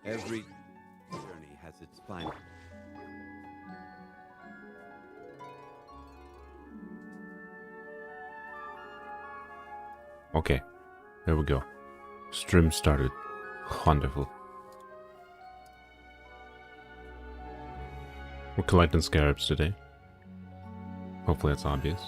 Every journey has its final. Okay, there we go. Stream started. Wonderful. We're collecting scarabs today. Hopefully that's obvious.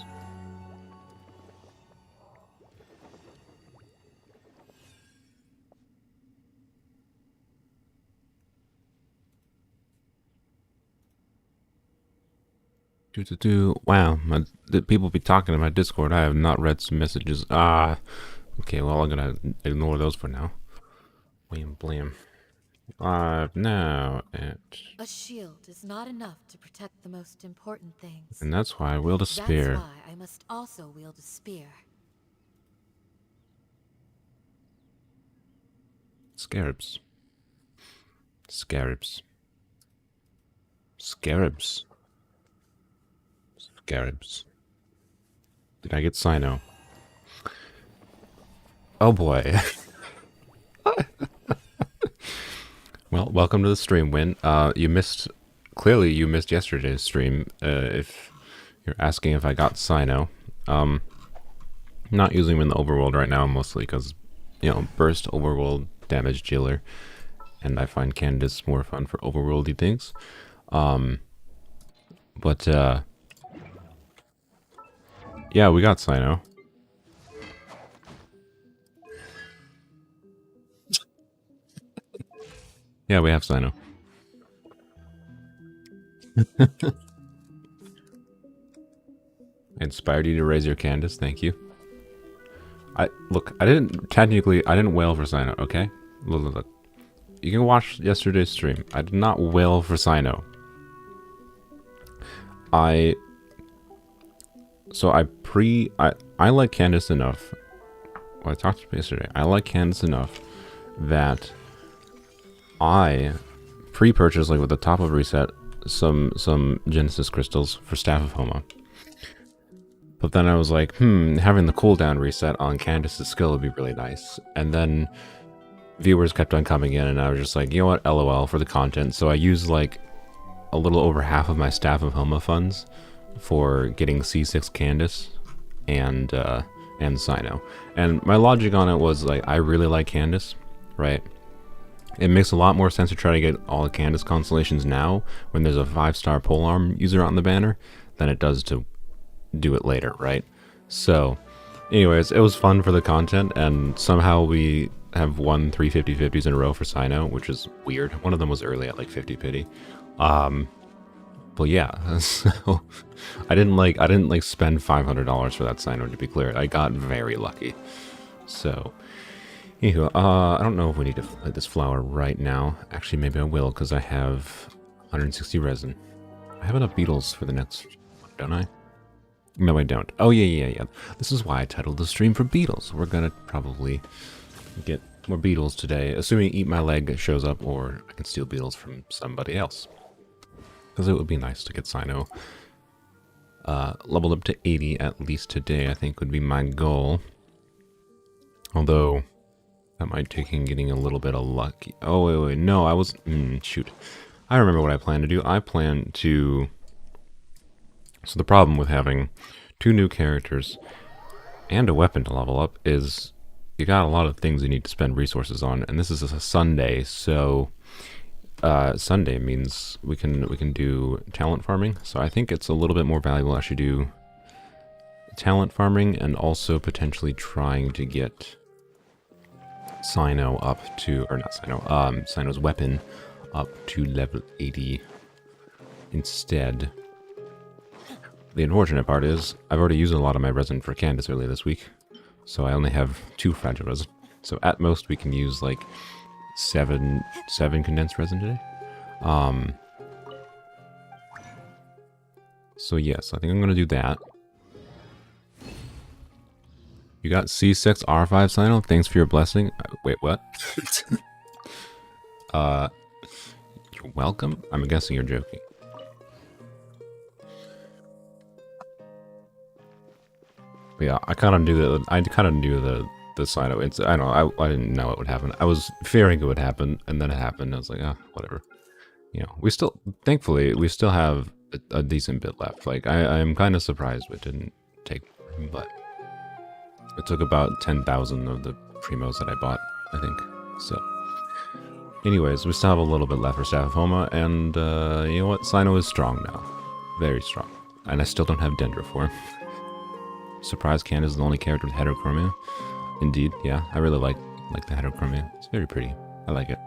Wow, the people be talking in my Discord. I have not read some messages. Okay, well, I'm gonna ignore those for now. Blam, blam. Now at... A shield is not enough to protect the most important things. And that's why I wield a spear. That's why I must also wield a spear. Scarabs. Scarabs. Scarabs. Scarabs. Did I get Cyno? Oh boy. Well, welcome to the stream, Win. Clearly you missed yesterday's stream, if you're asking if I got Cyno. Not using him in the overworld right now, mostly because, you know, burst overworld damage dealer, and I find Candace more fun for overworldy things. Yeah, we got Cyno. Yeah, we have Cyno. I inspired you to raise your Candace, thank you. I didn't wail for Cyno, okay? Look. You can watch yesterday's stream. I did not wail for Cyno. I like Candace enough. Well, I talked to yesterday. I like Candace enough that I pre-purchased, like with the top of reset, some Genesis crystals for Staff of Homa. But then I was like, having the cooldown reset on Candace's skill would be really nice. And then viewers kept on coming in, and I was just like, you know what, LOL for the content. So I used like a little over half of my Staff of Homa funds for getting C6 Candace and Cyno. And my logic on it was like, I really like Candace, right? It makes a lot more sense to try to get all the Candace constellations now when there's a 5-star polearm user on the banner than it does to do it later, right? So anyways, it was fun for the content, and somehow we have won 3 50/50s in a row for Cyno, which is weird. One of them was early at like 50 pity. But yeah, so I didn't spend $500 for that Cyno, to be clear. I got very lucky. So anywho, I don't know if we need to light this flower right now. Actually, maybe I will, because I have 160 resin. I have enough beetles for the next one, don't I? No, I don't. Oh, yeah. This is why I titled the stream for beetles. We're gonna probably get more beetles today, assuming Eat My Leg shows up, or I can steal beetles from somebody else. Because it would be nice to get Cyno leveled up to 80 at least today, I think would be my goal. Although, that might take him getting a little bit of lucky. Oh, wait, no, I was... shoot. I remember what I plan to do. I plan to... So the problem with having 2 new characters and a weapon to level up is you got a lot of things you need to spend resources on, and this is a Sunday, so Sunday means we can do talent farming. So I think it's a little bit more valuable to actually do talent farming and also potentially trying to get Cyno up to, or not Cyno, Cyno's weapon up to level 80 instead. The unfortunate part is, I've already used a lot of my resin for Candace earlier this week, so I only have 2 fragile resin. So at most we can use like 7 condensed resin today. So yes, I think I'm gonna do that. You got C6 R5 Cyno? Thanks for your blessing. Wait, what? You're welcome? I'm guessing you're joking. But yeah, I kind of knew the Cyno. It's I don't know. I didn't know it would happen. I was fearing it would happen, and then it happened. I was like, ah, whatever. You know, we still, thankfully, we still have a decent bit left. Like, I'm kind of surprised it didn't take, but it took about 10,000 of the primos that I bought, I think. So, anyways, we still have a little bit left for Staff of Homa, and you know what? Cyno is strong now. Very strong. And I still don't have Dendra for him. Surprise, Candace is the only character with heterochromia. Indeed, yeah. I really like the heterochromia. It's very pretty. I like it.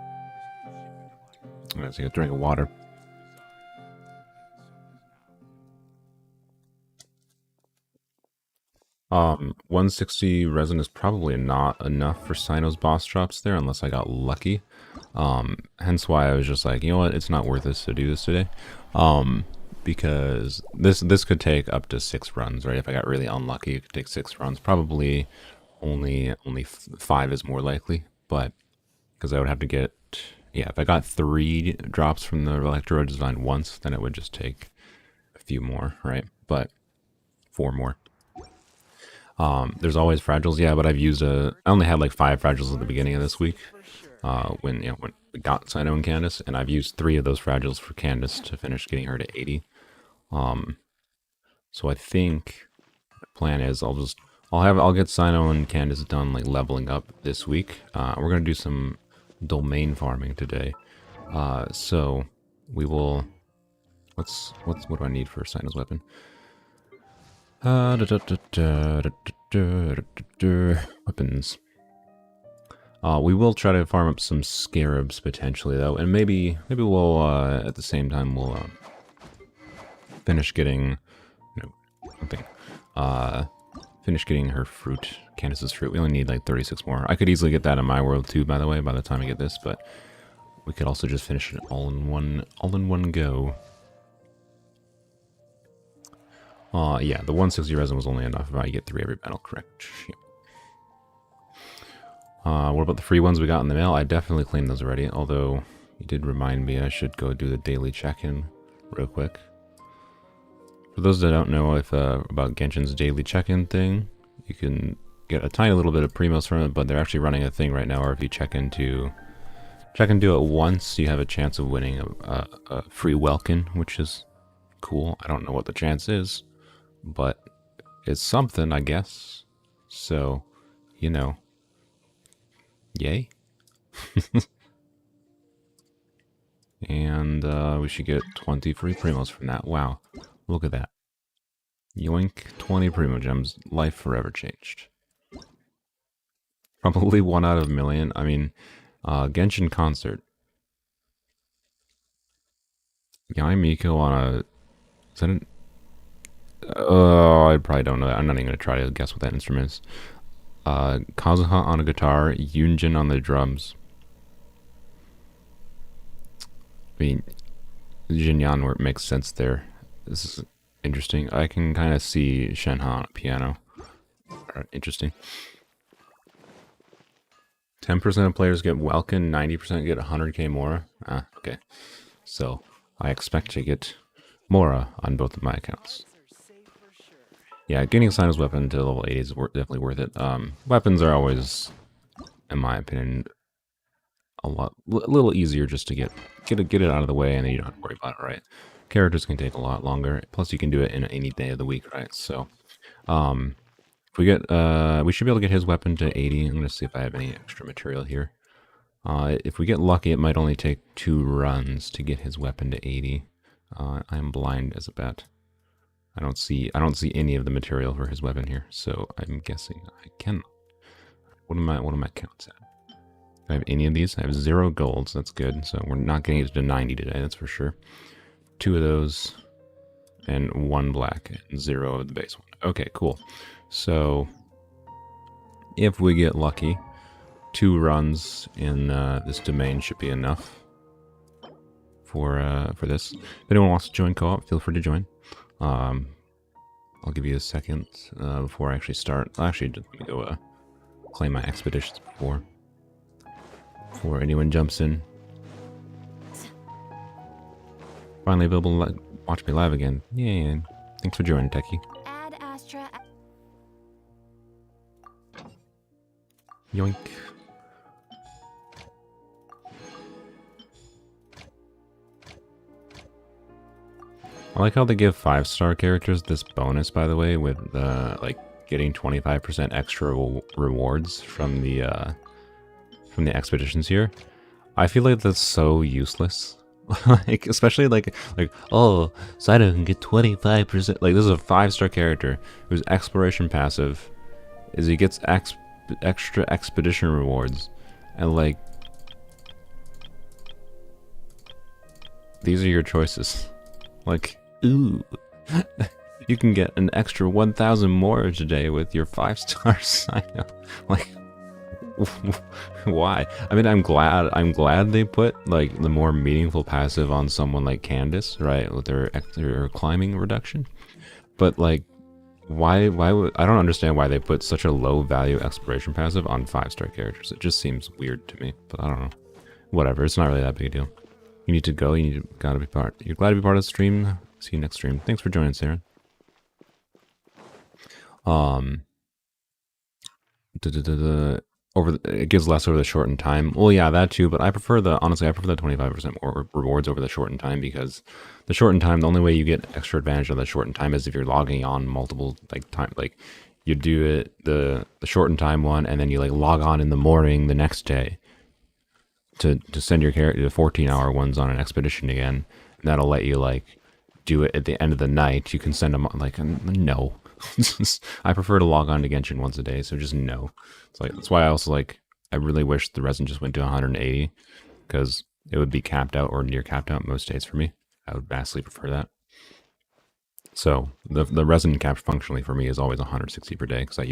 I'm gonna take a drink of water. 160 resin is probably not enough for Cyno's boss drops there, unless I got lucky. Hence why I was just like, you know what, it's not worth this to do this today. Because this could take up to 6 runs, right? If I got really unlucky, it could take 6 runs. Probably only 5 is more likely, but because I would have to get, yeah, if I got 3 drops from the Electro design once, then it would just take a few more, right? But 4 more. There's always fragiles, yeah, but I've used I only had like 5 fragiles at the beginning of this week, when we got Cyno and Candace, and I've used 3 of those fragiles for Candace to finish getting her to 80. So I think the plan is I'll get Cyno and Candace done like leveling up this week. We're gonna do some domain farming today. So we will. What do I need for Cyno's weapon? Weapons. We will try to farm up some scarabs potentially though, and maybe we'll at the same time we'll finish getting finish getting her fruit, Candace's fruit. We only need like 36 more. I could easily get that in my world too, by the way, by the time I get this, but we could also just finish it all in one go. Yeah, the 160 resin was only enough if I get 3 every battle, correct? Yep. What about the free ones we got in the mail? I definitely claimed those already, although you did remind me I should go do the daily check-in real quick. For those that don't know about Genshin's daily check-in thing, you can get a tiny little bit of primos from it, but they're actually running a thing right now where if you check into it once, you have a chance of winning a free Welkin, which is cool. I don't know what the chance is, but it's something, I guess. So, you know, yay. And we should get 20 free primos from that. Wow, look at that. Yoink, 20 primo gems. Life forever changed. Probably 1 out of a million. I mean, Genshin concert. Yai Miko on a... Is that an... Oh, I probably don't know that. I'm not even going to try to guess what that instrument is. Kazuha on a guitar, Yunjin on the drums. I mean, Jinyan where it makes sense there. This is interesting. I can kind of see Shenhe on a piano. Interesting. 10% of players get Welkin, 90% get 100k Mora. Ah, okay. So, I expect to get Mora on both of my accounts. Yeah, getting Cyno's weapon to level 80 is definitely worth it. Weapons are always, in my opinion, a little easier just to get it out of the way, and then you don't have to worry about it, right? Characters can take a lot longer. Plus, you can do it in any day of the week, right? So, if we get, we should be able to get his weapon to 80. I'm gonna see if I have any extra material here. If we get lucky, it might only take 2 runs to get his weapon to 80. I'm blind as a bat. I don't see any of the material for his weapon here, so I'm guessing I can. What are my counts at? Do I have any of these? I have 0 golds. That's good. So we're not getting it to 90 today. That's for sure. 2 of those, and 1 black, and 0 of the base one. Okay, cool. So if we get lucky, 2 runs in this domain should be enough for this. If anyone wants to join co-op, feel free to join. I'll give you a second before I actually start. I'll actually just let me go claim my expeditions before anyone jumps in. Finally available to watch me live again. Yay! Thanks for joining, Techie. Add Astra. Yoink. I like how they give 5-star characters this bonus, by the way, with like getting 25% extra rewards from the expeditions here. I feel like that's so useless. Like, especially like oh, Cyno can get 25%. Like, this is a 5-star character whose exploration passive is he gets extra expedition rewards, and like, these are your choices. Like, ooh, you can get an extra 1,000 more today with your 5-star Cyno. Like, why? I mean, I'm glad they put like the more meaningful passive on someone like Candace, right, with their climbing reduction. But like, why would I don't understand why they put such a low value exploration passive on 5-star characters. It just seems weird to me. But I don't know. Whatever. It's not really that big a deal. You need to go. You're glad to be part of the stream. See you next stream. Thanks for joining, Sarah. It gives less over the shortened time. Well, yeah, that too. But honestly, I prefer the 25% more rewards over the shortened time, because the shortened time, the only way you get extra advantage of the shortened time is if you're logging on multiple time. Like, you do it the shortened time one, and then you like log on in the morning the next day to send your character the 14-hour ones on an expedition again. And that'll let you like do it at the end of the night. You can send them like, no. I prefer to log on to Genshin once a day, so just no. It's like, that's why I also like, I really wish the resin just went to 180, because it would be capped out or near capped out most days for me. I would vastly prefer that. So the resin cap functionally for me is always 160 per day, because I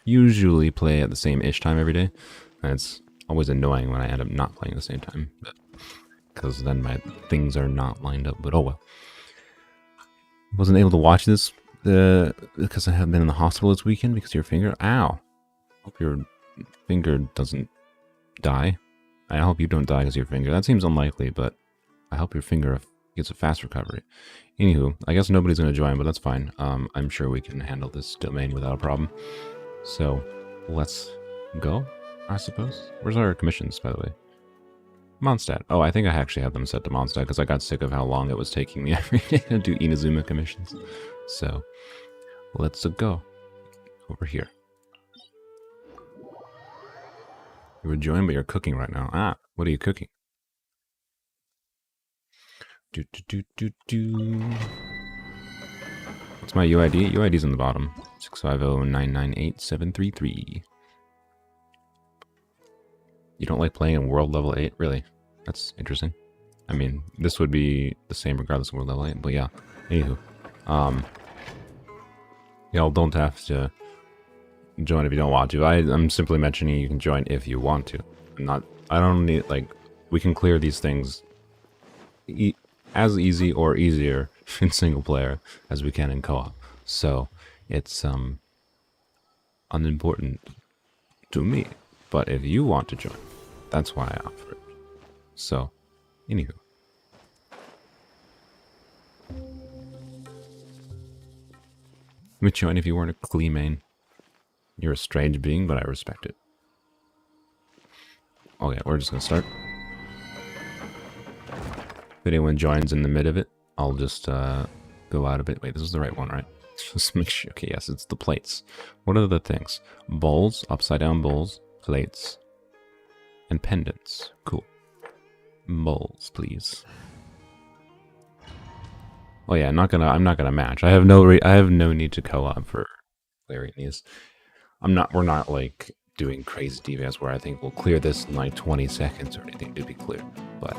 usually play at the same ish time every day, and it's always annoying when I end up not playing at the same time, because then my things are not lined up. But oh well. Wasn't able to watch this because I have been in the hospital this weekend because of your finger. Ow. Hope your finger doesn't die. I hope you don't die because of your finger. That seems unlikely, but I hope your finger gets a fast recovery. Anywho, I guess nobody's going to join, but that's fine. I'm sure we can handle this domain without a problem. So, let's go, I suppose. Where's our commissions, by the way? Mondstadt. Oh, I think I actually have them set to Mondstadt because I got sick of how long it was taking me every day to do Inazuma commissions. So, let's go over here. You were joined, but you're cooking right now. Ah, what are you cooking? What's my UID? UID's on the bottom. 650-998-733. You don't like playing in World Level 8? Really? That's interesting. I mean, this would be the same regardless of World Level 8, but yeah. Anywho. Y'all don't have to join if you don't want to. I'm simply mentioning you can join if you want to. I don't need, like, we can clear these things as easy or easier in single player as we can in co-op. So, it's unimportant to me. But if you want to join, that's why I offer it. So, anywho. You would join if you weren't a Klee main. You're a strange being, but I respect it. Okay, we're just gonna start. If anyone joins in the mid of it, I'll just go out a bit. Wait, this is the right one, right? Just make sure. Okay, yes, it's the plates. What are the things? Bowls, upside down bowls, plates, and pendants. Cool. Bowls, please. Oh yeah, I'm not gonna match. I have no need to co-op for clearing these. We're not like doing crazy defense where I think we'll clear this in like 20 seconds or anything to be clear. But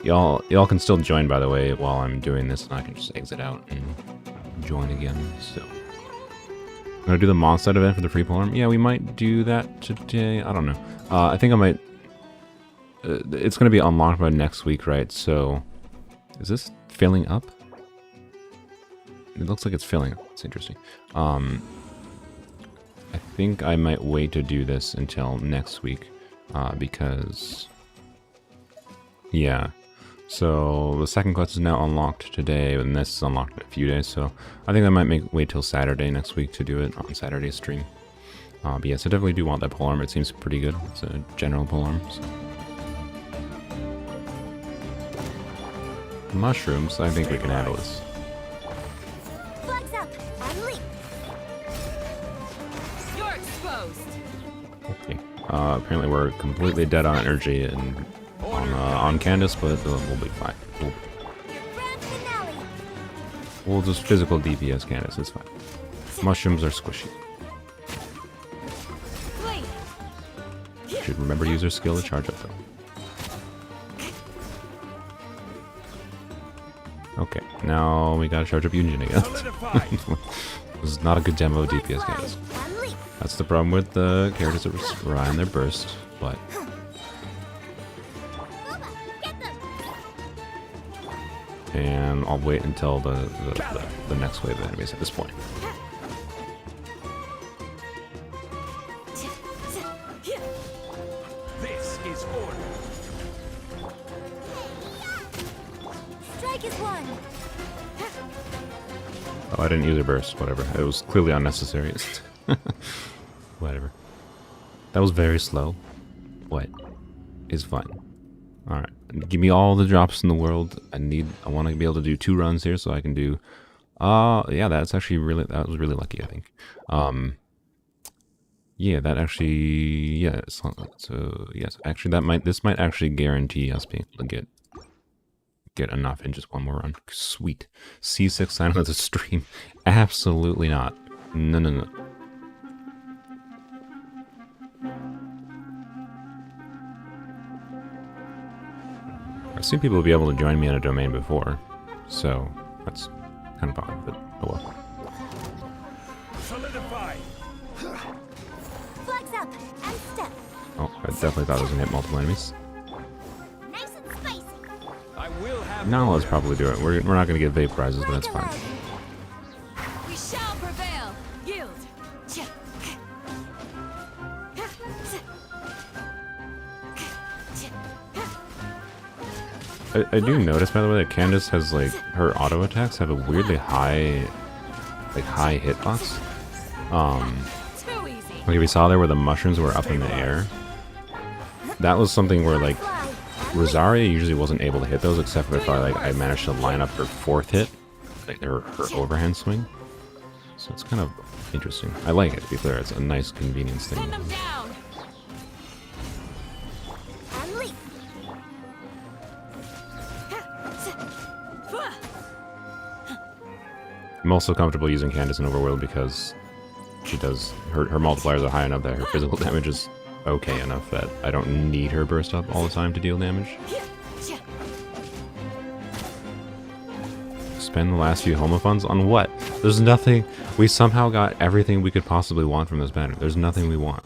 y'all can still join, by the way, while I'm doing this, and I can just exit out and join again. So I'm gonna do the Mondstadt event for the free polearm. Yeah, we might do that today. I don't know. I think I might. It's gonna be unlocked by next week, right? So, is this filling up? It looks like it's filling up. It's interesting. I think I might wait to do this until next week, because, yeah. So the second quest is now unlocked today, and this is unlocked in a few days. So I think I might wait till Saturday next week to do it on Saturday's stream. But yes, I definitely do want that polearm. It seems pretty good. It's a general polearm. So. Mushrooms, I think we can handle this. Flags up and leap. You're exposed. Okay. Apparently we're completely dead on energy and on Candace, but we'll be fine. Your grand finale. We'll just physical DPS Candace, it's fine. Mushrooms are squishy. Flee. Should remember to use her skill to charge up though. Okay, now we gotta charge up Union again. This is not a good demo of DPS Candace. And leap. That's the problem with the characters that rely on their burst, but Booba, get them. and I'll wait until the next wave of enemies at this point. This is order. Strike is one. Oh, I didn't use a burst, whatever. It was clearly unnecessary. Whatever. That was very slow. What? Is fine. Alright. Give me all the drops in the world. I want to be able to do 2 runs here so I can do yeah, that's actually really, that was really lucky, I think. Yeah, that actually, yeah, so yes, actually this might actually guarantee us being able to get enough in just one more run. Sweet. C6 sign on the stream. Absolutely not. No, no, no. I've seen people be able to join me on a domain before, so that's kind of odd, but oh well. Solidify. Flags up and step. Oh, I definitely thought it was gonna hit multiple enemies. Nice and spicy. I will have. Now let's probably do it. We're not gonna get vaporizes, but that's fine. We shall prevail. Yield. I do notice, by the way, that Candace has, like, her auto attacks have a weirdly high, like, high hitbox. Too easy. Like, if we saw there where the mushrooms were up in the air, that was something where, like, Rosaria usually wasn't able to hit those, except for if I managed to line up her 4th hit, like, her overhand swing. So it's kind of interesting. I like it, to be clear. It's a nice convenience thing. Send them down. And leap. I'm also comfortable using Candace in Overworld because she does, her multipliers are high enough that her physical damage is okay enough that I don't need her burst up all the time to deal damage. Spend the last few homofunds on what? There's nothing. We somehow got everything we could possibly want from this banner. There's nothing we want.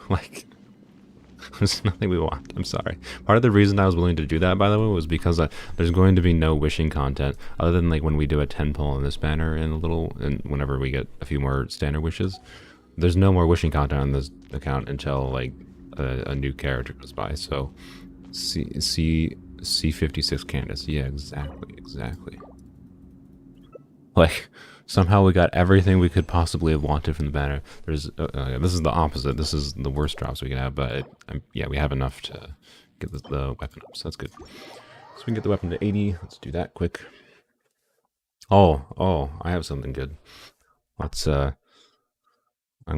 Like, there's nothing we want. I'm sorry. Part of the reason I was willing to do that, by the way, was because there's going to be no wishing content other than like when we do a 10 pull on this banner and whenever we get a few more standard wishes. There's no more wishing content on this account until like a new character goes by. So C56 Candace. Yeah, exactly. Like, somehow we got everything we could possibly have wanted from the banner. There's this is the opposite. This is the worst drops we can have, but yeah, we have enough to get the weapon up, so that's good. So we can get the weapon to 80. Let's do that quick. Oh, I have something good. Let's I'm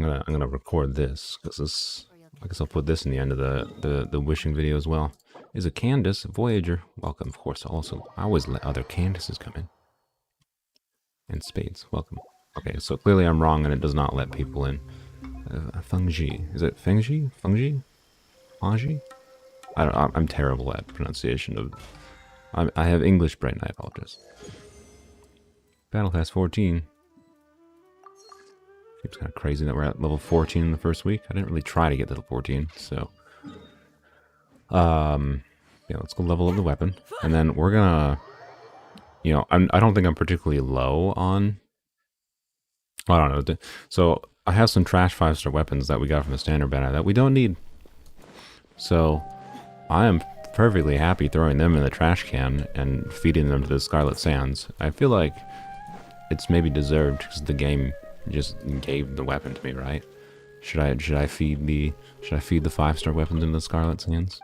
gonna record this because this. I guess I'll put this in the end of the wishing video as well. Is a Candace Voyager? Welcome, of course. Also, I always let other Candaces come in. And spades, welcome. Okay, so clearly I'm wrong and it does not let people in. Fengji. Is it Fengji? Fengji? Fengji? I'm terrible at pronunciation of... I have English brain, I apologize. Battle Pass 14. Seems kind of crazy that we're at level 14 in the first week. I didn't really try to get to level 14, so... yeah, let's go level up the weapon. And then we're gonna... You know, I don't think I'm particularly low on... I don't know. So, I have some trash 5-star weapons that we got from the standard banner that we don't need. So, I am perfectly happy throwing them in the trash can and feeding them to the Scarlet Sands. I feel like it's maybe deserved because the game just gave the weapon to me, right? Should I feed the 5-star weapons into the Scarlet's hands?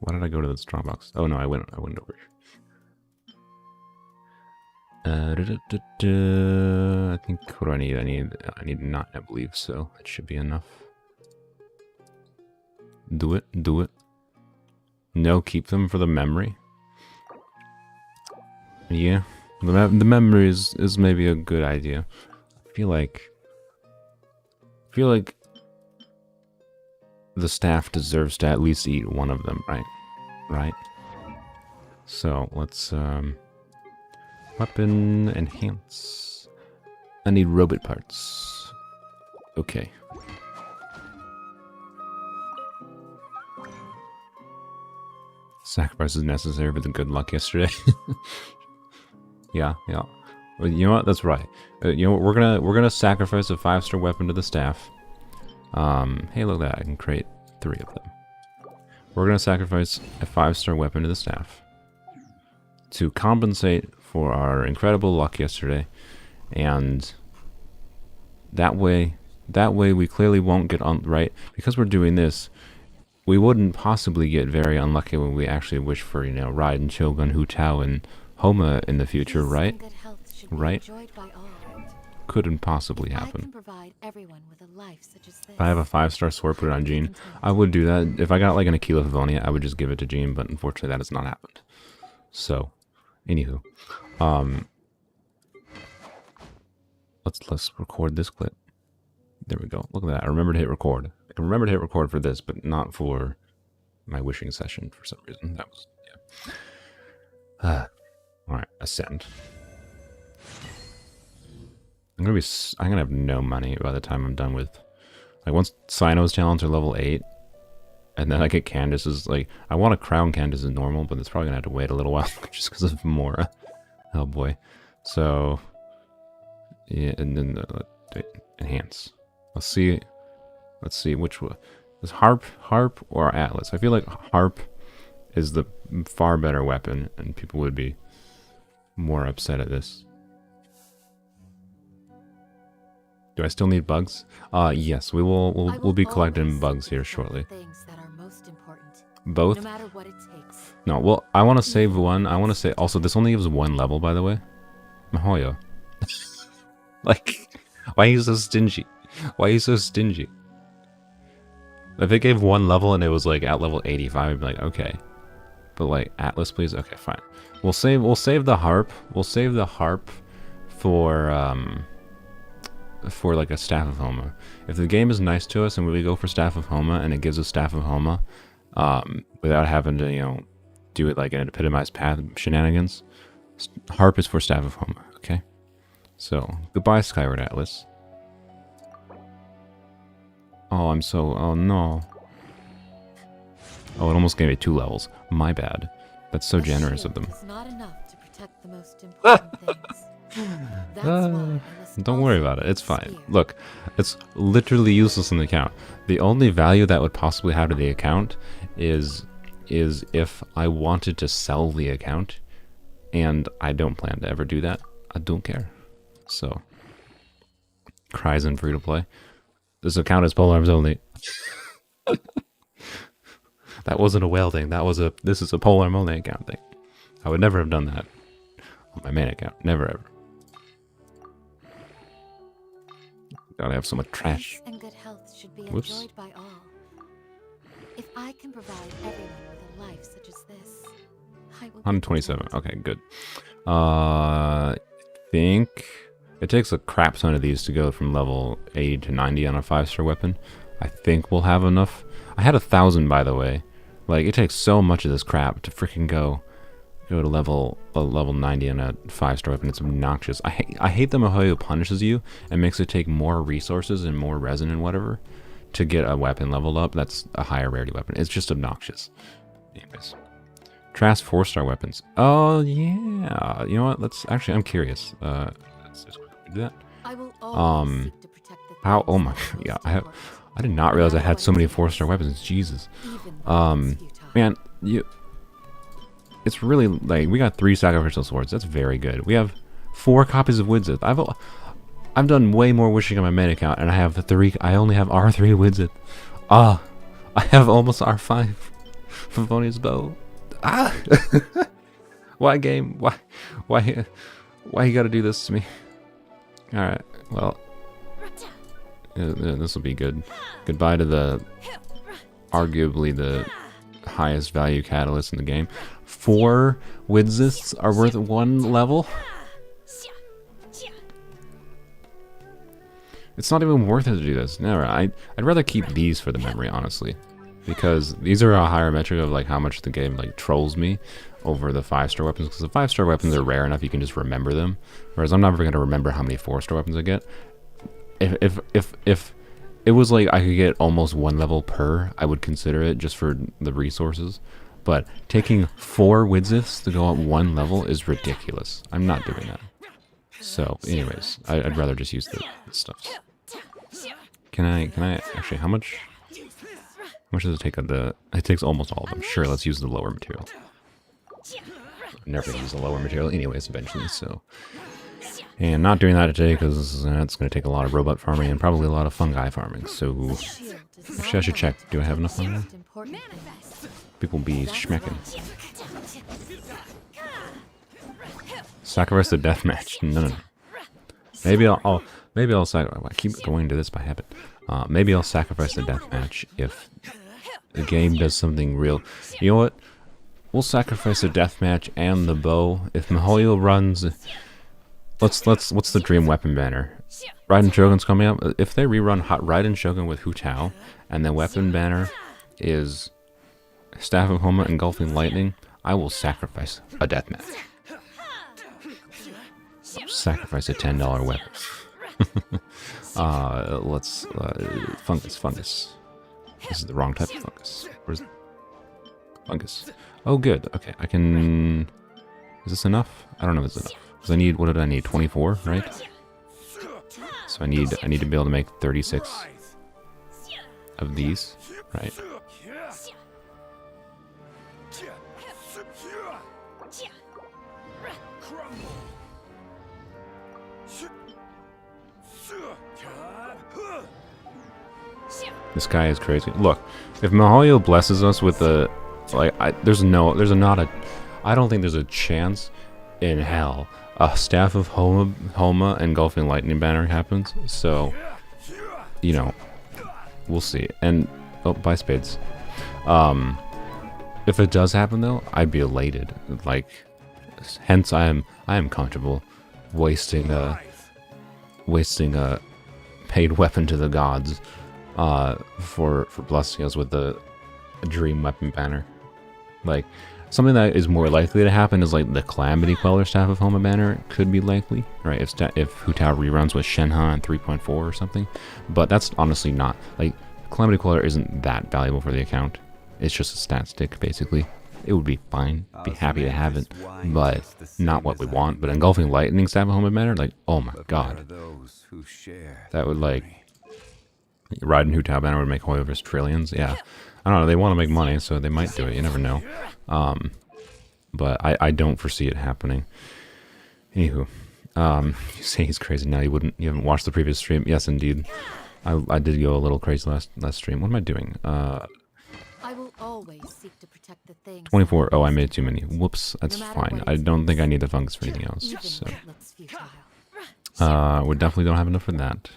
Why did I go to the straw box? Oh no, I went over here. I think, what do I need? I need 9, I believe, so that should be enough. Do it. No, keep them for the memory. Yeah, the memory is maybe a good idea. I feel like the staff deserves to at least eat one of them, right? Right? So, let's, weapon enhance. I need robot parts. Okay. Sacrifice is necessary for the good luck yesterday. Yeah. Well, you know what? That's right. You know what? We're gonna sacrifice a 5-star weapon to the staff. Hey, look at that! I can create 3 of them. We're gonna sacrifice a 5-star weapon to the staff to compensate for our incredible luck yesterday, and that way we clearly won't get on right because we're doing this. We wouldn't possibly get very unlucky when we actually wish for, you know, Raiden, Shogun, Hu Tao, and Homa in the future, right? Right? Couldn't possibly happen. If I have a 5-star sword, put it on Jean. I would do that. If I got like an Aquila Favonia, I would just give it to Jean, but unfortunately that has not happened. So, anywho. Let's record this clip. There we go. Look at that. I remember to hit record. I can remember to hit record for this, but not for my wishing session for some reason. That was, yeah. Alright, ascend. I'm gonna have no money by the time I'm done with, like, once Cyno's talents are level 8, and then I get Candace's, like, I want to crown Candace's normal, but it's probably gonna have to wait a little while just because of Mora. Oh boy. So, yeah, and then enhance. Let's see which one is harp or Atlas. I feel like harp is the far better weapon, and people would be more upset at this. Do I still need bugs? Yes, we'll be collecting bugs here shortly. Both? No matter what it takes. No, well, I want to save one. I want to say also this only gives 1 level, by the way. Mahoyo. Like, why are you so stingy? Why are you so stingy? If it gave 1 level and it was like at level 85, I'd be like, okay. But like, Atlas, please. Okay, fine. We'll save the harp. We'll save the harp for like a Staff of Homa. If the game is nice to us and we go for Staff of Homa and it gives us Staff of Homa, without having to, you know, do it like an epitomized path shenanigans, harp is for Staff of Homa. Okay. So goodbye, Skyward Atlas. Oh, oh no. Oh, it almost gave me 2 levels. My bad. That's so generous of them. It's not enough to protect the most important things. That's why Don't worry about it. It's fine. Look, it's literally useless in the account. The only value that would possibly have to the account is if I wanted to sell the account, and I don't plan to ever do that. I don't care. So, cries in free to play. This account is Polearms Only. That wasn't a whale thing. This is a Polearm Only account thing. I would never have done that on my main account. Never ever. Gotta have so much trash. Peace and good health should be Whoops. enjoyed by all. If I can provide everyone with a life such as this, I will. 127. Okay, good. I think it takes a crap ton of these to go from level 80 to 90 on a 5-star weapon. I think we'll have enough. I had 1,000, by the way. Like, it takes so much of this crap to freaking go to level 90 on a 5-star weapon. It's obnoxious. I hate that Mahoyo punishes you and makes it take more resources and more resin and whatever to get a weapon leveled up. That's a higher rarity weapon. It's just obnoxious. Anyways. Trask 4-star weapons. Oh, yeah. You know what? I'm curious. Let's just do that. I will always seek to protect the How? things Oh my. that Yeah. most I did not realize I had so many 4-star weapons. Jesus. important, even Man, it's really like we got 3 sacrificial swords. That's very good. We have 4 copies of Widzith. I've done way more wishing on my main account, and I only have R3 Widzith. I have almost R5 Favonius Bow. Why game? Why you gotta do this to me? Alright, well, this will be good. Goodbye to arguably the highest value catalyst in the game. 4 Widziths are worth 1 level? It's not even worth it to do this. No, I'd rather keep these for the memory, honestly. Because these are a higher metric of like how much the game like trolls me over the 5-star weapons. Because the 5-star weapons are rare enough you can just remember them. Whereas I'm never going to remember how many 4-star weapons I get. If it was like I could get almost 1 level per, I would consider it just for the resources. But taking 4 Widziths to go up 1 level is ridiculous. I'm not doing that. So, anyways, I'd rather just use the stuff. Can I actually, how much does it take on the, it takes almost all of them. Sure, let's use the lower material. Never use the lower material anyways, eventually, so. And not doing that today, because that's going to take a lot of robot farming and probably a lot of fungi farming, so. Actually, I should check. Do I have enough fungi? People be schmecking. Sacrifice the deathmatch. No. Maybe I'll sacrifice. I keep going to this by habit. Maybe I'll sacrifice the deathmatch if the game does something real. You know what? We'll sacrifice the deathmatch and the bow if Mihoyo runs. What's the dream weapon banner? Raiden Shogun's coming up. If they rerun Raiden Shogun with Hu Tao, and the weapon banner is Staff of Homa Engulfing Lightning, I will sacrifice a deathmatch. Sacrifice a $10 weapon. Let's fungus. This is the wrong type of fungus. Where's fungus? Oh, good. Okay, I can. Is this enough? I don't know if it's enough. Because I need. What did I need? 24, right? So I need to be able to make 36 of these, right? This guy is crazy. Look, if Mihoyo blesses us with a, like, I don't think there's a chance in hell a Staff of Homa Engulfing Lightning banner happens. So, you know, we'll see. And oh, buy spades. If it does happen though, I'd be elated. Like, hence I am comfortable wasting a paid weapon to the gods. For blessing us with the dream weapon banner. Like, something that is more likely to happen is like the Calamity Queller Staff of Homa banner could be likely, right? If Hu Tao reruns with Shenhe and 3.4 or something. But that's honestly not, like, Calamity Queller isn't that valuable for the account. It's just a stat stick, basically. It would be fine, be happy to have it, but not what we want. But Engulfing Lightning Staff of Homa banner, like, oh my god. That would, like, Raiden Hu Tao banner would make Hoyo vs. Trillions. Yeah, I don't know. They want to make money, so they might do it. You never know. But I don't foresee it happening. Anywho, you say he's crazy now. You haven't watched the previous stream? Yes, indeed. I did go a little crazy last stream. What am I doing? I will always seek to protect the things 24. Oh, I made too many. Whoops. That's fine. I don't think I need the fungus for anything else. So, we definitely don't have enough for that.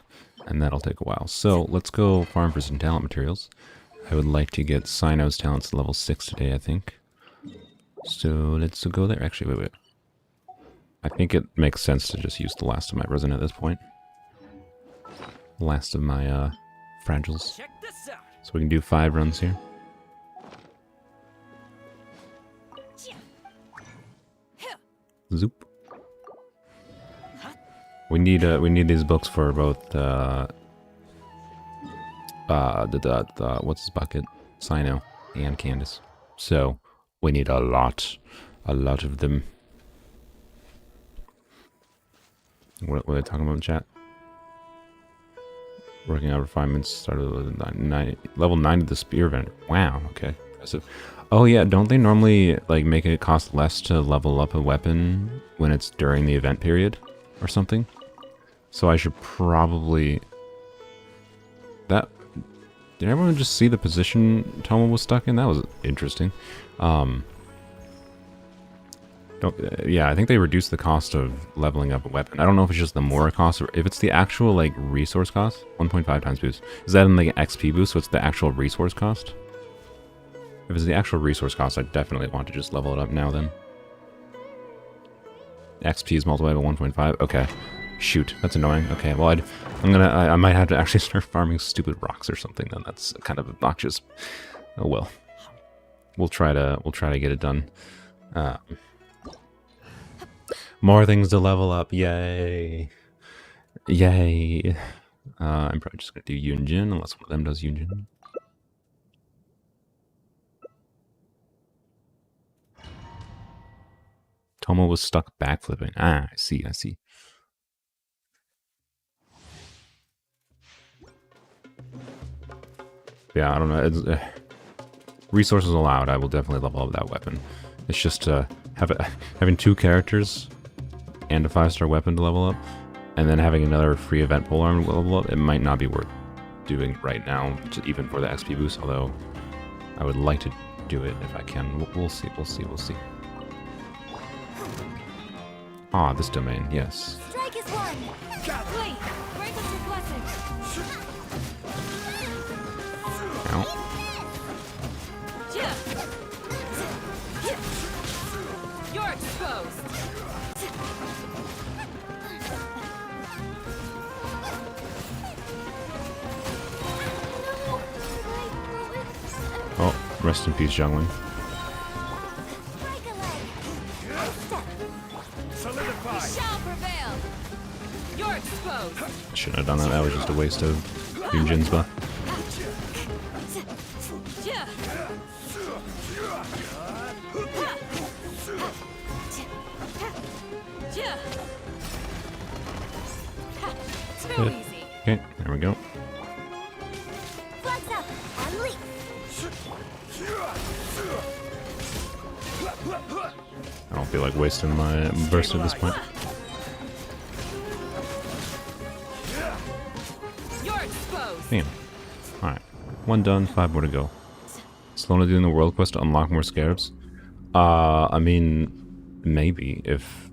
And that'll take a while. So let's go farm for some talent materials. I would like to get Cyno's talents to level 6 today, I think. So let's go there. Actually, wait. I think it makes sense to just use the last of my resin at this point. Last of my fragiles. So we can do 5 runs here. Zoop. We need these books for both what's his bucket? Cyno and Candace. So we need a lot of them. What are they talking about in chat? Working out refinements started with level 9 of the spear vendor. Wow, okay. Impressive. Oh yeah, don't they normally like make it cost less to level up a weapon when it's during the event period? or something. So I should probably... That... Did everyone just see the position Tomo was stuck in? That was interesting. Yeah, I think they reduced the cost of leveling up a weapon. I don't know if it's just the Mora cost or if it's the actual, like, resource cost. 1.5 times boost. Is that in the XP boost, so it's the actual resource cost? If it's the actual resource cost, I definitely want to just level it up now then. XP is multiplied by 1.5. Okay. Shoot, that's annoying. Okay, well, I might have to actually start farming stupid rocks or something then. That's kind of obnoxious. Oh well. We'll try to get it done. More things to level up. Yay. Yay. I'm probably just gonna do Yunjin unless one of them does Yunjin. Tomo was stuck backflipping. Ah, I see, I see. Yeah, I don't know. It's, resources allowed, I will definitely level up that weapon. It's just having 2 characters and a 5-star weapon to level up, and then having another free event polearm level up, it might not be worth doing right now, even for the XP boost, although I would like to do it if I can. We'll see, we'll see, we'll see. Ah, this domain, yes. Strike is one. Wait, grant us your blessing. Ow. You're exposed. Oh, rest in peace, Jungling. Break a leg. Step. Solidify. Shall prevail. You're exposed. Shouldn't have done that. That was just a waste of Yunjin's buff. Too easy. Okay, there we go. Flags up. Unleash. I don't feel like wasting my burst at this point. You're exposed. Damn. Alright. 1 done, 5 more to go. Slowly doing the world quest to unlock more scarabs? I mean, maybe, if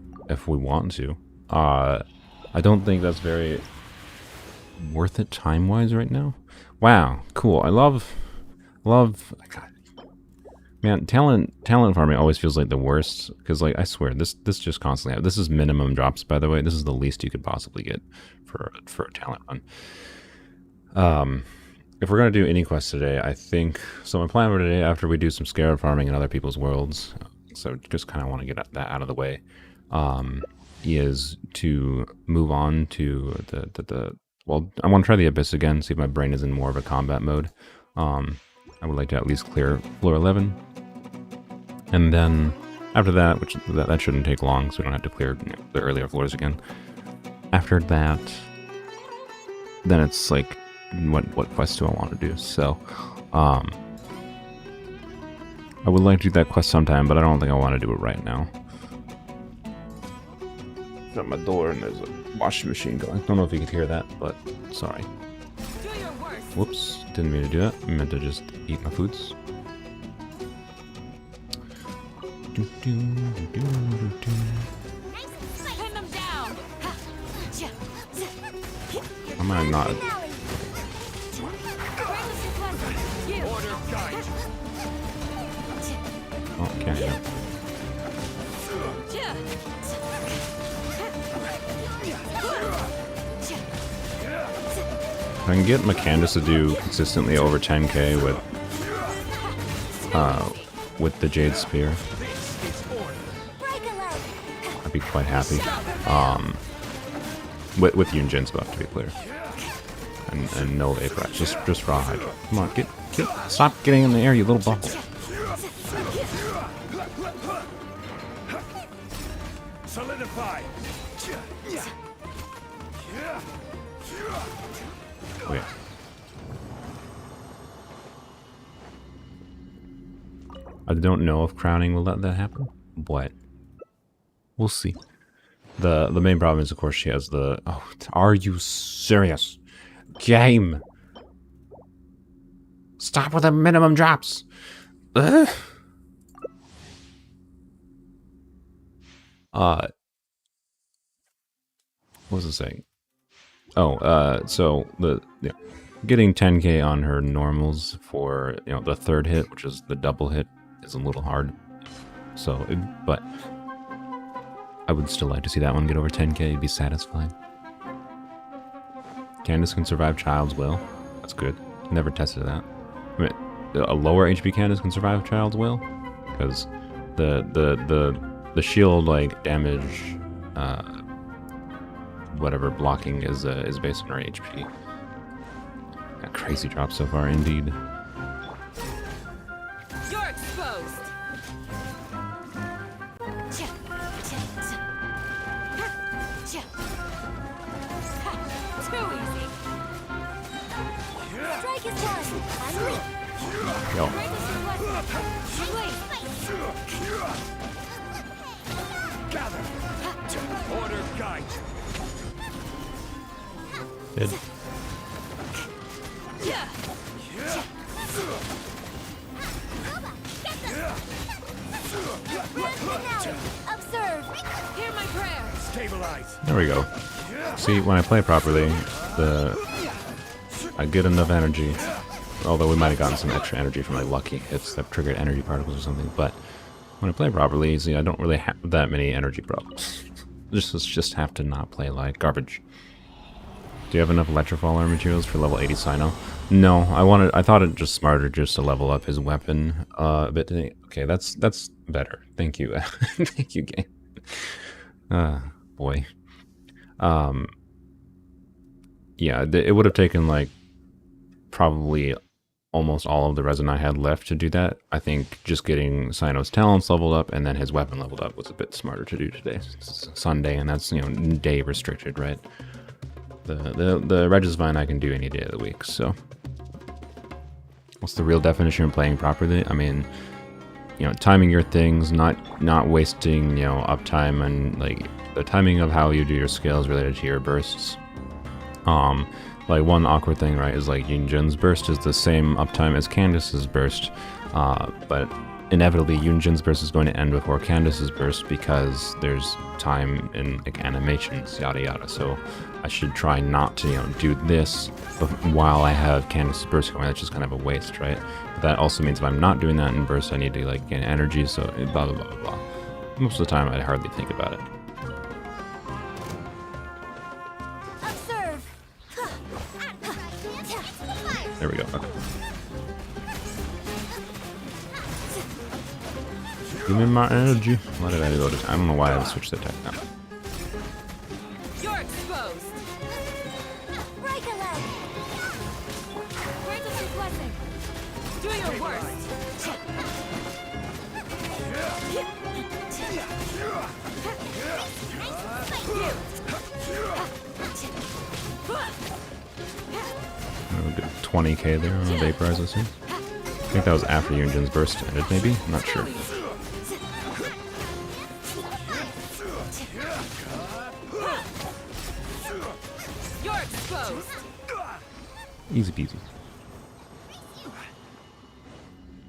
we want to. I don't think that's very worth it time-wise right now. Wow, cool. I love, God. Man, talent farming always feels like the worst, because, like, I swear, this just constantly happens. This is minimum drops, by the way. This is the least you could possibly get for a talent run. If we're going to do any quest today, I think... So my plan for today, after we do some scarab farming in other people's worlds, so just kind of want to get that out of the way, is to move on to the... Well, I want to try the Abyss again, see if my brain is in more of a combat mode. I would like to at least clear floor 11. And then after that, which that shouldn't take long, so we don't have to clear the earlier floors again. After that, then it's like... What quest do I want to do? So, I would like to do that quest sometime, but I don't think I want to do it right now. At my door, and there's a washing machine going. Don't know if you could hear that, but sorry. Do your worst. Whoops, didn't mean to do that. I meant to just eat my foods. Pin them down. I might not. Order guide. Oh, can't hear. If I can get my Candace to do consistently over 10k with the Jade Spear, This is order. Break a leg. I'd be quite happy. With Yunjin's buff, to be clear, and no Apex, just raw Hydra. Come on, get, stop getting in the air, you little bubble. Solidify. Oh, yeah. I don't know if crowning will let that happen, but we'll see. The main problem is, of course, she has the... Oh, are you serious? Game! Stop with the minimum drops! Ugh. What was it saying? Oh, so getting 10k on her normals for, the third hit, which is the double hit, is a little hard. So, but I would still like to see that one get over 10k. It'd be satisfying. Candace can survive Child's Will. That's good. Never tested that. I mean, a lower HP Candace can survive Child's Will, because the shield like damage, whatever blocking is based on her HP. A crazy drop so far, indeed. You're exposed. Too easy. Strike is one. Unleash. Yo. Gather. Order guides. Dead. Observe. Hear my prayer. Stabilize. There we go. See, when I play properly, I get enough energy. Although we might have gotten some extra energy from like lucky hits that triggered energy particles or something. But when I play properly, see, I don't really have that many energy problems. Just have to not play like garbage. Do you have enough Electrofaller materials for level 80 Cyno? No, I thought it just smarter just to level up his weapon a bit today. Okay, that's better. Thank you. Thank you, game. Boy. Yeah, it would have taken like probably almost all of the resin I had left to do that. I think just getting Cyno's talents leveled up and then his weapon leveled up was a bit smarter to do today. It's Sunday, and that's, day restricted, right? The Regisvine I can do any day of the week, so. What's the real definition of playing properly? I mean, timing your things, not wasting, uptime, and like the timing of how you do your skills related to your bursts. Like one awkward thing, right, is like Yunjin's burst is the same uptime as Candace's burst, but inevitably Yunjin's burst is going to end before Candace's burst because there's time in like animations, yada yada. So I should try not to do this while I have Candace's burst going. That's just kind of a waste, right? But that also means if I'm not doing that in burst, I need to like gain energy. So blah blah blah blah blah. Most of the time, I hardly think about it. Observe. There we go. Okay. Give me my energy. Why did I do this? I don't know why I switched the attack now. You're exposed. Break a leg. Grant us your blessing. Do your worst. We did 20k there on the vaporize, I think. I think that was after Yunjin's burst ended, maybe? I'm not sure. You're exposed. Easy peasy.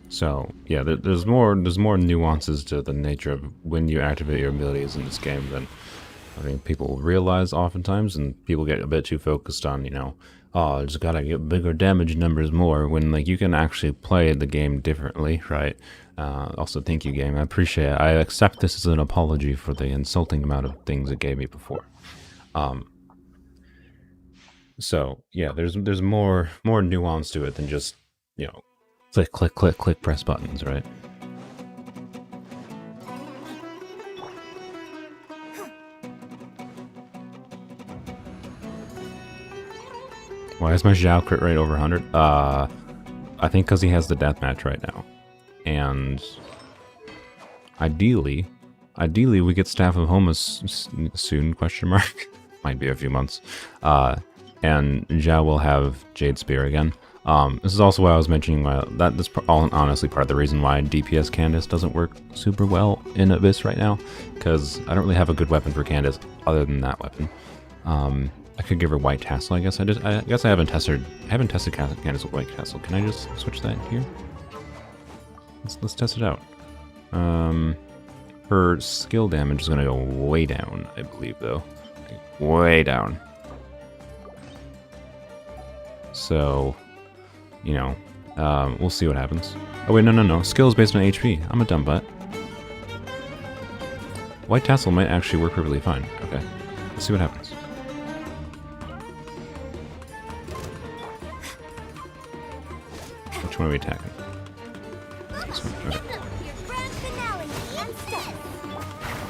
So yeah, there's more nuances to the nature of when you activate your abilities in this game than I think people realize oftentimes, and people get a bit too focused on, oh, I just gotta get bigger damage numbers more, when like you can actually play the game differently, right? Also, thank you, game. I appreciate it. I accept this as an apology for the insulting amount of things it gave me before. So yeah, there's more nuance to it than just click click click click press buttons, right? Why is my Zhao crit rate over 100? I think because he has the deathmatch right now, and ideally we get Staff of Homus soon? Question mark. Might be a few months. And Zhao will have Jade Spear again. This is also why I was mentioning that's honestly part of the reason why DPS Candace doesn't work super well in Abyss right now, because I don't really have a good weapon for Candace other than that weapon. I could give her White Tassel, I guess. I guess I haven't tested Candace with White Tassel. Can I just switch that here? Let's test it out. Her skill damage is gonna go way down, I believe, though. Way down. So, you know, we'll see what happens. Oh wait, no. Skill is based on HP. I'm a dumb butt. White Tassel might actually work perfectly fine. Okay, let's see what happens. Which one are we attacking? This one. Okay. Your grand finale instead.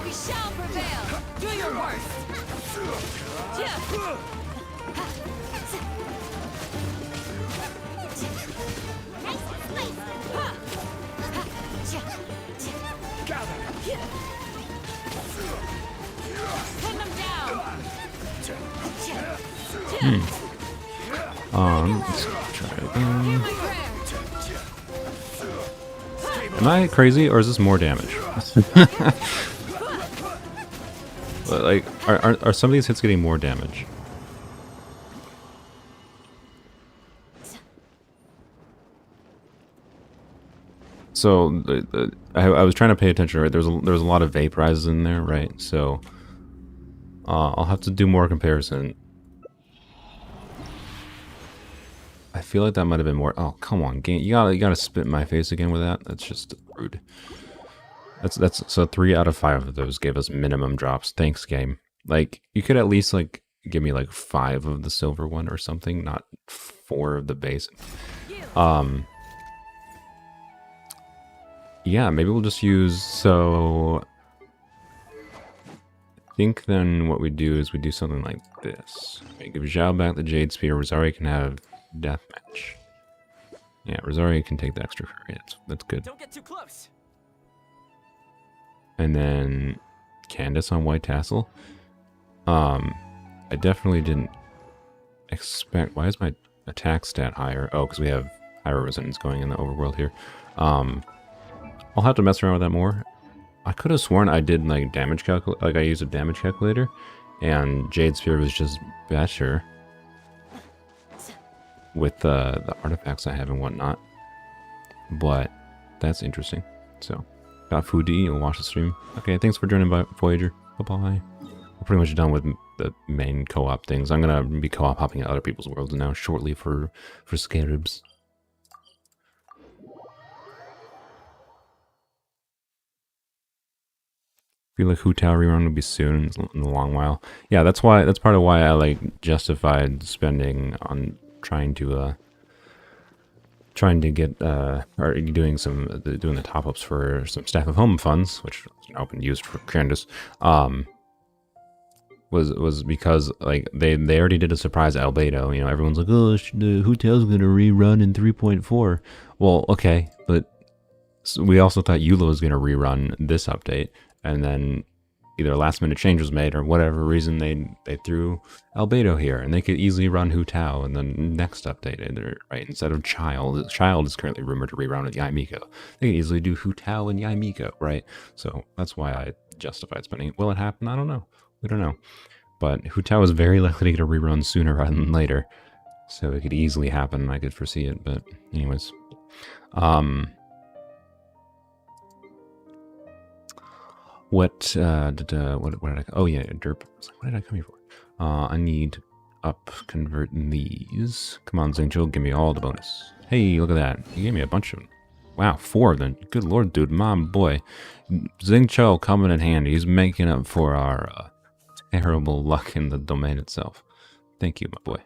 We shall prevail. Do your worst. Nice place. Gather. Pin them down. Let's try it again. Hear my prayer. Am I crazy, or is this more damage? Like, are some of these hits getting more damage? So I was trying to pay attention, right? There's a lot of vaporizes in there, right? So I'll have to do more comparison. I feel like that might have been more. Oh, come on, game! You gotta spit in my face again with that. That's just rude. That's so 3 out of 5 of those gave us minimum drops. Thanks, game. Like, you could at least like give me like 5 of the silver one or something, not 4 of the base. Yeah, maybe we'll just use. So I think then what we do is we do something like this. We give Zhao back the Jade Spear. Rosaria can have Deathmatch. Yeah, Rosaria can take the extra fairy. That's good. Don't get too close. And then Candace on White Tassel. I definitely didn't expect. Why is my attack stat higher? Oh, because we have higher resonance going in the overworld here. I'll have to mess around with that more. I could have sworn I did like damage I used a damage calculator, and Jade Spear was just better with the artifacts I have and whatnot. But that's interesting. So, got Foodie. We'll watch the stream. Okay, thanks for joining, Voyager. Bye-bye. We're pretty much done with the main co-op things. I'm gonna be co-op hopping at other people's worlds now shortly for scarabs. Feel like Hu Tao rerun will be soon in a long while. Yeah, that's part of why I like justified spending on trying to get or doing the top ups for some Staff of Home funds, which I've been used for Candace. Was because like they already did a surprise albedo. You know, everyone's like, oh, the Hu Tao's gonna rerun in 3.4. Well, okay, but we also thought Eula was gonna rerun this update. And then either a last minute change was made or whatever reason they threw Albedo here, and they could easily run Hu Tao in the next update, right? Instead of Child. Child is currently rumored to rerun with Yaimiko. They could easily do Hu Tao and Yaimiko, right? So that's why I justified spending it. Will it happen? I don't know. We don't know. But Hu Tao is very likely to get a rerun sooner rather than later. So it could easily happen. I could foresee it. But anyways. What did I? Oh yeah, derp. What did I come here for? I need up convert these. Come on, Zingcho, give me all the bonus. Hey, look at that. You gave me a bunch of them. Wow, 4 of them. Good lord, dude, my boy. Zingcho coming in handy. He's making up for our terrible luck in the domain itself. Thank you, my boy.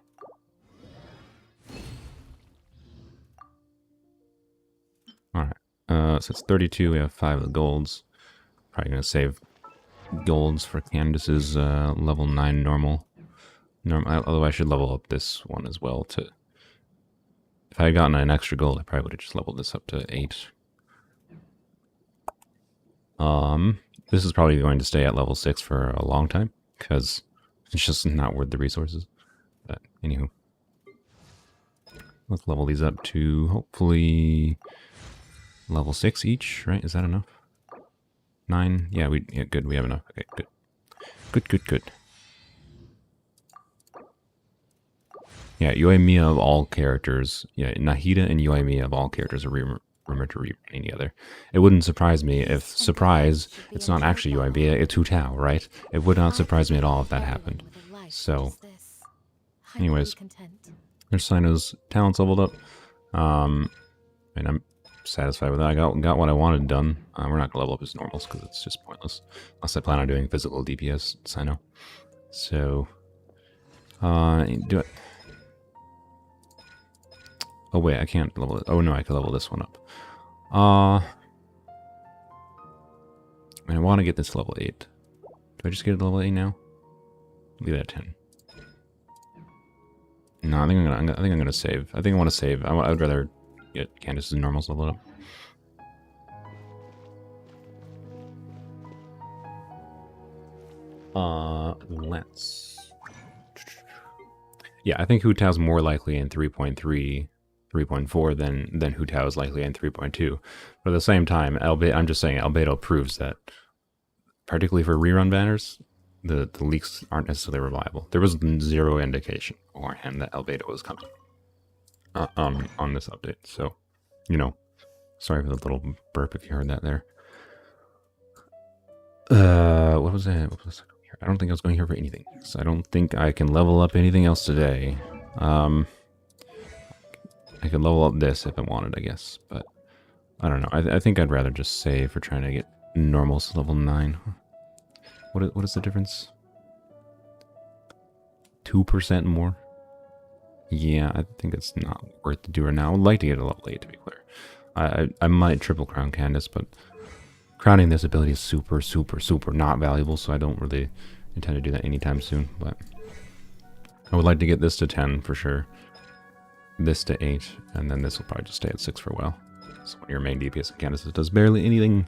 All right. So it's 32. We have 5 of the golds. Probably gonna save golds for Candace's level 9 normal. Although I should level up this one as well to. If I had gotten an extra gold, I probably would have just leveled this up to 8. This is probably going to stay at level 6 for a long time because it's just not worth the resources. But anywho, Let's level these up to hopefully level 6 each, right? Is that enough? 9? Yeah, good. We have enough. Okay, good. Good. Yeah, Yoimiya of all characters. Yeah, Nahida and Yoimiya of all characters are rumored to rerun any other. It wouldn't surprise me if, surprise, it's not actually Yoimiya, it's Hu Tao, right? It would not surprise me at all if that happened. So, anyways, there's Cyno's talents leveled up. And I'm satisfied with that. I got what I wanted done. We're not gonna level up his normals because it's just pointless. Unless I plan on doing physical DPS, Cyno. So, do it. Oh wait, I can't level it. Oh no, I can level this one up. I want to get this to level 8. Do I just get it to level 8 now? Leave it at 10. No, I think I'm gonna save. I think I want to save. I would rather get Candace's normals leveled up. Let's. Yeah, I think Hu Tao's more likely in 3.3. 3.4 than Hu Tao is likely in 3.2. But at the same time, I'm just saying Albedo proves that, particularly for rerun banners, the leaks aren't necessarily reliable. There was zero indication beforehand that Albedo was coming on this update. So, you know, sorry for the little burp if you heard that there. What was that? I don't think I was going here for anything. So I don't think I can level up anything else today. I could level up this if I wanted, I guess, but I don't know. I think I'd rather just save for trying to get normals to level 9. What is the difference? 2% more? Yeah, I think it's not worth to do right now. I would like to get a level 8, to be clear. I might triple crown Candace, but crowning this ability is super not valuable, so I don't really intend to do that anytime soon, but I would like to get this to 10 for sure. This to 8, and then this will probably just stay at 6 for a while. So when your main DPS of Candace does barely anything.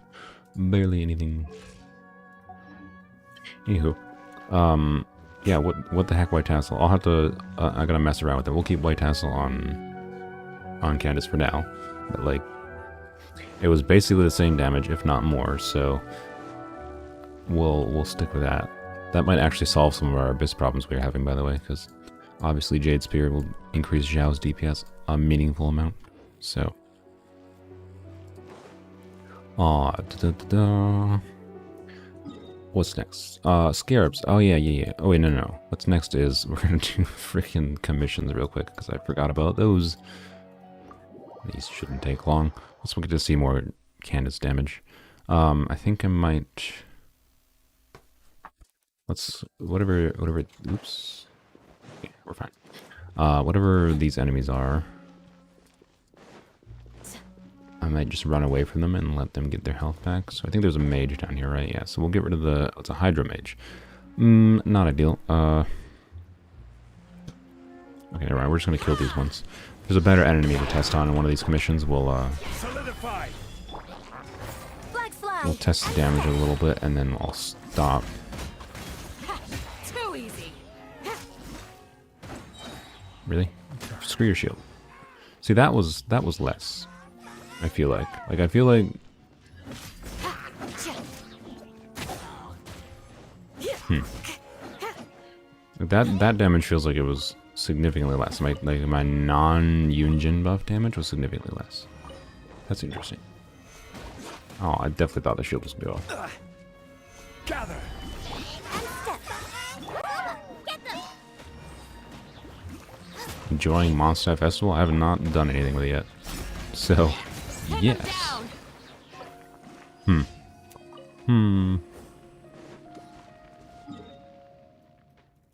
Anywho, yeah, what the heck, White Tassel? I'll have to, I gotta mess around with it. We'll keep White Tassel on Candace for now, but like, it was basically the same damage, if not more, so we'll stick with that. That might actually solve some of our abyss problems we were having, by the way, because obviously Jade Spear will increase Zhao's DPS a meaningful amount. So. What's next? Scarabs. Oh yeah. Oh wait, no. What's next is we're gonna do freaking commissions real quick because I forgot about those. These shouldn't take long. Let's get to see more Candace damage. I think I might. Let's whatever. Oops. Okay, we're fine. Whatever these enemies are, I might just run away from them and let them get their health back. So I think there's a mage down here, right? Yeah, so we'll get rid of the... It's a Hydra mage. Not ideal. Okay, never mind. We're just going to kill these ones. If there's a better enemy to test on in one of these commissions, we'll test the damage a little bit, and then I'll stop. Too easy. Really? Screw your shield. See, that was less. I feel like. I feel like... That damage feels like it was significantly less. My non-Yunjin buff damage was significantly less. That's interesting. Oh, I definitely thought the shield was going to be off. Gather. Enjoying Monster Festival? I have not done anything with it yet. So, yes.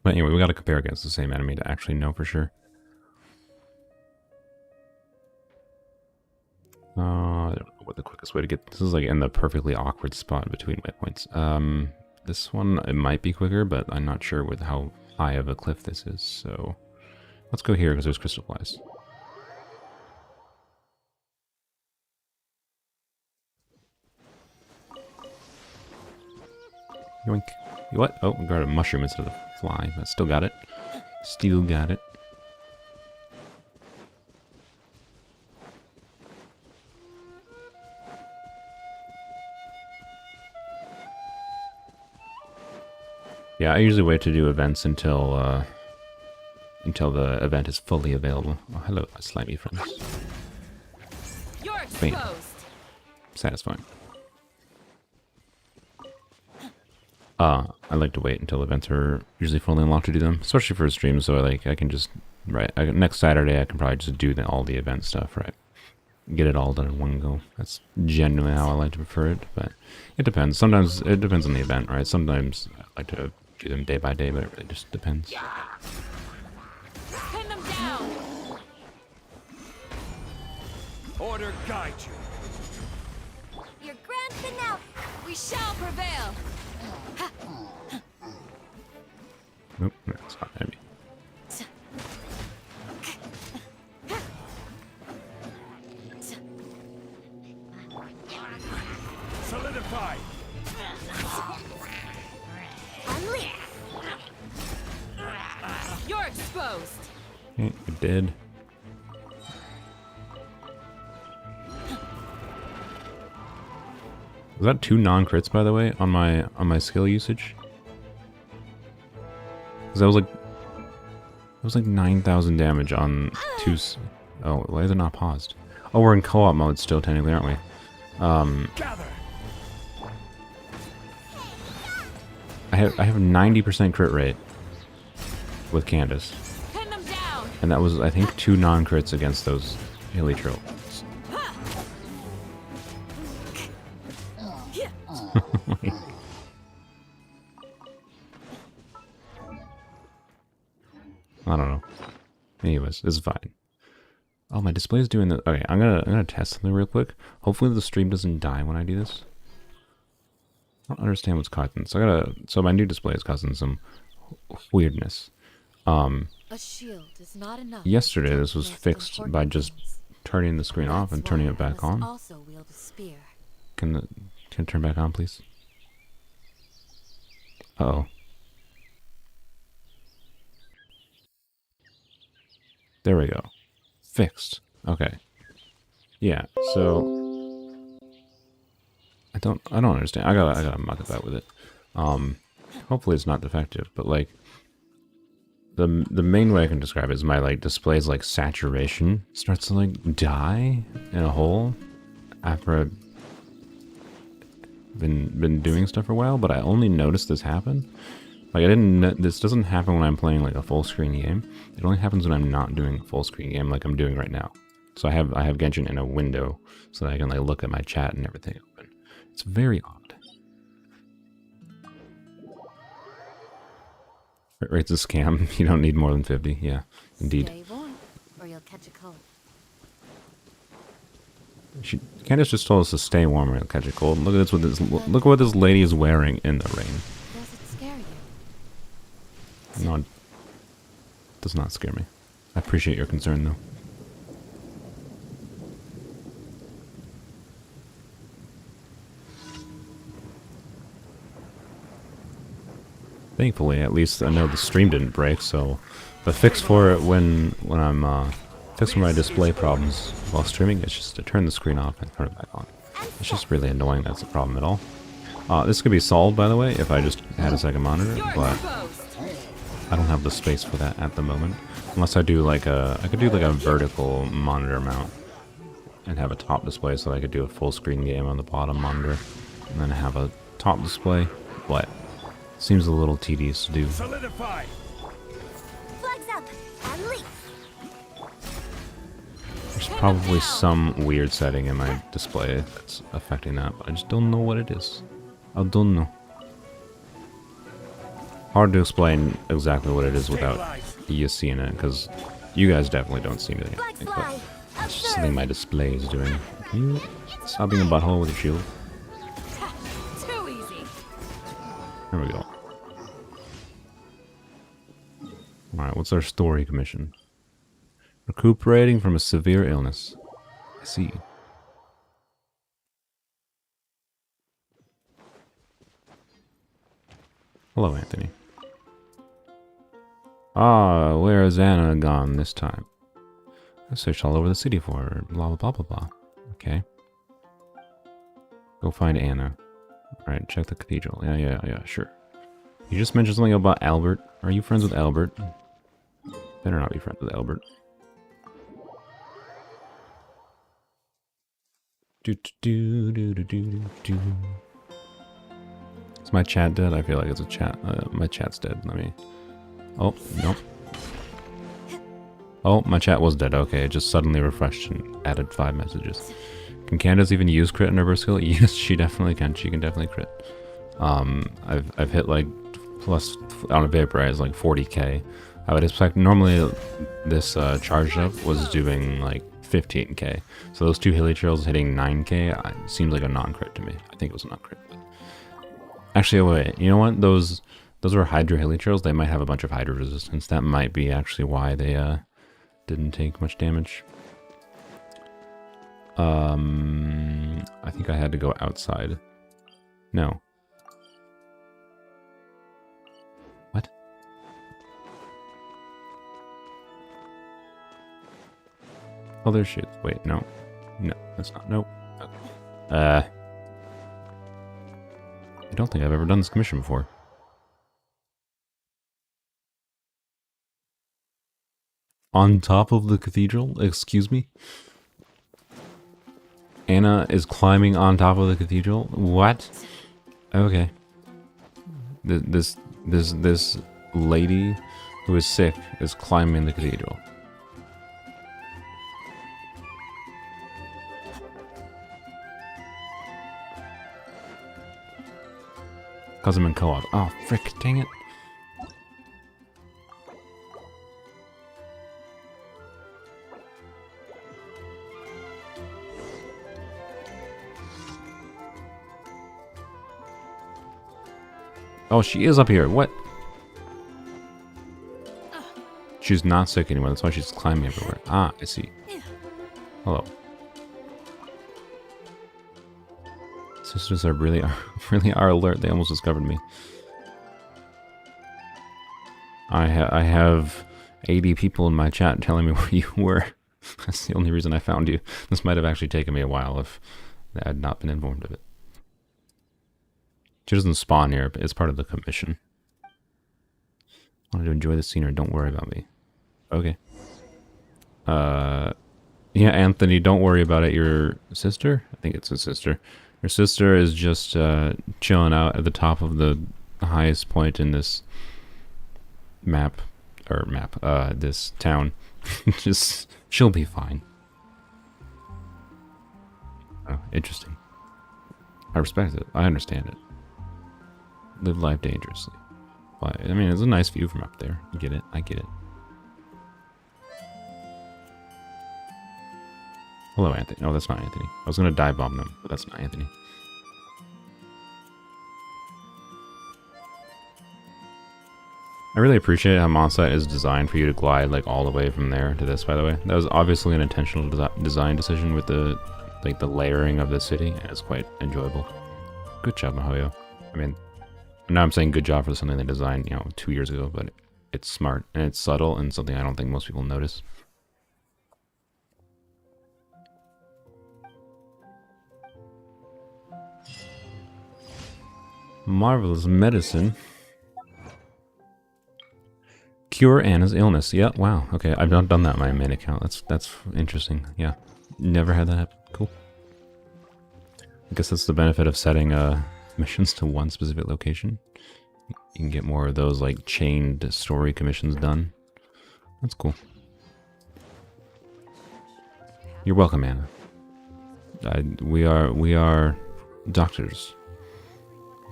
But anyway, we got to compare against the same enemy to actually know for sure. I don't know what the quickest way to get... This is like in the perfectly awkward spot between waypoints. This one, it might be quicker, but I'm not sure with how high of a cliff this is, so... Let's go here because there's crystal flies. Yoink. What? Oh, we got a mushroom instead of a fly, but still got it. Still got it. Yeah, I usually wait to do events until the event is fully available. Oh, hello, my slimy friends. You're Bam. exposed. Satisfying. I like to wait until events are usually fully unlocked to do them, especially for a stream. So I can just next Saturday I can probably just do all the event stuff, right? Get it all done in one go. That's genuinely how I like to prefer it, but it depends. Sometimes it depends on the event, right? Sometimes I like to do them day by day, but it really just depends. Pin them down. Order guide you. Your grand finale. We shall prevail. Nope, that's not heavy. Solidify. Unleash. You're exposed. Okay, you're dead. Was that 2 non-crits, by the way, on my skill usage? Because that was like 9,000 damage on 2. Oh, why is it not paused? Oh, we're in co-op mode still, technically, aren't we? Gather. I have 90% crit rate with Candace, Pin them down. and that was I think 2 non-crits against those Heliotropes. I don't know. Anyways, this is fine. Oh, my display is doing the. Okay, I'm gonna test something real quick. Hopefully the stream doesn't die when I do this. I don't understand what's causing. So my new display is causing some weirdness. A shield is not enough. Yesterday this was fixed by just turning the screen off and turning it back on. Also wield a spear. Can it turn back on, please? Uh-oh. There we go. Fixed. Okay. Yeah, so I don't understand. I gotta muck about with it. Hopefully it's not defective, but like the main way I can describe it is my display's saturation starts to die in a hole after I've been doing stuff for a while, but I only noticed this happen. This doesn't happen when I'm playing a full screen game. It only happens when I'm not doing a full screen game like I'm doing right now. So I have Genshin in a window so that I can look at my chat and everything open. It's very odd. Rate's a scam. You don't need more than 50. Yeah, indeed. Stay warm, or you'll catch a cold. Candace just told us to stay warm or you'll catch a cold. Look at this. Look what this lady is wearing in the rain. Does it scare you? No, it does not scare me. I appreciate your concern, though. Thankfully, at least I know the stream didn't break, so the fix for it when I'm fixing my display problems while streaming is just to turn the screen off and turn it back on. It's just really annoying. That's a problem at all. This could be solved, by the way, if I just had a second monitor, but I don't have the space for that at the moment. Unless I do I could do a vertical monitor mount and have a top display so I could do a full screen game on the bottom monitor and then have a top display, but seems a little tedious to do. Solidify. Flags up. Unleash. There's probably some weird setting in my display that's affecting that, but I just don't know what it is. I don't know. Hard to explain exactly what it is without you seeing it, because you guys definitely don't see anything. Flags But fly. it's just something my display is doing. Can you stop being a butthole with your shield? Too easy. There we go. Alright, what's our story commission? Recuperating from a severe illness. I see. Hello, Anthony. Ah, where is Anna gone this time? I searched all over the city for her. Blah, blah, blah, blah, blah. Okay. Go find Anna. Alright, check the cathedral. Yeah, sure. You just mentioned something about Albert. Are you friends with Albert? Better not be friends with Albert. Is my chat dead? I feel like it's a chat. My chat's dead. Let me... Oh, nope. Oh, my chat was dead. Okay, it just suddenly refreshed and added 5 messages. Can Candace even use crit in her burst skill? Yes, she definitely can. She can definitely crit. I've hit like plus on a vaporize like 40k. I would expect normally this charged up was doing like 15k. So those 2 hilichurls hitting 9k seems like a non-crit to me. I think it was a non-crit. Actually, wait. You know what? Those were Hydra hilichurls. They might have a bunch of Hydra resistance. That might be actually why they didn't take much damage. I think I had to go outside. No. What? Oh, there's shit. Wait, no. No, that's not. Nope. Okay. I don't think I've ever done this commission before. On top of the cathedral? Excuse me? Anna is climbing on top of the cathedral? What? Okay. This lady who is sick is climbing the cathedral. Cause I'm in co-op. Oh, frick, dang it. Oh, she is up here. What? She's not sick anymore. That's why she's climbing everywhere. Ah, I see. Hello. Sisters are really are alert. They almost discovered me. I have 80 people in my chat telling me where you were. That's the only reason I found you. This might have actually taken me a while if I had not been informed of it. She doesn't spawn here, but it's part of the commission. Wanted to enjoy the scenery, don't worry about me. Okay. Yeah, Anthony, don't worry about it. Your sister? I think it's his sister. Your sister is just chilling out at the top of the highest point in this this town. Just, she'll be fine. Oh, interesting. I respect it. I understand it. Live life dangerously. But, I mean, it's a nice view from up there. You get it? I get it. Hello, Anthony. No, that's not Anthony. I was going to dive bomb them, but that's not Anthony. I really appreciate how Monsite is designed for you to glide like all the way from there to this, by the way. That was obviously an intentional design decision with the layering of the city, and it's quite enjoyable. Good job, Mahoyo. I mean, now I'm saying good job for something they designed, 2 years ago, but it's smart and it's subtle and something I don't think most people notice. Marvelous medicine. Cure Anna's illness. Yeah, wow. Okay, I've not done that on my main account. That's interesting. Yeah, never had that happen. Cool. I guess that's the benefit of setting missions to one specific location. You can get more of those like chained story commissions done. That's cool. You're welcome, Anna. We are doctors.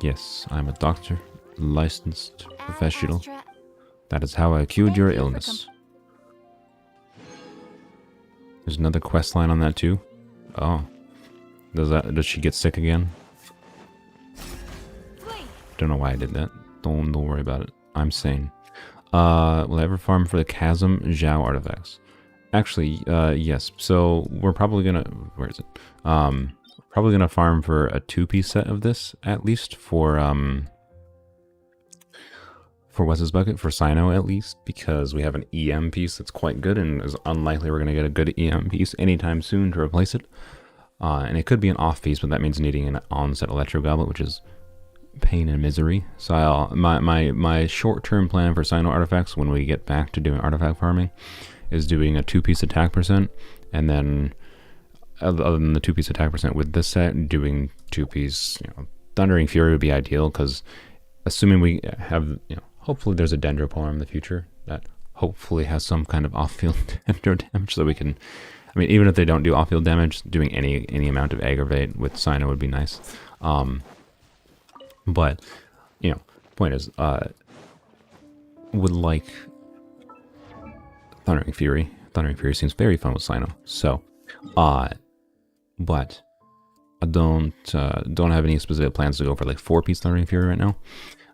Yes, I'm a doctor, licensed professional. That is how I cured your illness. There's another quest line on that too. Oh, does she get sick again? Don't know why I did that. Don't worry about it. I'm sane. Will I ever farm for the Chasm Zhao artifacts? Actually, yes. So we're probably gonna. Where is it? Probably gonna farm for a 2-piece set of this at least for what's his bucket, for Cyno at least, because we have an EM piece that's quite good and is unlikely we're gonna get a good EM piece anytime soon to replace it. And it could be an off piece, but that means needing an on-set Electro Goblet, which is pain and misery. So my short-term plan for Cyno artifacts when we get back to doing artifact farming is doing a 2-piece attack percent, and then other than the 2-piece attack percent with this set, doing 2-piece, Thundering Fury would be ideal, because assuming we have, hopefully there's a Dendro Polearm in the future that hopefully has some kind of off-field Dendro damage, so we can, even if they don't do off-field damage, doing any amount of aggravate with Cyno would be nice. But, point is, would like Thundering Fury. Thundering Fury seems very fun with Cyno. So, but I don't have any specific plans to go for like 4-piece Thundering Fury right now.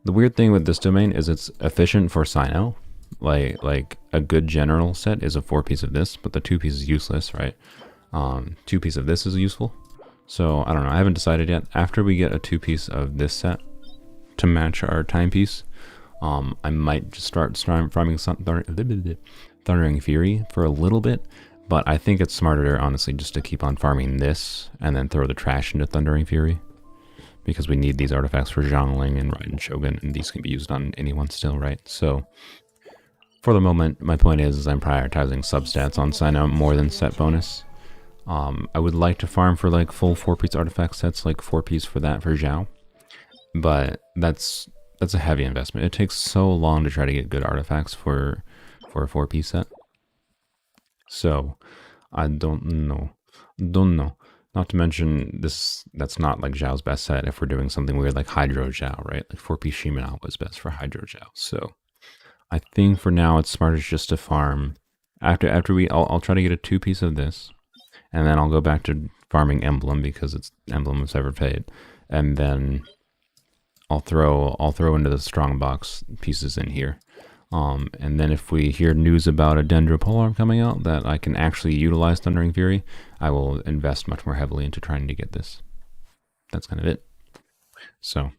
The weird thing with this domain is it's efficient for Cyno. Like a good general set is a 4-piece of this, but the 2-piece is useless, right? 2-piece of this is useful. So I don't know. I haven't decided yet. After we get a 2-piece of this set to match our timepiece, I might just start farming Thundering Fury for a little bit. But I think it's smarter, honestly, just to keep on farming this and then throw the trash into Thundering Fury, because we need these artifacts for Zhongling and Raiden Shogun, and these can be used on anyone still, right? So for the moment, my point is I'm prioritizing substats on Cyno more than set bonus. I would like to farm for like full 4-piece artifact sets, like 4-piece for that for Zhao, but that's a heavy investment. It takes so long to try to get good artifacts for a 4-piece set. So I don't know. Not to mention that's not like Zhao's best set if we're doing something weird like Hydro Zhao, right? Like 4-piece Shimenao was best for Hydro Zhao. So I think for now it's smarter just to farm. I'll try to get a 2-piece of this, and then I'll go back to farming Emblem because it's Emblem of Severed Fate, and then I'll throw into the strong box pieces in here. And then if we hear news about a Dendro Polearm coming out that I can actually utilize Thundering Fury, I will invest much more heavily into trying to get this. That's kind of it. So,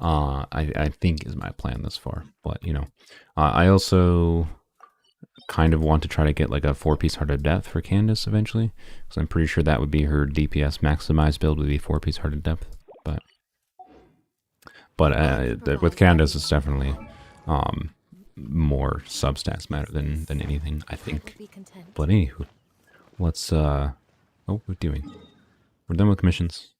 I think is my plan thus far. But, I also kind of want to try to get like a 4-piece Heart of Depth for Candace eventually, because I'm pretty sure that would be her DPS maximized build would be 4-piece Heart of Depth. But with Candace, it's definitely more substats matter than anything, I think. But anywho, let's oh, what are we doing? We're done with commissions.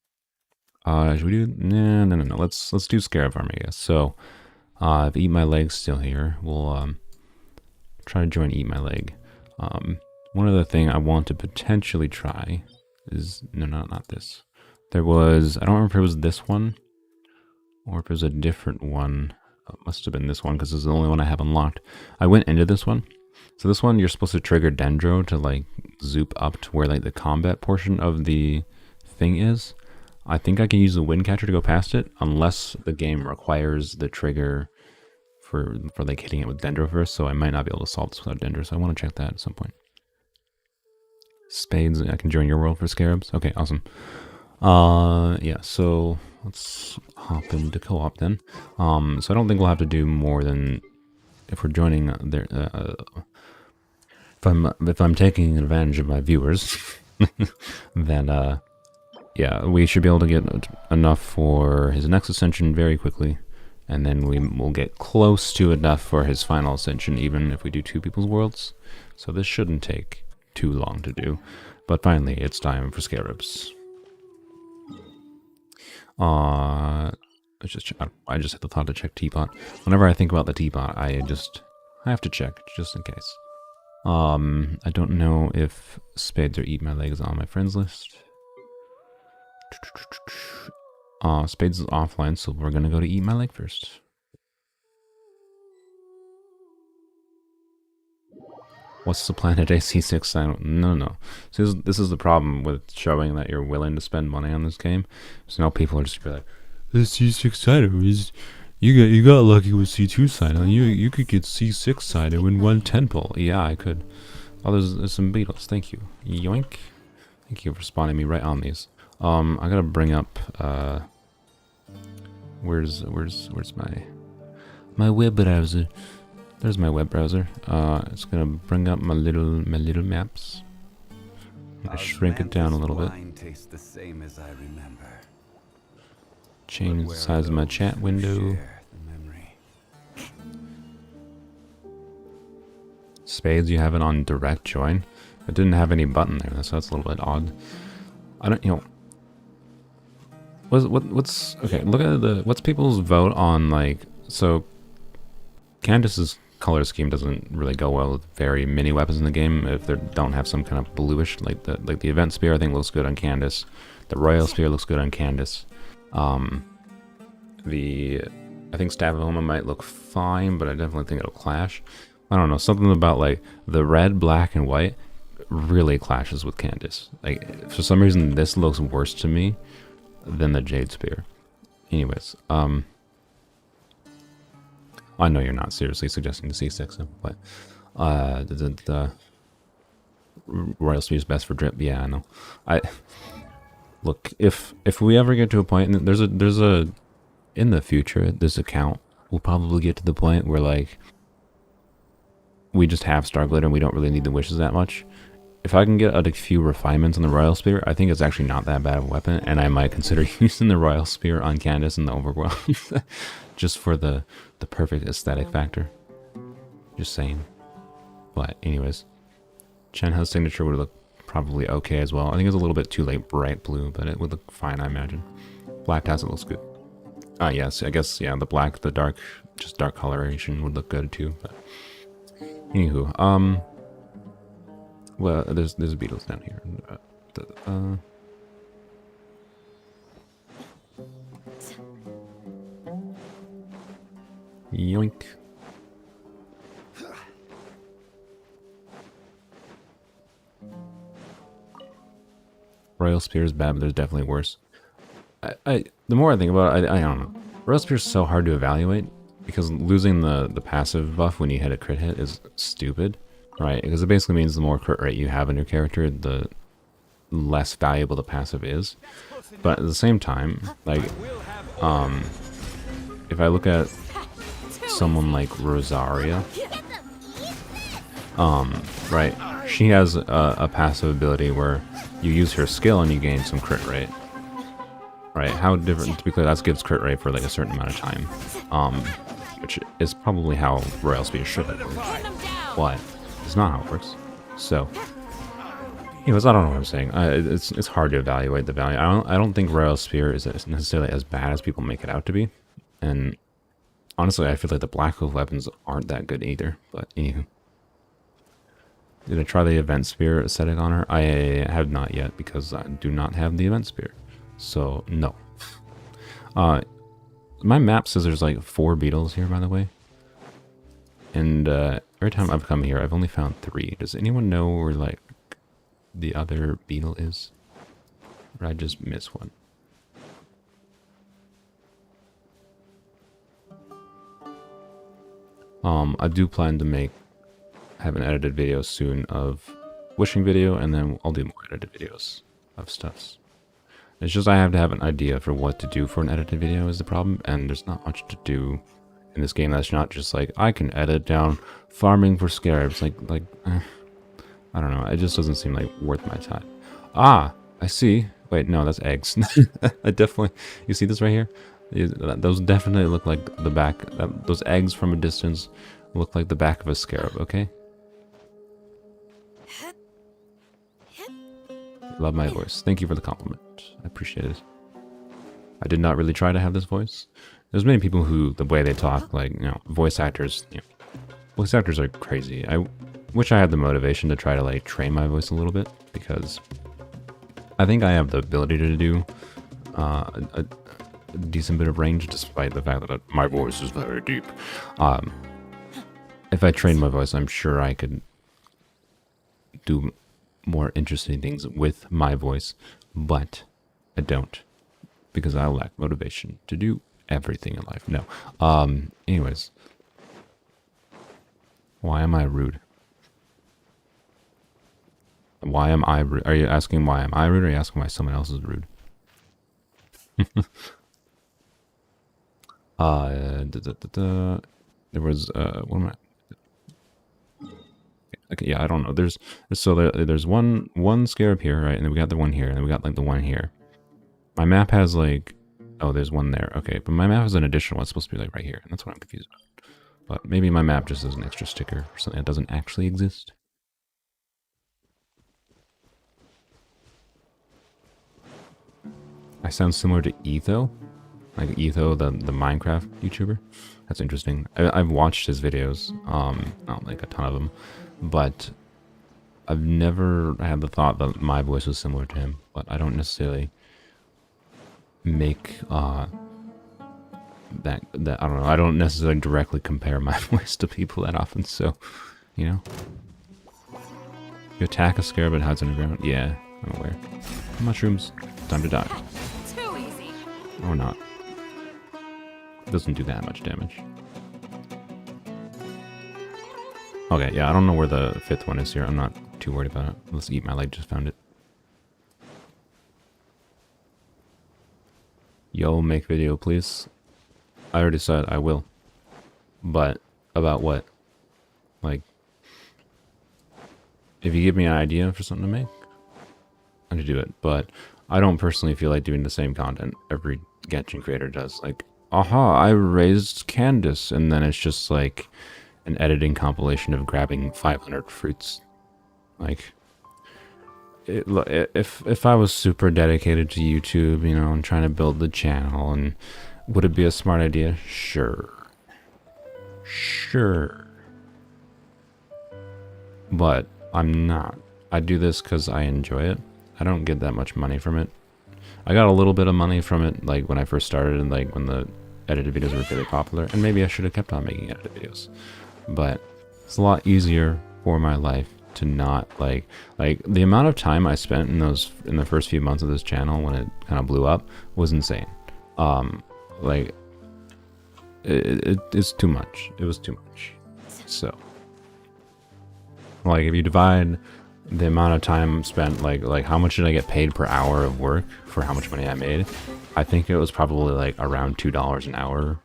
Should we do no, let's do Scarab Farm, I guess. So if Eat My Leg's still here, we'll try to join Eat My Leg. One other thing I want to potentially try is not this. There was, I don't remember if it was this one or if it was a different one. It must have been this one because it's the only one I have unlocked. I went into this one. So this one, you're supposed to trigger Dendro to like zoop up to where like the combat portion of the thing is. I think I can use the Wind Catcher to go past it, unless the game requires the trigger for like hitting it with Dendro first. So I might not be able to solve this without Dendro. So I want to check that at some point. Spades, I can join your world for Scarabs. Okay, awesome. Yeah, so let's hop into co-op then. So I don't think we'll have to do more than, if we're joining there, if I'm taking advantage of my viewers, then yeah, we should be able to get enough for his next ascension very quickly, and then we will get close to enough for his final ascension, even if we do 2 people's worlds. So this shouldn't take too long to do. But finally, it's time for Scarabs. I just had the thought to check Teapot. Whenever I think about the Teapot, I have to check just in case. I don't know if Spades or Eat My Legs on my friends list. Spades is offline, so we're gonna go to Eat My Leg first. What's the plan today? C6 Cyno? No. So this is the problem with showing that you're willing to spend money on this game. So now people are just like, this C6 Cyno is, you got lucky with C2 Cyno. You could get C6 Cyno in 1 temple. Yeah, I could. Oh, there's some beetles. Thank you. Yoink. Thank you for spawning me right on these. I gotta bring up where's my web browser. There's my web browser. It's gonna bring up my little maps. I'm gonna shrink it down a little bit. Tastes the same as I remember. Change the size of my chat window. Share the memory. Spades, you have it on direct join. It didn't have any button there, so that's a little bit odd. I don't, you know. What's okay? Look at what's people's vote on, like, so. Candace's color scheme doesn't really go well with very many weapons in the game if they don't have some kind of bluish, like the event spear. I think looks good on Candace. The royal spear looks good on Candace. I think Staff of Homa might look fine, but I definitely think it'll clash. I don't know, something about like the red, black, and white really clashes with Candace. Like for some reason, this looks worse to me than the Jade Spear. Anyways, I know you're not seriously suggesting the C6, but the Royal Spear is best for drip. Yeah, I know. Look, if we ever get to a point, and there's a in the future, this account will probably get to the point where like we just have Star Glitter and we don't really need the wishes that much. If I can get a few refinements on the Royal Spear, I think it's actually not that bad of a weapon, and I might consider using the Royal Spear on Candace in the Overworld, just for the perfect aesthetic factor. Just saying. But anyways, Chenha's signature would look probably okay as well. I think it's a little bit too late bright blue, but it would look fine, I imagine. Black Tassel looks good. Yes, I guess, yeah, the black, the dark, just dark coloration would look good too. But anywho, well, there's beetles down here. Yoink. Royal Spear is bad, but there's definitely worse. The more I think about it, I don't know. Royal Spear is so hard to evaluate because losing the passive buff when you hit a crit hit is stupid, right? Because it basically means the more crit rate you have in your character, the less valuable the passive is. But at the same time, like, if I look at someone like Rosaria, right, she has a passive ability where you use her skill and you gain some crit rate. Right, how different, to be clear, that gives crit rate for like a certain amount of time. Which is probably how Royal Spear should work. But it's not how it works. So, anyways, I don't know what I'm saying. It's hard to evaluate the value. I don't think Royal Spear is necessarily as bad as people make it out to be. And honestly, I feel like the Black Hoof weapons aren't that good either. But anywho. Did I try the Event Spear aesthetic on her? I have not yet because I do not have the Event Spear. So, no. My map says there's like 4 beetles here, by the way. And every time I've come here, I've only found 3. Does anyone know where like the other beetle is? Or I just miss one? I do plan to have an edited video soon of wishing video, and then I'll do more edited videos of stuffs. It's just I have to have an idea for what to do for an edited video is the problem, and there's not much to do in this game that's not just like, I can edit down farming for scarabs, I don't know, it just doesn't seem like worth my time. Ah, I see. Wait, no, that's eggs. I definitely, you see this right here? Those definitely look like the back, those eggs from a distance look like the back of a scarab, okay? Love my voice. Thank you for the compliment. I appreciate it. I did not really try to have this voice. There's many people who, the way they talk, like, you know, voice actors are crazy. I wish I had the motivation to try to, like, train my voice a little bit, because I think I have the ability to do a decent bit of range, despite the fact that my voice is very deep. If I trained my voice, I'm sure I could do more interesting things with my voice, but I don't, because I lack motivation to do everything in life. No. Anyways. Why am I rude? Why am I rude? Are you asking why am I rude, or are you asking why someone else is rude? There was, what am I? Okay, yeah, I don't know. There's one scarab here, right? And then we got the one here, and then we got like the one here. My map has like Oh, there's one there. Okay, but my map has an additional one. It's supposed to be like right here, and that's what I'm confused about. But maybe my map just has an extra sticker or something that doesn't actually exist. I sound similar to Etho. Like Etho, the Minecraft YouTuber. That's interesting. I've watched his videos. Not like a ton of them. But I've never had the thought that my voice was similar to him. But I don't necessarily make that I don't know. I don't necessarily directly compare my voice to people that often. So, you know. You attack a scarab and hides underground. Yeah, I'm aware. Mushrooms. Time to die. Too easy. Or not. Doesn't do that much damage. Okay, yeah, I don't know where the fifth one is here. I'm not too worried about it. Let's eat my leg, just found it. Yo, make video, please. I already said I will. But, about what? Like, if you give me an idea for something to make, I'm gonna do it. But I don't personally feel like doing the same content every Genshin creator does. Like, aha, I raised Candace, and then it's just like an editing compilation of grabbing 500 fruits. Like, if I was super dedicated to YouTube, you know, and trying to build the channel, and would it be a smart idea? Sure. Sure. But I'm not. I do this because I enjoy it. I don't get that much money from it. I got a little bit of money from it, like when I first started, and like when the edited videos were really popular, and maybe I should have kept on making edited videos. But it's a lot easier for my life to not like the amount of time I spent in the first few months of this channel when it kind of blew up was insane. Like it's too much. It was too much. So like if you divide the amount of time spent, like how much did I get paid per hour of work for how much money I made? I think it was probably like around $2 an hour,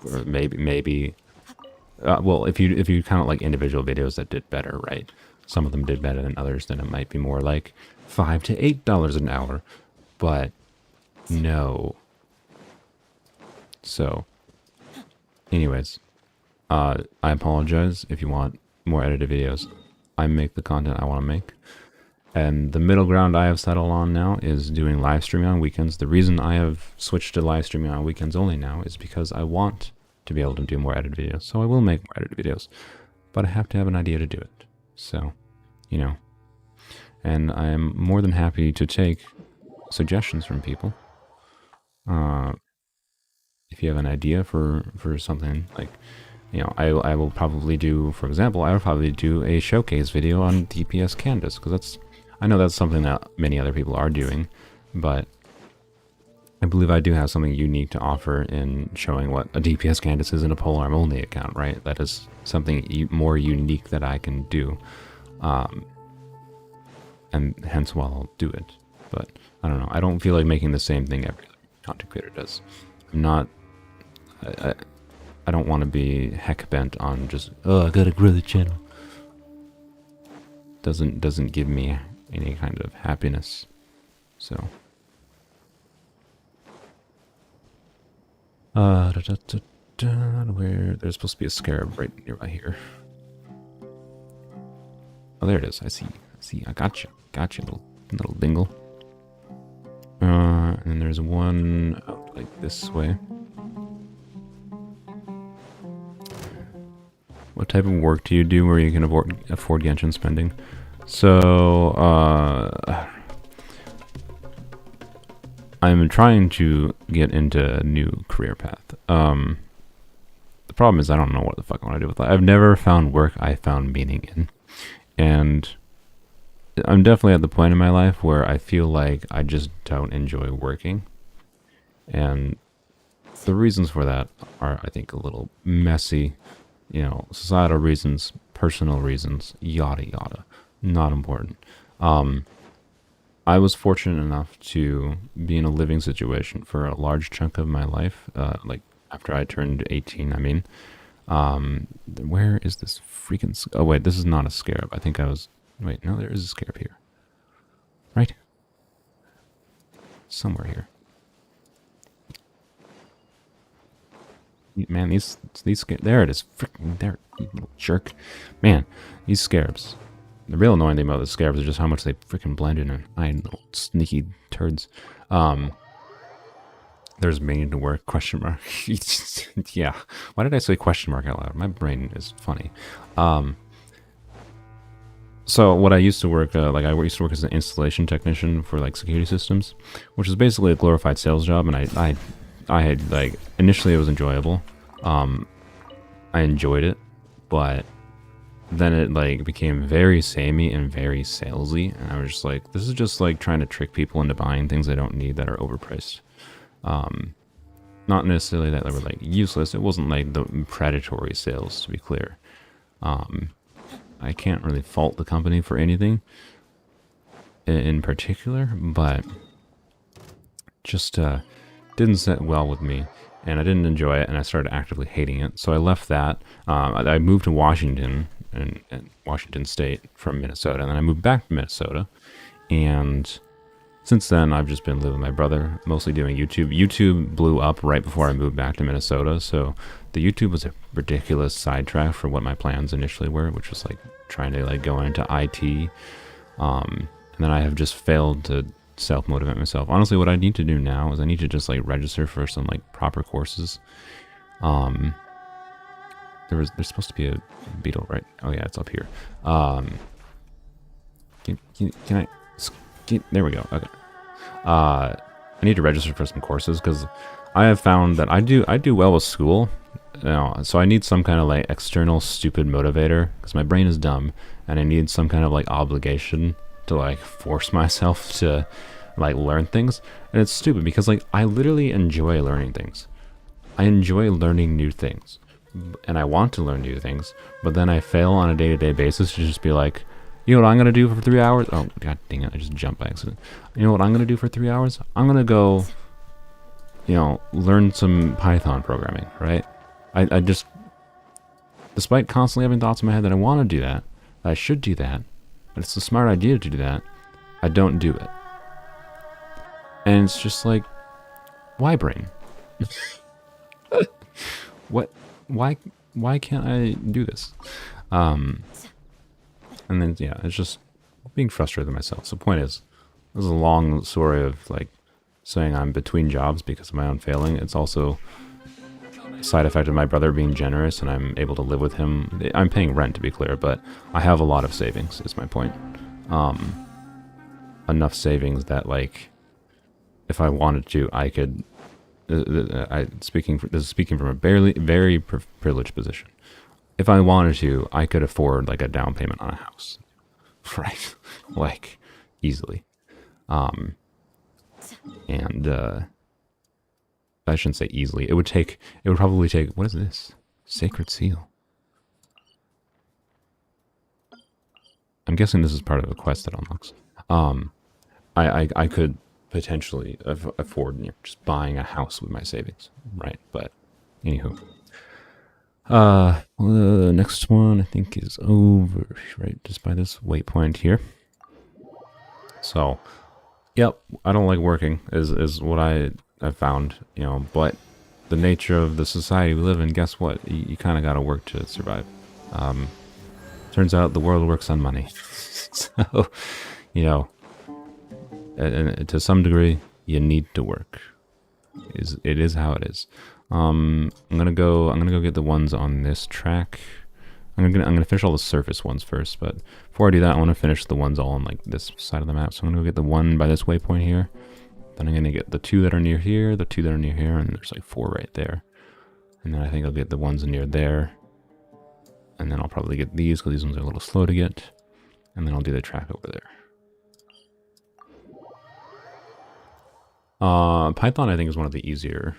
or maybe. Well, if you count like individual videos that did better, right? Some of them did better than others. Then it might be more like $5 to $8 an hour, but no. So, anyways, I apologize if you want more edited videos. I make the content I want to make, and the middle ground I have settled on now is doing live streaming on weekends. The reason I have switched to live streaming on weekends only now is because I want to be able to do more edited videos. So I will make more edited videos, but I have to have an idea to do it. So, you know, and I am more than happy to take suggestions from people. If you have an idea for something, like, you know, I will probably do, for example, I will probably do a showcase video on DPS Candace, because I know that's something that many other people are doing, but I believe I do have something unique to offer in showing what a DPS Candace is in a Polearm Only account, right? That is something more unique that I can do, and hence why I'll do it. But I don't know, I don't feel like making the same thing every content creator does. I'm not, I don't want to be heck bent on just, oh, I gotta grow the channel. Doesn't give me any kind of happiness. So where there's supposed to be a scarab right nearby here. Oh, there it is. I see. I got you, little dingle. And there's one out like this way. What type of work do you do where you can afford Genshin spending? So, I'm trying to get into a new career path. The problem is I don't know what the fuck I want to do with that. I've never found work I found meaning in. And I'm definitely at the point in my life where I feel like I just don't enjoy working. And the reasons for that are, I think, a little messy. You know, societal reasons, personal reasons, yada yada. Not important. I was fortunate enough to be in a living situation for a large chunk of my life, like after I turned 18, I mean. Where is this freaking... Oh, wait, this is not a scarab. I think I was... Wait, no, there is a scarab here. Right? Somewhere here. Man, there it is. Freaking there, you little jerk. Man, these scarabs. The real annoying thing about the scarabs is just how much they freaking blend in. And I little sneaky turds. There's made to work, question mark. Yeah. Why did I say question mark out loud? My brain is funny. So what I used to work, I used to work as an installation technician for like security systems, which is basically a glorified sales job. And I had like, initially it was enjoyable. I enjoyed it, but then it like became very samey and very salesy. And I was just like, this is just like trying to trick people into buying things they don't need that are overpriced. Not necessarily that they were like useless. It wasn't like the predatory sales, to be clear. I can't really fault the company for anything in particular, but just didn't sit well with me, and I didn't enjoy it, and I started actively hating it. So I left that. I moved to Washington, and Washington State from Minnesota, and then I moved back to Minnesota, and since then, I've just been living with my brother, mostly doing YouTube. YouTube blew up right before I moved back to Minnesota, so the YouTube was a ridiculous sidetrack for what my plans initially were, which was like trying to like go into IT. And then I have just failed to self-motivate myself. Honestly, what I need to do now is I need to just like register for some like proper courses. There's supposed to be a beetle, right? Oh yeah, it's up here. Can I? There we go. Okay. I need to register for some courses because I have found that I do well with school. So I need some kind of like external stupid motivator because my brain is dumb, and I need some kind of like obligation to like force myself to like learn things. And it's stupid because like I literally enjoy learning things. I enjoy learning new things, and I want to learn new things, but then I fail on a day-to-day basis to just be like, you know what I'm going to do for 3 hours? Oh, god dang it, I just jumped by accident. You know what I'm going to do for 3 hours? I'm going to go, learn some Python programming, right? I just, despite constantly having thoughts in my head that I want to do that, I should do that, but it's a smart idea to do that, I don't do it. And it's just like, why brain? Why can't I do this? And then, yeah, it's just being frustrated with myself. So the point is, this is a long story of, like, saying I'm between jobs because of my own failing. It's also a side effect of my brother being generous, and I'm able to live with him. I'm paying rent, to be clear, but I have a lot of savings, is my point. Enough savings that, like, if I wanted to, I could... this is speaking from a very privileged position. If I wanted to, I could afford like a down payment on a house, right? Like easily. And I shouldn't say easily. It would probably take. What is this? Sacred seal. I'm guessing this is part of a quest that unlocks. I could potentially afford just buying a house with my savings, right? But anywho. The next one I think is over, right? Just by this waypoint here. So, yep, I don't like working is what I've found, but the nature of the society we live in, guess what? You kind of got to work to survive. Turns out the world works on money. So, and to some degree, you need to work. It is how it is. I'm gonna go get the ones on this track. I'm gonna finish all the surface ones first, but before I do that, I want to finish the ones all on like this side of the map. So I'm gonna go get the one by this waypoint here. Then I'm gonna get the two that are near here, the two that are near here, and there's like 4 right there. And then I think I'll get the ones near there. And then I'll probably get these because these ones are a little slow to get. And then I'll do the track over there. Python I think is one of the easier.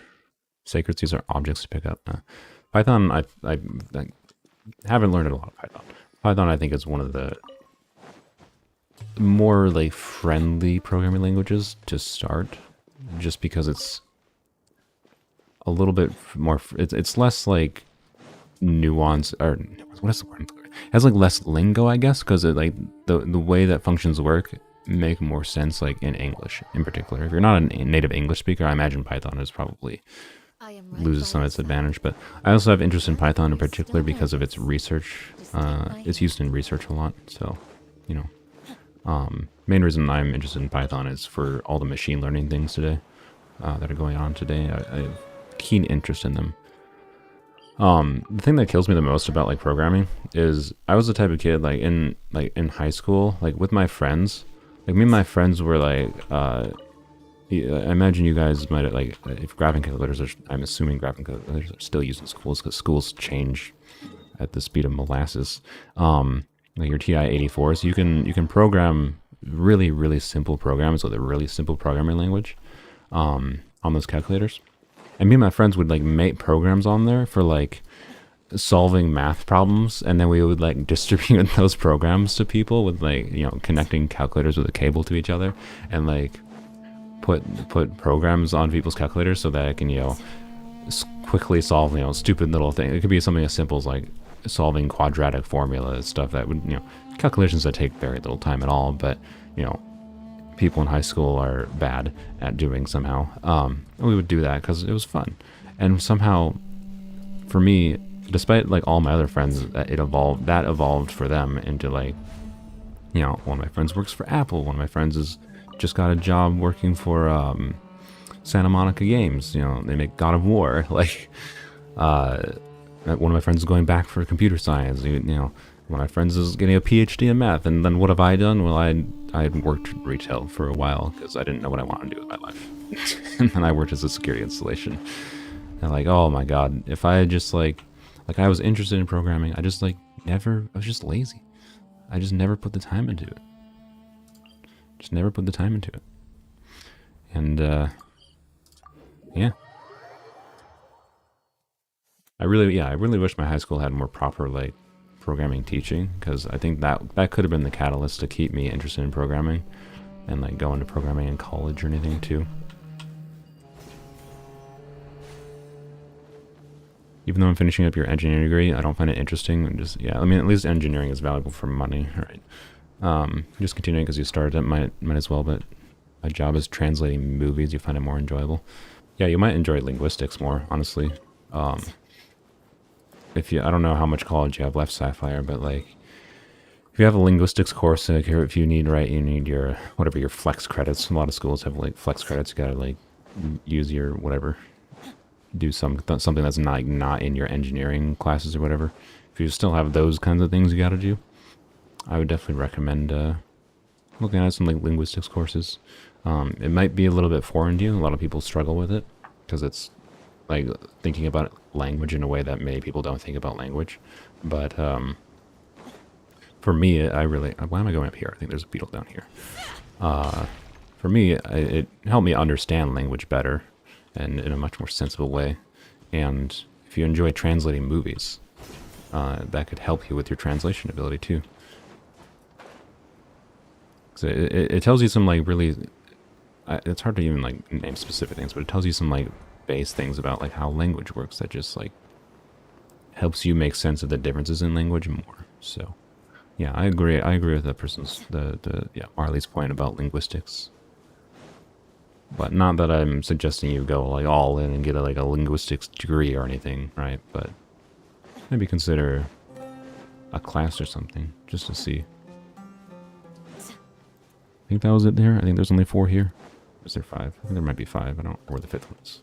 Sacred seals are objects to pick up. Python, I haven't learned a lot of Python. Python, I think, is one of the more like friendly programming languages to start, just because it's a little bit more. It's less like nuance, or what is the word? It has like less lingo, I guess, because it like the way that functions work make more sense like in English in particular. If you're not a native English speaker, I imagine Python is probably I am right loses by some of your its side. advantage. But I also have interest in Python in particular because of its research. It's used in research a lot, so you know. Main reason I'm interested in Python is for all the machine learning things today that are going on today. I have keen interest in them. The thing that kills me the most about like programming is I was the type of kid like in high school, like with my friends, like me and my friends were like, I imagine you guys might have, like, if graphing calculators are, I'm assuming graphing calculators are still used in schools because schools change at the speed of molasses. Like your TI-84s, you can program really simple programs with a really simple programming language on those calculators. And me and my friends would like make programs on there for like solving math problems, and then we would like distribute those programs to people with like, you know, connecting calculators with a cable to each other, and like put programs on people's calculators so that I can, you know, quickly solve, you know, stupid little thing. It could be something as simple as like solving quadratic formulas, stuff that would, you know, calculations that take very little time at all, but you know, people in high school are bad at doing somehow. And we would do that because it was fun. And somehow, for me, despite like all my other friends, that evolved for them into like, you know, one of my friends works for Apple. One of my friends has just got a job working for Santa Monica Games. You know, they make God of War. Like, one of my friends is going back for computer science. You know, one of my friends is getting a PhD in math. And then what have I done? Well, I had worked retail for a while because I didn't know what I wanted to do with my life. And then I worked as a security installation. And like, oh my god, if I had just like I was interested in programming, I just like never, I was just lazy. I just never put the time into it. Just never put the time into it. And yeah. I really wish my high school had more proper like programming teaching, because I think that could have been the catalyst to keep me interested in programming and like go into programming in college or anything too. Even though I'm finishing up your engineering degree, I don't find it interesting. I mean, at least engineering is valuable for money, right? Just continuing because you started it, might as well, but my job is translating movies. You find it more enjoyable. Yeah, you might enjoy linguistics more, honestly. I don't know how much college you have left, Sapphire, but like, if you have a linguistics course, like, if you need, right, you need your, whatever, your flex credits. A lot of schools have like flex credits. You gotta like use your whatever, do something that's not in your engineering classes or whatever. If you still have those kinds of things you gotta do, I would definitely recommend looking at some like linguistics courses. It might be a little bit foreign to you. A lot of people struggle with it because it's like thinking about language in a way that many people don't think about language. But for me, why am I going up here? I think there's a beetle down here. For me, it helped me understand language better and in a much more sensible way. And if you enjoy translating movies, that could help you with your translation ability too. So it tells you some like really, it's hard to even like name specific things, but it tells you some like base things about like how language works that just like helps you make sense of the differences in language more. So yeah, I agree with that person's Marley's point about linguistics. But not that I'm suggesting you go like all in and get a linguistics degree or anything, right? But maybe consider a class or something just to see. I think that was it there. I think there's only 4 here. Is there 5? I think there might be 5. I don't know where the 5th one is.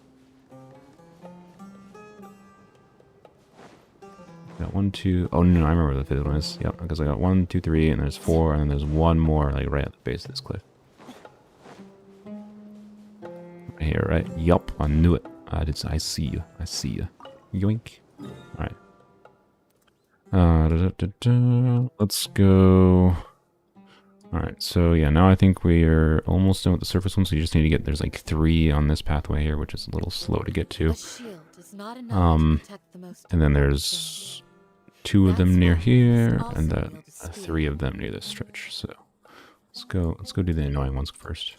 Got 1, 2. Oh no, I remember where the 5th one is. Yep, because I got 1, 2, 3, and there's 4, and then there's one more like right at the base of this cliff. Right here, right? Yup, I knew it. I see you. I see you. Yoink. All right. Let's go. All right. So yeah, now I think we are almost done with the surface one. So you just need to get. There's like 3 on this pathway here, which is a little slow to get to. A shield is not enough to protect the most And then there's 2 of them near here, and then 3 of them near this stretch. So let's go do the annoying ones first.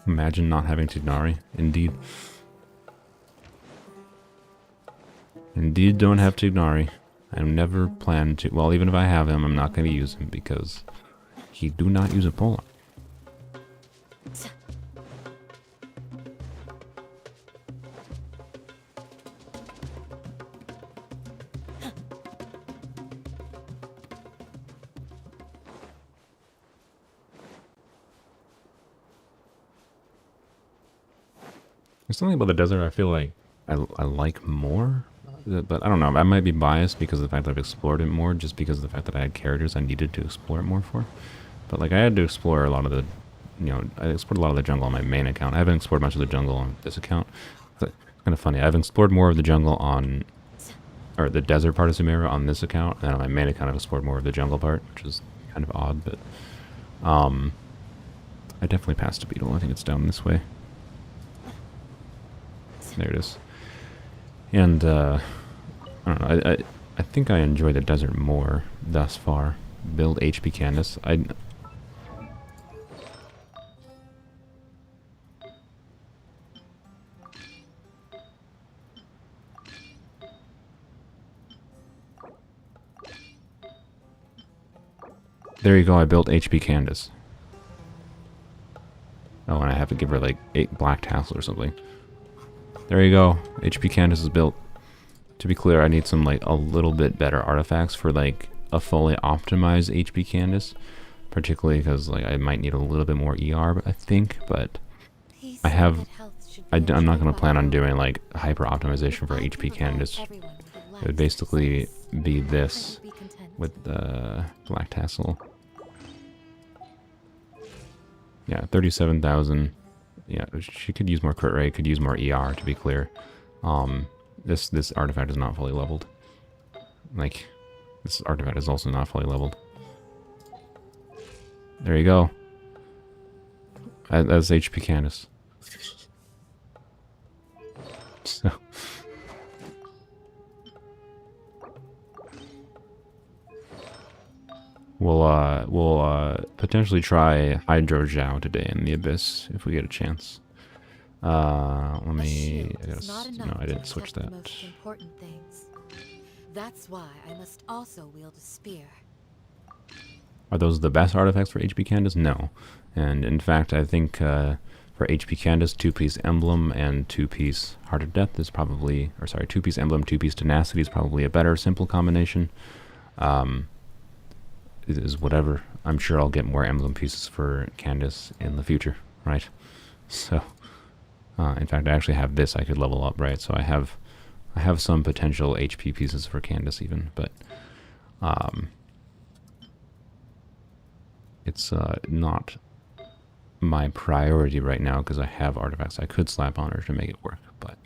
Imagine not having Tignari. Indeed. Indeed don't have Tignari. I never plan to. Well, even if I have him, I'm not going to use him because he do not use a polearm. There's something about the desert I feel like I like more, but I don't know. I might be biased because of the fact that I've explored it more, just because of the fact that I had characters I needed to explore it more for. But like I had to explore a lot of the, I explored a lot of the jungle on my main account. I haven't explored much of the jungle on this account. But it's kind of funny. I've explored more of the jungle on, or the desert part of Sumeru on this account, and on my main account I've explored more of the jungle part, which is kind of odd, but I definitely passed a beetle. I think it's down this way. There it is. And I don't know. I think I enjoy the desert more thus far. Build HP Candace. There you go. I built HP Candace. Oh, and I have to give her like 8 black tassel or something. There you go. HP Candace is built. To be clear, I need some like a little bit better artifacts for like a fully optimized HP Candace, particularly because like I might need a little bit more ER, I think. But I have. I'm not going to plan on doing like hyper optimization for HP Candace. It would basically be this with the black tassel. Yeah, 37,000. Yeah, she could use more crit rate, could use more ER, to be clear. This artifact is not fully leveled. Like, this artifact is also not fully leveled. There you go. That's HP Candace. So... We'll potentially try Hydro Zhao today in the Abyss if we get a chance. Let me. No, I didn't switch that. That's why I must also wield a spear. Are those the best artifacts for HP Candace? No. And in fact, I think for HP Candace, 2-piece Emblem and 2-piece Heart of Death is probably, or sorry, 2-piece Emblem, 2-piece Tenacity is probably a better simple combination. It is whatever. I'm sure I'll get more emblem pieces for Candace in the future, right? So, in fact, I actually have this I could level up, right? So I have some potential HP pieces for Candace even, but it's not my priority right now because I have artifacts I could slap on her to make it work. But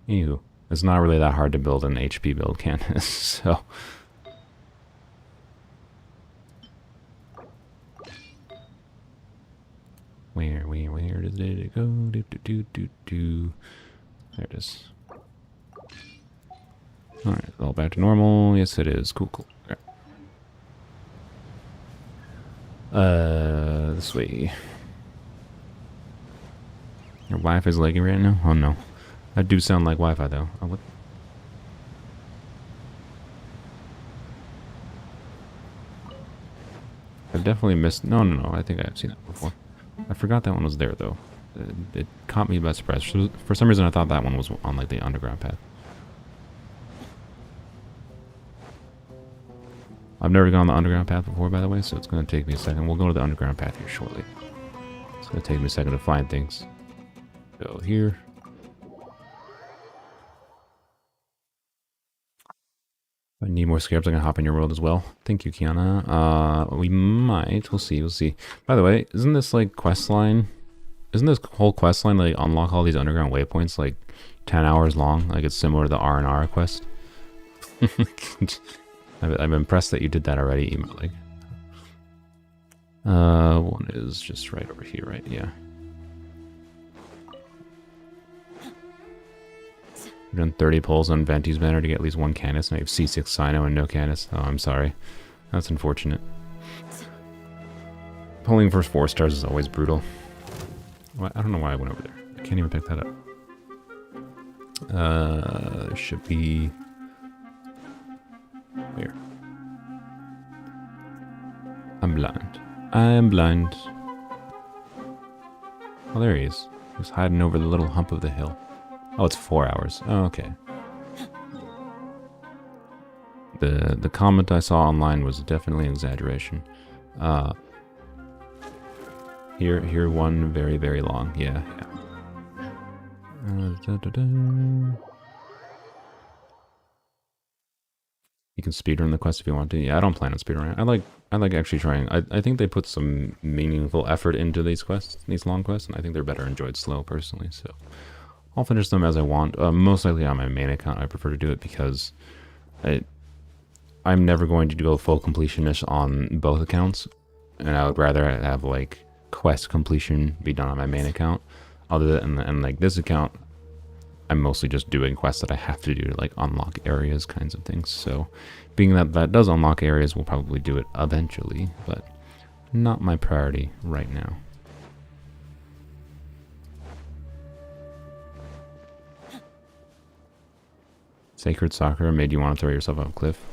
anywho, it's not really that hard to build an HP build Candace, so. Where did it go? There it is. Alright, all back to normal. Yes, it is. Cool. Okay. This way. Your Wi-Fi's lagging right now? Oh no. That do sound like Wi-Fi though. Oh, what? I've definitely missed... No. I think I've seen that before. I forgot that one was there, though. It caught me by surprise. For some reason, I thought that one was on, like, the underground path. I've never gone the underground path before, by the way, so it's going to take me a second. We'll go to the underground path here shortly. It's going to take me a second to find things. Go here. If I need more scarabs, I can hop in your world as well. Thank you, Kiana. We might. We'll see. By the way, isn't this like quest line? Isn't this whole quest line like unlock all these underground waypoints like 10 hours long? Like it's similar to the R&R quest. I'm impressed that you did that already, like. One is just right over here, right? Yeah. I've done 30 pulls on Venti's banner to get at least 1 Candace, and I have C6 Cyno and no Candace. Oh, I'm sorry. That's unfortunate. Pulling for 4 stars is always brutal. Well, I don't know why I went over there. I can't even pick that up. There should be... Where? I'm blind. Oh, there he is. He's hiding over the little hump of the hill. Oh, it's 4 hours. Oh, okay. The comment I saw online was definitely an exaggeration. Here one very, very long. Yeah. You can speedrun the quest if you want to. Yeah, I don't plan on speedrunning. I like actually trying. I think they put some meaningful effort into these quests, these long quests, and I think they're better enjoyed slow personally. So I'll finish them as I want. Most likely on my main account, I prefer to do it because I'm never going to go full completionish on both accounts, and I would rather have like quest completion be done on my main account. Other than and like this account, I'm mostly just doing quests that I have to do to like unlock areas, kinds of things. So being that that does unlock areas, we'll probably do it eventually, but not my priority right now. Sacred Soccer made you want to throw yourself off a cliff.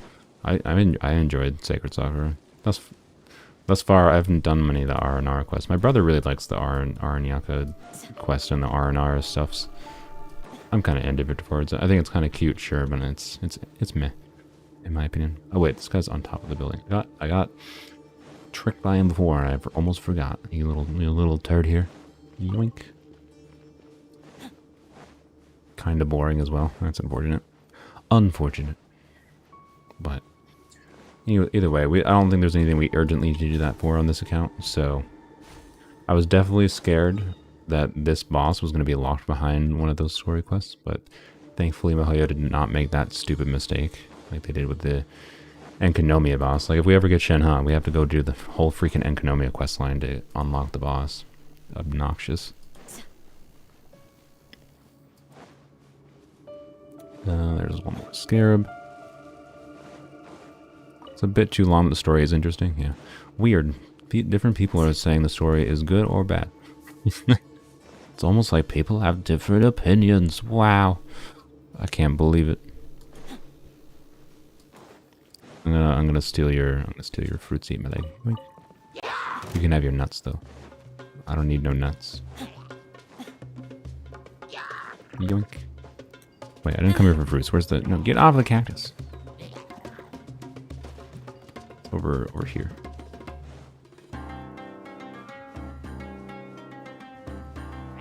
I enjoyed Sacred Soccer. Thus far, I haven't done many of the R&R quests. My brother really likes the Aranyaka quest and the R&R stuffs. I'm kind of indifferent towards it. I think it's kind of cute, sure, but it's meh, in my opinion. Oh wait, this guy's on top of the building. I got tricked by him before, and I almost forgot. You little turd here. Yoink. Kind of boring as well. That's unfortunate. Unfortunate. But either way, I don't think there's anything we urgently need to do that for on this account. So I was definitely scared that this boss was going to be locked behind one of those story quests, but thankfully Mihoyo did not make that stupid mistake like they did with the Enkanomiya boss. Like if we ever get Shenhe, we have to go do the whole freaking Enkanomiya quest line to unlock the boss. Obnoxious. There's one more scarab. It's a bit too long, but the story is interesting. Yeah. Weird. Different people are saying the story is good or bad. It's almost like people have different opinions. Wow. I can't believe it. I'm gonna steal your fruit seed, my leg. You can have your nuts though. I don't need no nuts. Yoink. Wait, I didn't come here for fruits. Where's the... No, get off the cactus. It's over here.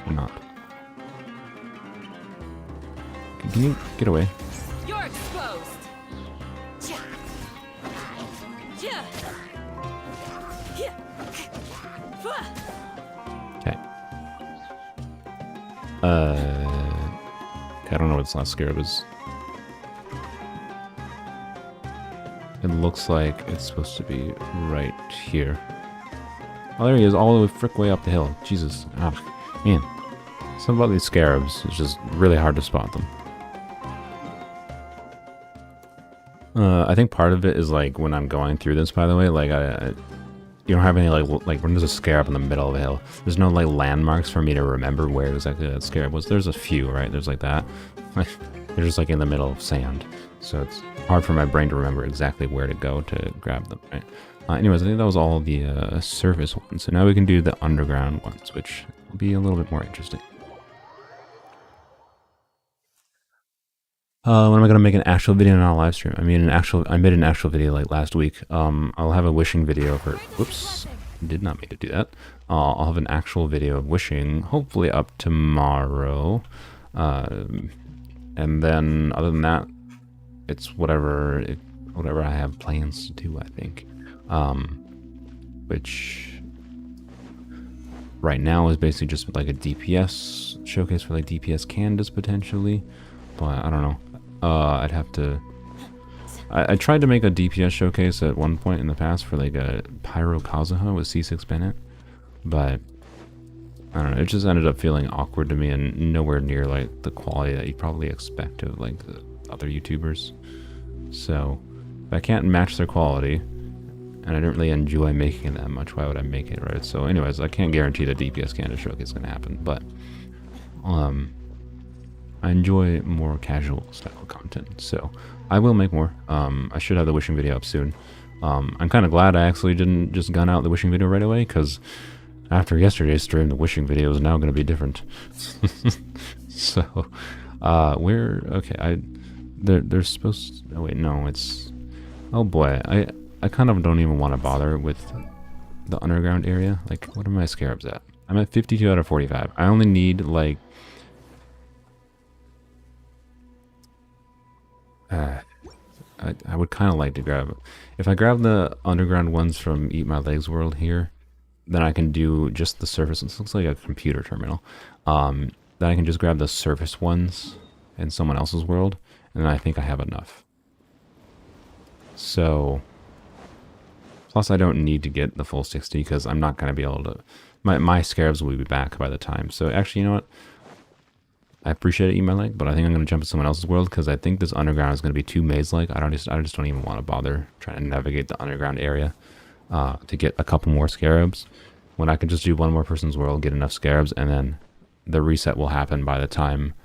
Or not. Can you get away? You're exposed. Okay. I don't know what this last scarab is. It looks like it's supposed to be right here. Oh, there he is, all the frick way up the hill. Jesus. Ah, man. Something about these scarabs, it's just really hard to spot them. I think part of it is like when I'm going through this, by the way, like you don't have any like when there's a scarab in the middle of a hill, there's no like landmarks for me to remember where exactly that scarab was. There's a few, right? There's like that. They're just like in the middle of sand, so it's hard for my brain to remember exactly where to go to grab them, right? Anyways, I think that was all the surface ones. So now we can do the underground ones, which will be a little bit more interesting. When am I gonna make an actual video, not a live stream? I made an actual video like last week. I'll have a wishing video for. Whoops, did not mean to do that. I'll have an actual video of wishing, hopefully up tomorrow. And then other than that, it's whatever I have plans to do. I think, which right now is basically just like a DPS showcase for like DPS Candace potentially, but I don't know. I'd have to... I tried to make a DPS showcase at one point in the past for like a Pyro Kazuha with C6 Bennett, but I don't know, it just ended up feeling awkward to me and nowhere near like the quality that you'd probably expect of like the other YouTubers. So if I can't match their quality, and I didn't really enjoy making it that much, why would I make it, right? So anyways, I can't guarantee the DPS Canada showcase is going to happen, but I enjoy more casual style content, so I will make more. I should have the wishing video up soon. I'm kind of glad I actually didn't just gun out the wishing video right away, because after yesterday's stream, the wishing video is now going to be different. So, okay, they're supposed to, oh wait, no, it's, oh boy, I kind of don't even want to bother with the underground area. Like, what are my scarabs at? I'm at 52 out of 45. I only need, like, I would kind of like to grab... If I grab the underground ones from Eat My Legs World here, then I can do just the surface. This looks like a computer terminal. Then I can just grab the surface ones in someone else's world, and then I think I have enough. So... Plus, I don't need to get the full 60 because I'm not going to be able to... My scarabs will be back by the time. So actually, you know what? I appreciate it, Eat My Leg, but I think I'm going to jump to someone else's world because I think this underground is going to be too maze-like. I just don't even want to bother trying to navigate the underground area to get a couple more scarabs. When I can just do one more person's world, get enough scarabs, and then the reset will happen by the time...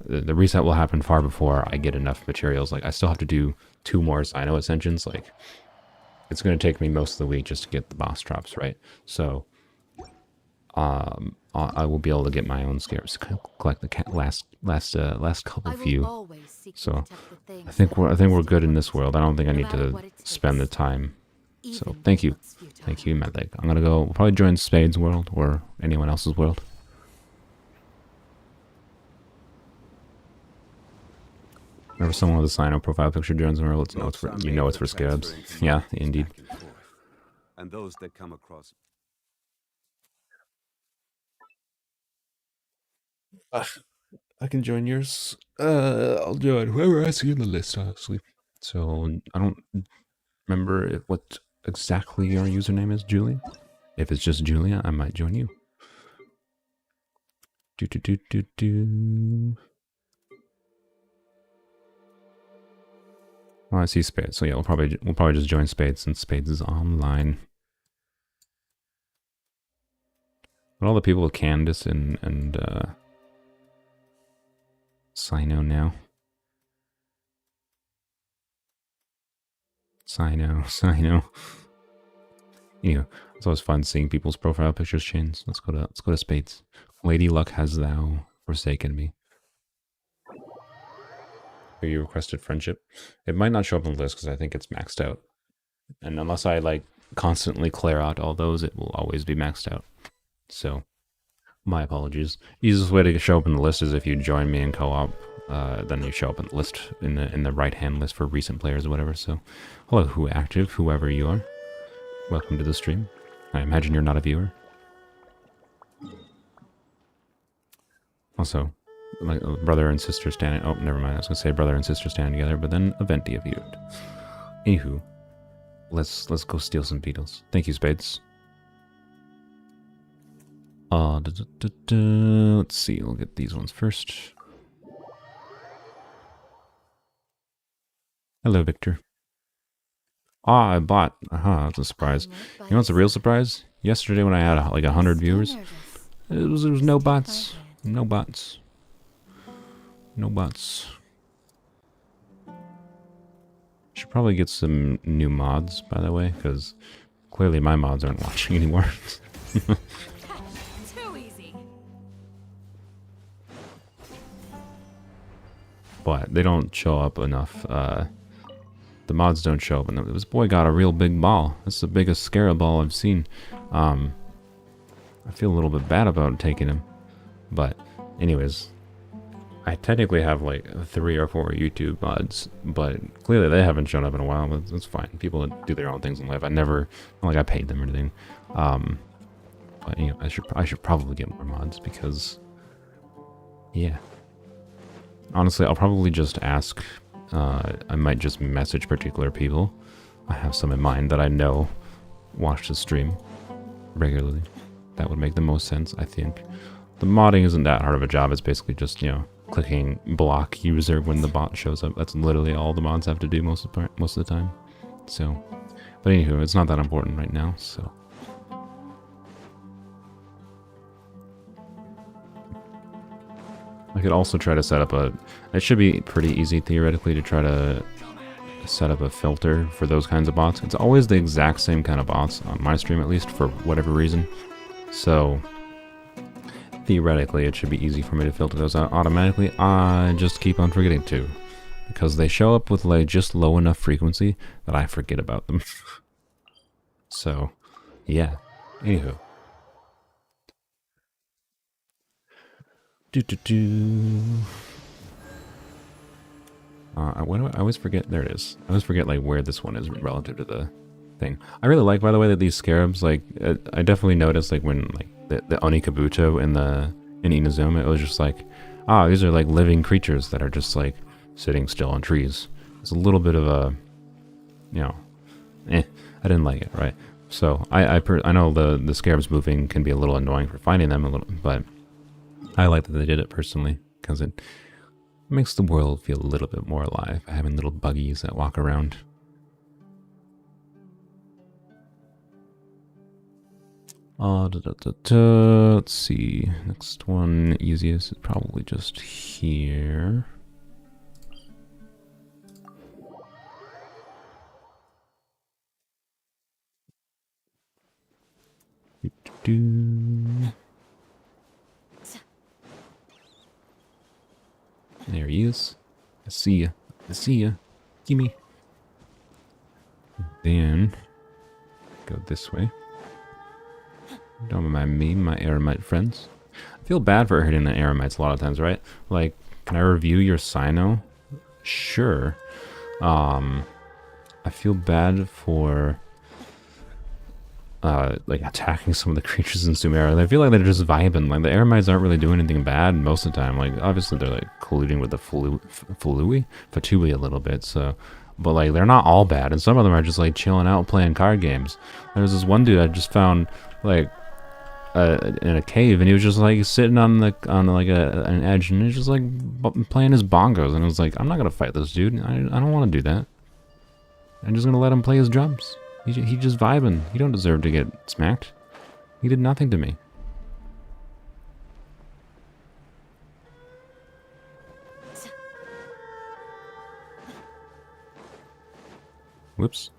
The reset will happen far before I get enough materials. Like, I still have to do 2 more Cyno ascensions. Like, it's going to take me most of the week just to get the boss drops, right? So... I will be able to get my own scarabs, collect the last couple few. So I think we're good in this world. I don't think I need to spend the time. So thank you, Mad Leg. I'm gonna go. We'll probably join Spade's world or anyone else's world. Whenever someone with a Cyno profile picture joins the world, it's it's for scarabs. Yeah, indeed. And those that come across. I can join yours. I'll join whoever I see in the list, honestly. So I don't remember what exactly your username is, Julie. If it's just Julia, I might join you. Oh, I see Spades. So yeah, we'll probably just join Spades since Spades is online. But all the people with Candace and Cyno now. Cyno. Anyway, it's always fun seeing people's profile pictures change. Let's go to Spades. Lady Luck has thou forsaken me. You requested friendship. It might not show up on the list because I think it's maxed out. And unless I like constantly clear out all those, it will always be maxed out. So, my apologies. Easiest way to show up in the list is if you join me in co-op. Then you show up in the list in the right-hand list for recent players or whatever. So, hello, whoever you are. Welcome to the stream. I imagine you're not a viewer. Also, like brother and sister standing. Oh, never mind. I was gonna say brother and sister standing together, but then Aventia viewed. Anywho, let's go steal some beetles. Thank you, Spades. Let's see. We'll get these ones first. Hello, Victor. Ah, I bought. Aha, that's a surprise. You know what's a real surprise? Yesterday when I had like 100 viewers, there was no bots. No bots. No bots. Should probably get some new mods, by the way, because clearly my mods aren't watching anymore. Too easy. But they don't show up enough. The mods don't show up, and this boy got a real big ball. That's the biggest scarab ball I've seen. I feel a little bit bad about taking him, but anyways, I technically have like 3 or 4 YouTube mods, but clearly they haven't shown up in a while. But that's fine. People do their own things in life. Not like I paid them or anything. But you know, I should probably get more mods because, yeah. Honestly, I'll probably just ask. I might just message particular people. I have some in mind that I know watch the stream regularly. That would make the most sense, I think. The modding isn't that hard of a job. It's basically just, you know, clicking block user when the bot shows up. That's literally all the mods have to do most of the time. So, but anywho, it's not that important right now, so. I could also try to set up it should be pretty easy theoretically to try to set up a filter for those kinds of bots. It's always the exact same kind of bots, on my stream at least, for whatever reason. So, theoretically, it should be easy for me to filter those out automatically. I just keep on forgetting to, because they show up with like just low enough frequency that I forget about them. So, yeah. Anywho. I always forget? There it is. I always forget like where this one is relative to the thing. I really like, by the way, that these scarabs, like, I definitely noticed like when like the Onikabuto in Inazuma, it was just like, these are like living creatures that are just like sitting still on trees. It's a little bit of a, you know, I didn't like it, right? So I know the scarabs moving can be a little annoying for finding them a little, but I like that they did it personally because it makes the world feel a little bit more alive, having little buggies that walk around. Let's see. Next one, easiest, is probably just here. There he is. I see ya. I see ya. Gimme. Then go this way. Don't mind me, my Aramite friends. I feel bad for hitting the Aramites a lot of times, right? Like, can I review your Cyno? Sure. I feel bad for like attacking some of the creatures in Sumeria. I feel like they're just vibing. Like the Aramites aren't really doing anything bad most of the time. Like obviously they're like colluding with the Fatui a little bit. So, but like they're not all bad, and some of them are just like chilling out playing card games. There was this one dude I just found like in a cave, and he was just like sitting on like an edge, and he's just like playing his bongos. And I was like, I'm not gonna fight this dude. I don't want to do that. I'm just gonna let him play his drums. He just vibing. He don't deserve to get smacked. He did nothing to me. Whoops.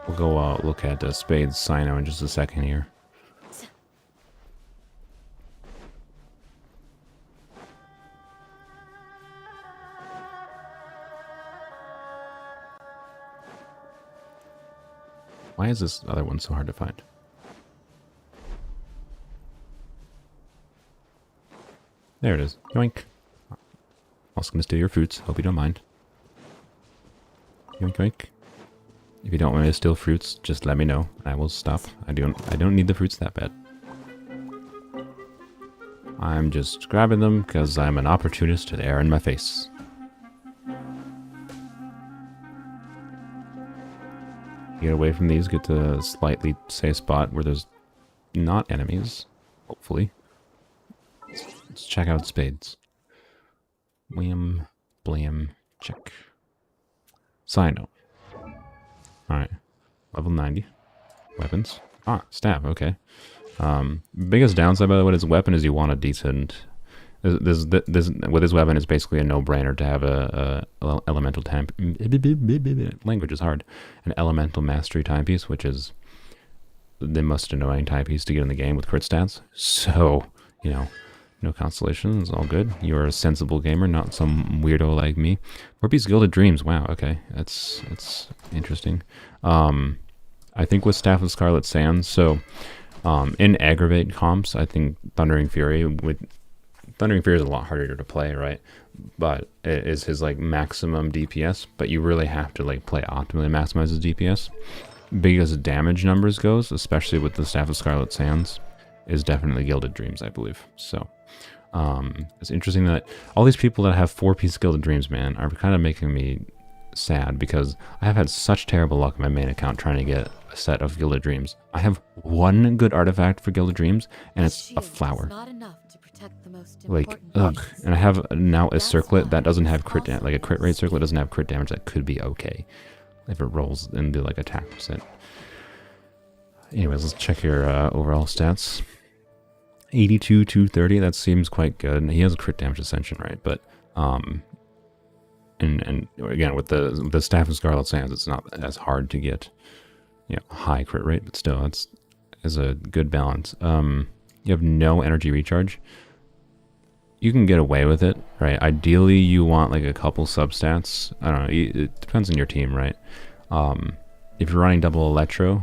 We'll go look at Spade's Cyno in just a second here. Why is this other one so hard to find? There it is. Yoink. Also gonna steal your fruits. Hope you don't mind. Yoink yoink. If you don't want me to steal fruits, just let me know. I will stop. I don't need the fruits that bad. I'm just grabbing them because I'm an opportunist to the air in my face. Get away from these, get to a slightly safe spot where there's not enemies, hopefully. Let's check out Spades. Wham, blam, check. Cyno. Alright. Level 90. Weapons. Staff, okay. Biggest downside, by the way, with his weapon is you want a decent... This with his weapon, it's basically a no-brainer to have a elemental time. Language is hard. An elemental mastery timepiece, which is the most annoying timepiece to get in the game with crit stats. So, you know, no consolation. It's all good. You're a sensible gamer, not some weirdo like me. 4-piece Gilded Dreams. Wow. Okay, that's interesting. I think with Staff of Scarlet Sands. So, in aggravate comps, I think Thundering Fury is a lot harder to play, right? But it is his like maximum DPS, but you really have to like play optimally to maximize his DPS. Biggest damage numbers goes, especially with the Staff of Scarlet Sands, is definitely Gilded Dreams, I believe. So it's interesting that all these people that have 4-piece Gilded Dreams, man, are kind of making me sad because I have had such terrible luck in my main account trying to get a set of Gilded Dreams. I have one good artifact for Gilded Dreams, and it's a flower. Like, ugh. And I have now a circlet that doesn't have crit damage, like a crit rate circlet doesn't have crit damage that could be okay if it rolls into like attack percent. Anyways, let's check your overall stats. 82, 230, that seems quite good. And he has a crit damage ascension, right? But, and again, with the Staff of Scarlet Sands, it's not as hard to get, you know, high crit rate, but still, it's a good balance. You have no energy recharge. You can get away with it, right? Ideally, you want like a couple substats. I don't know. It depends on your team, right? If you're running double Electro,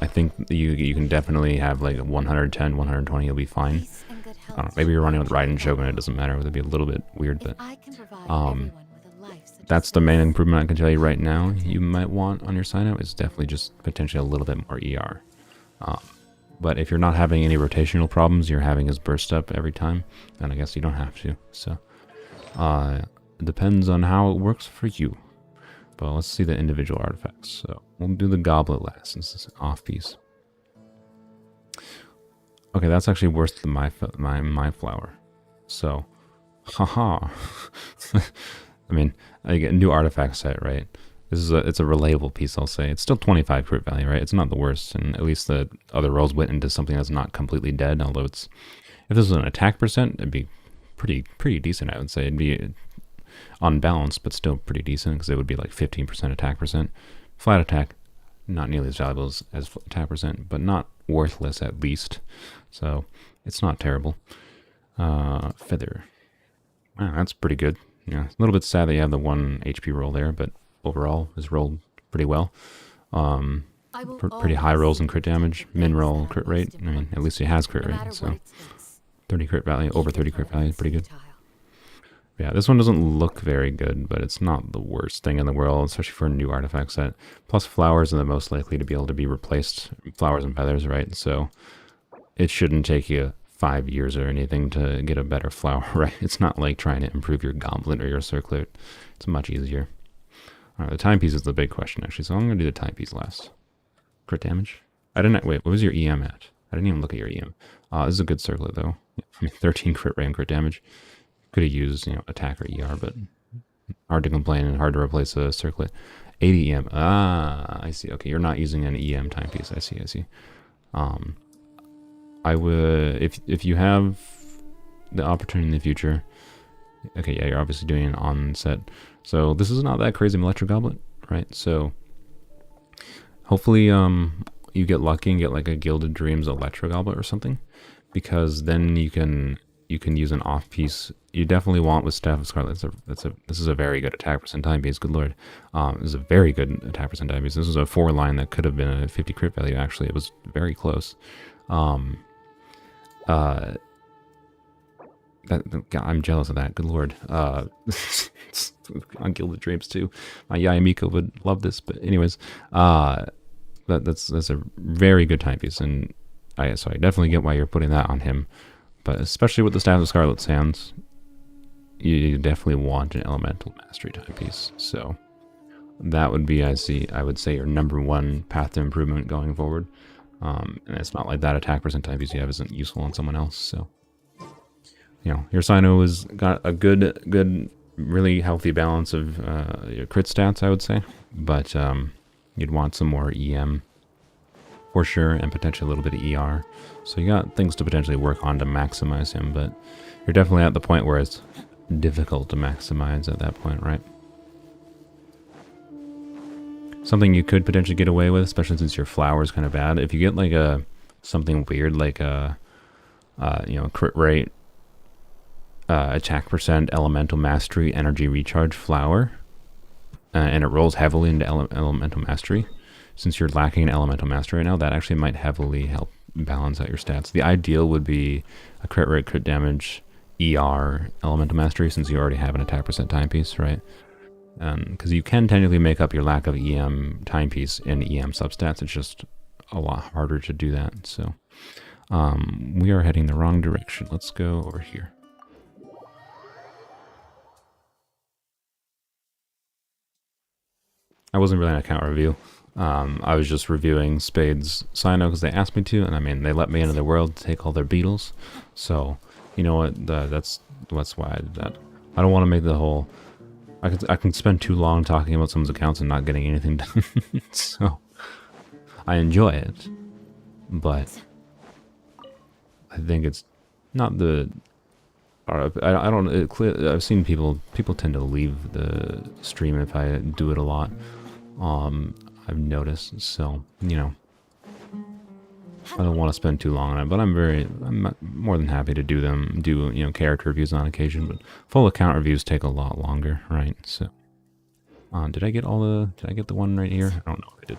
I think you can definitely have like 110, 120. You'll be fine. I don't know, maybe you're running with Raiden Shogun, it doesn't matter. It would be a little bit weird, but that's the main improvement I can tell you right now you might want on your Cyno is definitely just potentially a little bit more ER. But if you're not having any rotational problems, you're having his burst up every time, then I guess you don't have to. So, it depends on how it works for you. But let's see the individual artifacts. So, we'll do the goblet last, since it's an off piece. Okay, that's actually worse than my flower. So, haha. I mean, I get a new artifact set, right? It's a relatable piece, I'll say. It's still 25 crit value, right? It's not the worst, and at least the other rolls went into something that's not completely dead. Although if this was an attack percent, it'd be pretty decent. I would say it'd be unbalanced, but still pretty decent because it would be like 15% attack percent. Flat attack, not nearly as valuable as attack percent, but not worthless at least. So it's not terrible. Feather, wow, that's pretty good. Yeah, a little bit sad that you have the 1 HP roll there, but overall is rolled pretty well. Pretty high rolls in crit damage, min roll crit rate. I mean, at least he has crit rate, so 30 crit value, over 30 crit value is pretty good. Yeah, this one doesn't look very good, but it's not the worst thing in the world, especially for a new artifact set. Plus, flowers are the most likely to be able to be replaced. Flowers and feathers, right? So it shouldn't take you 5 years or anything to get a better flower, right? It's not like trying to improve your goblet or your circlet. It's much easier. Alright, the timepiece is the big question, actually, so I'm going to do the timepiece last. Crit damage? Wait, what was your EM at? I didn't even look at your EM. This is a good circlet, though. I mean, 13 crit rate and crit damage. Could have used, attack or ER, but hard to complain and hard to replace a circlet. 80 EM. Ah, I see. Okay, you're not using an EM timepiece. I see. I would, if you have the opportunity in the future. Okay, yeah, you're obviously doing an on-set. So this is not that crazy Electro Goblet, right? So hopefully you get lucky and get like a Gilded Dreams Electro Goblet or something, because then you can use an off piece. You definitely want with Staff of Scarlet. This is a very good attack percent timepiece. Good lord, this is a very good attack percent timepiece. This was a 4-line that could have been a 50 crit value. Actually, it was very close. I'm jealous of that. Good lord. On Gilded Dreams too. My Yayamiko would love this, but anyways, that's a very good timepiece, and I definitely get why you're putting that on him. But especially with the Staff of Scarlet Sands, you definitely want an Elemental Mastery timepiece. So that would be, I would say, your #1 path to improvement going forward. And it's not like that attack percent timepiece you have isn't useful on someone else. So your Cyno has got a good, really healthy balance of your crit stats, I would say. But you'd want some more EM for sure, and potentially a little bit of ER. So you got things to potentially work on to maximize him, but you're definitely at the point where it's difficult to maximize at that point, right? Something you could potentially get away with, especially since your flower is kind of bad. If you get like something weird like a crit rate, attack percent, elemental mastery, energy recharge flower, and it rolls heavily into elemental mastery. Since you're lacking in elemental mastery right now, that actually might heavily help balance out your stats. The ideal would be a crit rate, crit damage, ER, elemental mastery, since you already have an attack percent timepiece, right? Because you can technically make up your lack of EM timepiece in EM substats. It's just a lot harder to do that. So we are heading the wrong direction. Let's go over here. I wasn't really an account review. I was just reviewing Spade's Cyno because they asked me to, and I mean, they let me into their world to take all their beetles. So, you know what, that's why I did that. I don't want to make the whole... I can spend too long talking about someone's accounts and not getting anything done. So, I enjoy it, but I think it's not the... I don't... I've seen people tend to leave the stream if I do it a lot. I've noticed, so, I don't want to spend too long on it, but I'm more than happy to do character reviews on occasion, but full account reviews take a lot longer, right? So, did I get the one right here? I don't know if I did.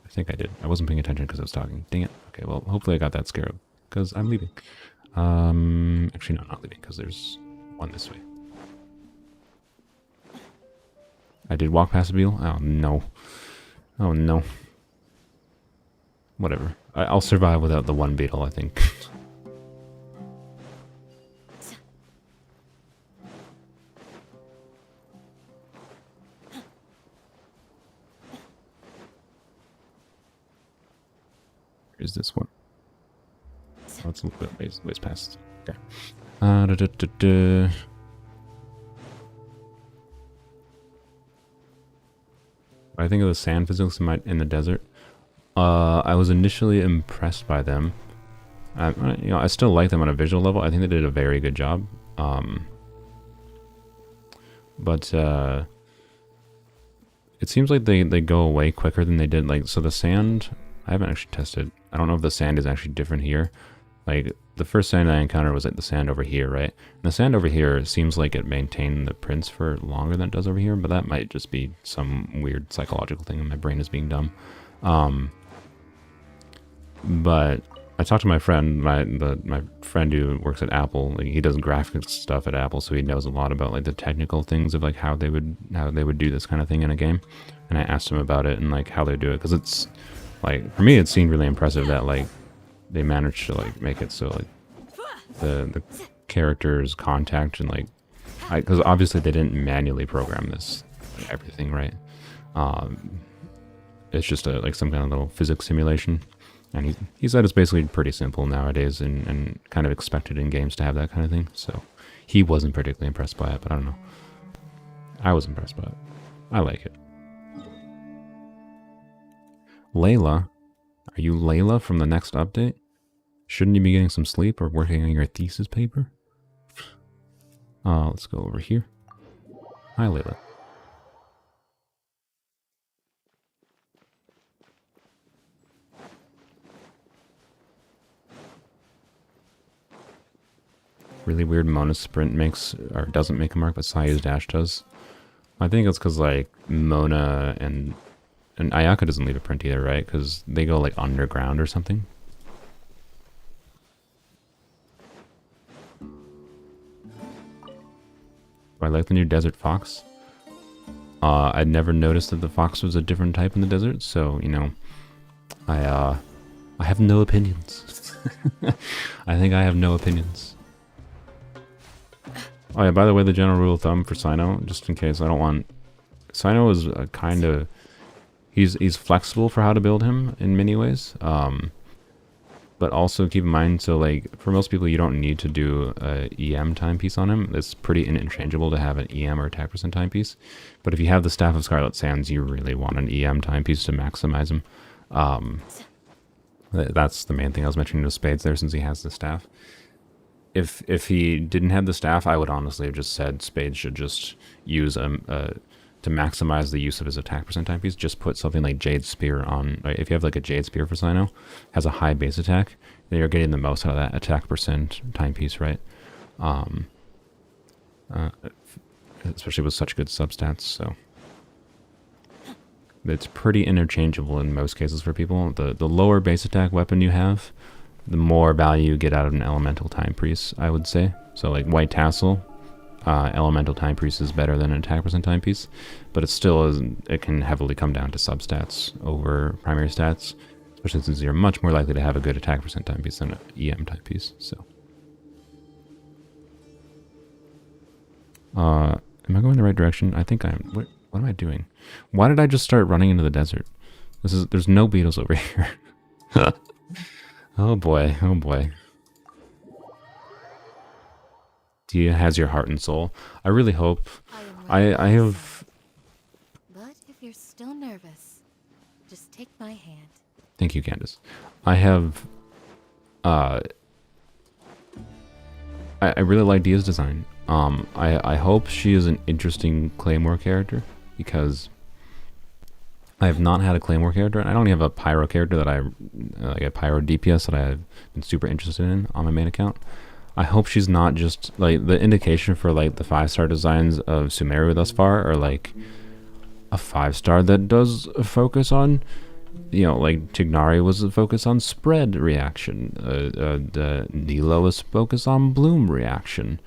I think I did. I wasn't paying attention because I was talking. Dang it. Okay, well, hopefully I got that scarab, because I'm leaving. Actually, no, not leaving, because there's one this way. I did walk past a beetle? Oh, no. Oh, no. Whatever. I'll survive without the one beetle, I think. Is this one? Oh, it's a little bit ways past. Okay. I think of the sand physics in the desert. I was initially impressed by them. You know, I still like them on a visual level. I think they did a very good job. But it seems like they go away quicker than they did. Like, so the sand, I haven't actually tested. I don't know if the sand is actually different here. Like, the first sand I encountered was like the sand over here, right? And the sand over here seems like it maintained the prints for longer than it does over here, but that might just be some weird psychological thing and my brain is being dumb. But I talked to my friend, my friend who works at Apple. Like, he does graphics stuff at Apple, so he knows a lot about like the technical things of like how they would do this kind of thing in a game. And I asked him about it and like how they do it, because it's like, for me it seemed really impressive that like they managed to like make it so like the characters contact and like, because obviously they didn't manually program this everything, right? It's just like some kind of little physics simulation. And he said it's basically pretty simple nowadays and kind of expected in games to have that kind of thing. So he wasn't particularly impressed by it, but I don't know. I was impressed by it. I like it. Layla? Are you Layla from the next update? Shouldn't you be getting some sleep or working on your thesis paper? Let's go over here. Hi, Layla. Really weird Mona's sprint makes, or doesn't make a mark, but Sayu's dash does. I think it's because like Mona and Ayaka doesn't leave a print either, right? Because they go like underground or something. I like the new desert fox. I'd never noticed that the fox was a different type in the desert, so you know, I have no opinions. I think I have no opinions. Oh yeah, by the way, the general rule of thumb for Cyno, just in case I don't want... Cyno is a kind of... He's flexible for how to build him in many ways. But also keep in mind, so like, for most people you don't need to do a EM timepiece on him. It's pretty interchangeable to have an EM or attack percent timepiece. But if you have the Staff of Scarlet Sands, you really want an EM timepiece to maximize him. That's the main thing I was mentioning to Spades there, since he has the staff. If he didn't have the staff, I would honestly have just said Spades should just use to maximize the use of his attack percent timepiece, just put something like Jade Spear on. Right? If you have like a Jade Spear for Cyno, has a high base attack, then you're getting the most out of that attack percent timepiece, right? Especially with such good substats, so it's pretty interchangeable in most cases for people. The lower base attack weapon you have, the more value you get out of an elemental timepiece, I would say. So like White Tassel, elemental timepiece is better than an attack percent timepiece, but it still isn't. It can heavily come down to substats over primary stats, especially since you're much more likely to have a good attack percent timepiece than an EM timepiece. So, am I going the right direction? I think I'm. What am I doing? Why did I just start running into the desert? There's no beetles over here. Oh boy, oh boy. Dia has your heart and soul. I really hope. I have. But if you're still nervous, just take my hand. Thank you, Candace. I have. I really like Dia's design. I hope she is an interesting Claymore character, because I have not had a Claymore character, and I don't even have a Pyro character that like a Pyro DPS that I've been super interested in on my main account. I hope she's not just, like, the indication for, like, the 5-star designs of Sumeru thus far are, like, a 5-star that does focus on you know, like Tignari was focused on spread reaction. The Nilo is focused on bloom reaction.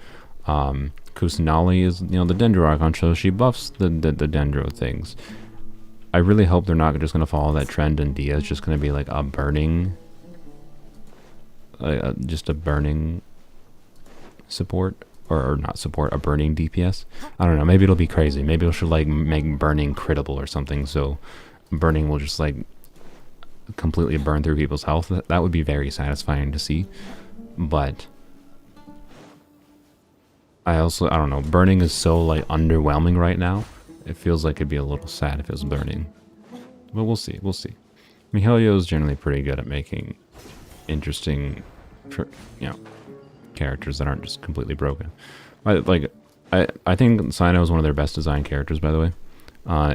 Kusanali is, you know, the Dendro icon, so she buffs the Dendro things. I really hope they're not just going to follow that trend and Dia is just going to be like a burning, just a burning support, or not support, a burning DPS. I don't know, maybe it'll be crazy. Maybe it should like make burning critable or something, so burning will just like completely burn through people's health. That would be very satisfying to see. But I don't know, burning is so like underwhelming right now. It feels like it'd be a little sad if it was burning. But we'll see, Mihelio is generally pretty good at making interesting, you know, characters that aren't just completely broken. I think Cyno is one of their best designed characters, by the way,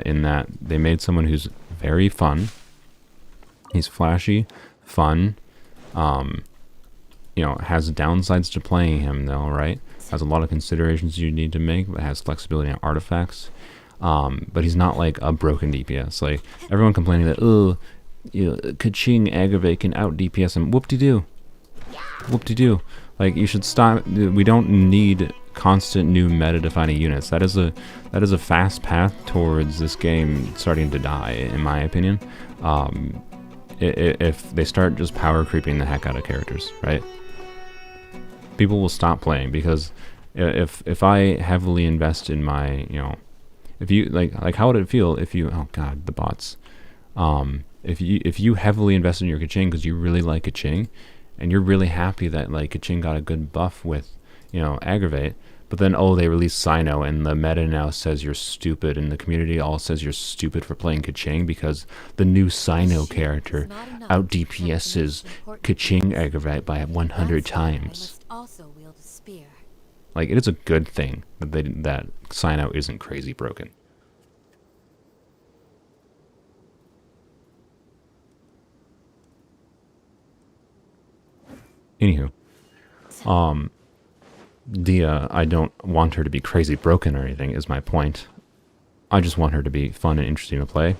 in that they made someone who's very fun. He's flashy, fun, you know, has downsides to playing him though, right? Has a lot of considerations you need to make, but has flexibility on artifacts. But he's not like a broken DPS. Like everyone complaining that, oh, you know, Kaching aggravate can out DPS him. Whoop-de-doo. Whoop-de-doo. Like, you should stop. We don't need constant new meta-defining units. That is a fast path towards this game starting to die, in my opinion. If they start just power creeping the heck out of characters, right? People will stop playing, because if I heavily invest in my, you know, if you like how would it feel if you, oh god, the bots, if you heavily invest in your Kaching because you really like Kaching, and you're really happy that like Kaching got a good buff with, you know, aggravate, but then they released Cyno and the meta now says you're stupid, and the community all says you're stupid for playing Kaching because the new Cyno character out DPS's Kaching aggravate by 100 times. Like, it is a good thing that Cyno isn't crazy broken. Anywho, Dia, I don't want her to be crazy broken or anything, is my point. I just want her to be fun and interesting to play.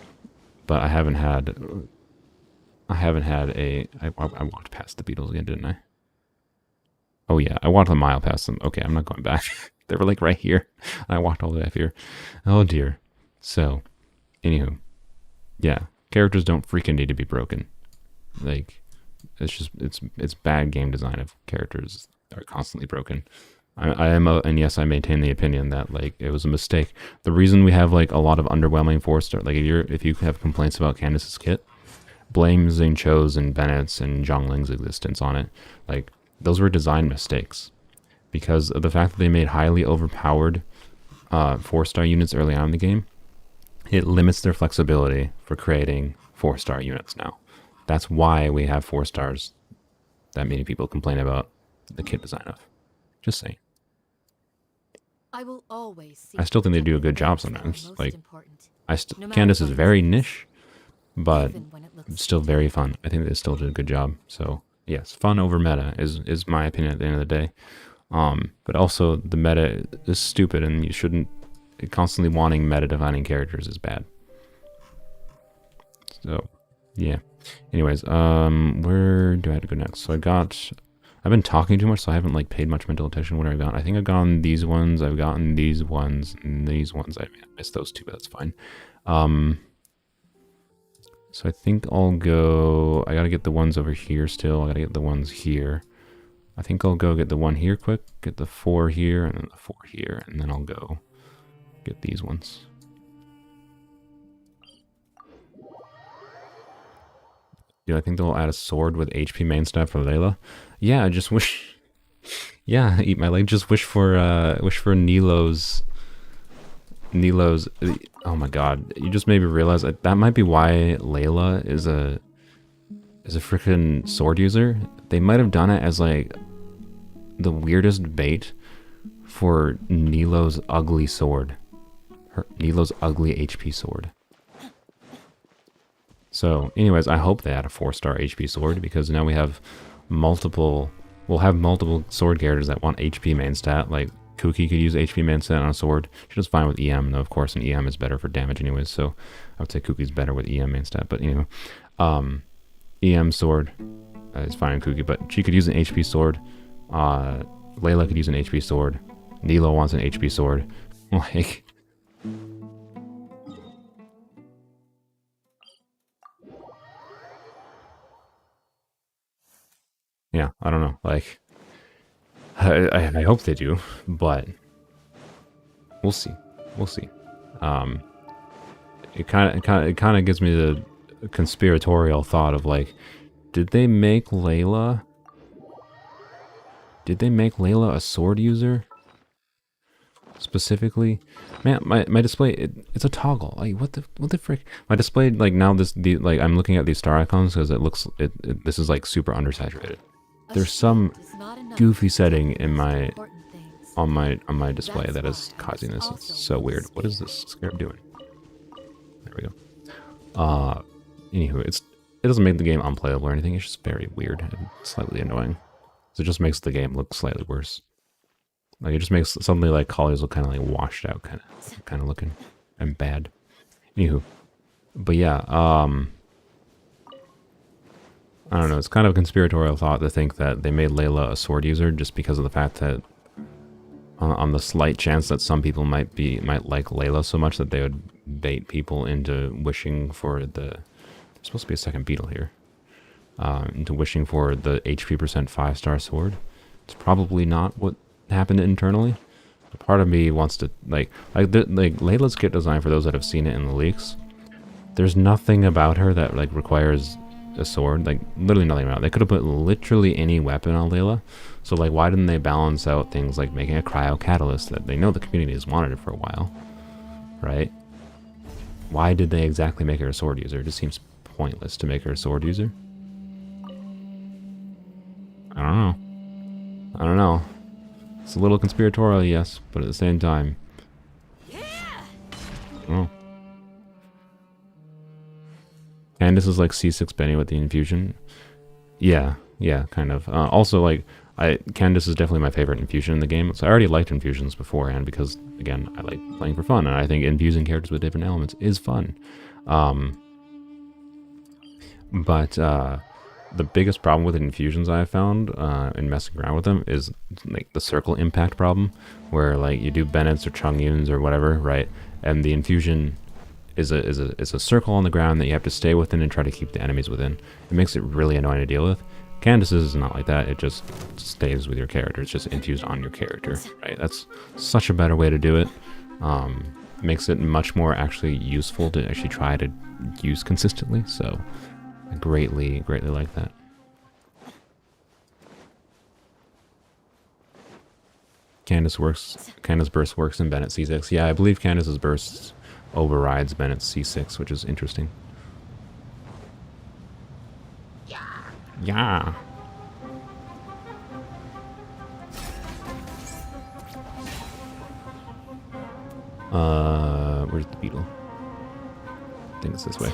But I walked past the beetles again, didn't I? Oh yeah, I walked a mile past them. Okay, I'm not going back. They were like right here. I walked all the way up here. Oh dear. So, anywho, yeah, characters don't freaking need to be broken. Like, it's just it's bad game design if characters are constantly broken. And yes, I maintain the opinion that like it was a mistake. The reason we have like a lot of underwhelming 4-star, like if you have complaints about Candace's kit, blame Xingqiu's and Bennett's and Zhongling's existence on it. Like, those were design mistakes because of the fact that they made highly overpowered 4-star units early on in the game. It limits their flexibility for creating 4-star units now. That's why we have 4 stars that many people complain about the kit design of. Just saying. I still think they do a good job sometimes. Like, Candace is very niche, but still very fun. I think they still did a good job. So yes, fun over meta is my opinion at the end of the day. But also the meta is stupid, and you shouldn't constantly wanting meta defining characters is bad. So yeah. Anyways, where do I have to go next? So I've been talking too much, so I haven't like paid much mental attention. What have I got? I think I've gotten these ones, I've gotten these ones, and these ones. I missed those two, but that's fine. So I think I'll go, I gotta get the ones over here still, I gotta get the ones here. I think I'll go get the one here quick, get the 4 here, and then the 4 here, and then I'll go get these ones. Do I think they'll add a sword with HP main stat for Layla? Yeah, I just wish. Yeah, eat my leg. Just wish for Nilo's. Oh my god! You just made me realize that might be why Layla is a freaking sword user. They might have done it as like the weirdest bait for Nilo's ugly sword. Nilo's ugly HP sword. So, anyways, I hope they add a 4-star HP sword, because now we have multiple, we'll have multiple sword characters that want HP main stat, like Kuki could use HP Mindset on a sword. She does fine with EM, though, of course, and EM is better for damage anyways, so I would say Kuki's better with EM main stat. But, you know, EM sword is fine in Kuki, but she could use an HP sword. Layla could use an HP sword. Nilo wants an HP sword. Like... yeah, I don't know. Like... I hope they do, but we'll see. We'll see. It kind of gives me the conspiratorial thought of like, did they make Layla a sword user specifically? Man, my display it's a toggle. Like what the frick? My display like now like I'm looking at these star icons because this is like super undersaturated. There's some goofy setting in on my display that is causing this. It's so weird. What is this scarab doing? There we go. Anywho, it doesn't make the game unplayable or anything. It's just very weird and slightly annoying. So it just makes the game look slightly worse. Like it just makes something like colors look kind of like washed out, kind of looking and bad. Anywho, but yeah, I don't know, it's kind of a conspiratorial thought to think that they made Layla a sword user just because of the fact that on the slight chance that some people might like Layla so much that they would bait people into wishing for there's supposed to be a second beetle here. Into wishing for the HP % 5-star sword. It's probably not what happened internally. But part of me wants to like Layla's kit design, for those that have seen it in the leaks. There's nothing about her that like requires a sword, like literally nothing about it. They could have put literally any weapon on Layla. So like why didn't they balance out things like making a cryo catalyst that they know the community has wanted it for a while, right? Why did they exactly make her a sword user? It just seems pointless to make her a sword user. I don't know. It's a little conspiratorial, yes, but at the same time, oh. Candace is like C6 Benny with the infusion. Yeah, kind of. Also, like, Candace is definitely my favorite infusion in the game. So I already liked infusions beforehand because, again, I like playing for fun, and I think infusing characters with different elements is fun. But the biggest problem with infusions I have found in messing around with them is like the circle impact problem, where like you do Bennett's or Chongyun's or whatever, right? And the infusion is a circle on the ground that you have to stay within and try to keep the enemies within. It makes it really annoying to deal with. Candace's is not like that. It just stays with your character. It's just infused on your character, right? That's such a better way to do it. Makes it much more actually useful to actually try to use consistently. So I greatly like that. Candace burst works in Bennett C6. Yeah, I believe Candace's burst overrides Bennett's C6, which is interesting. Yeah. Where's the beetle? I think it's this way.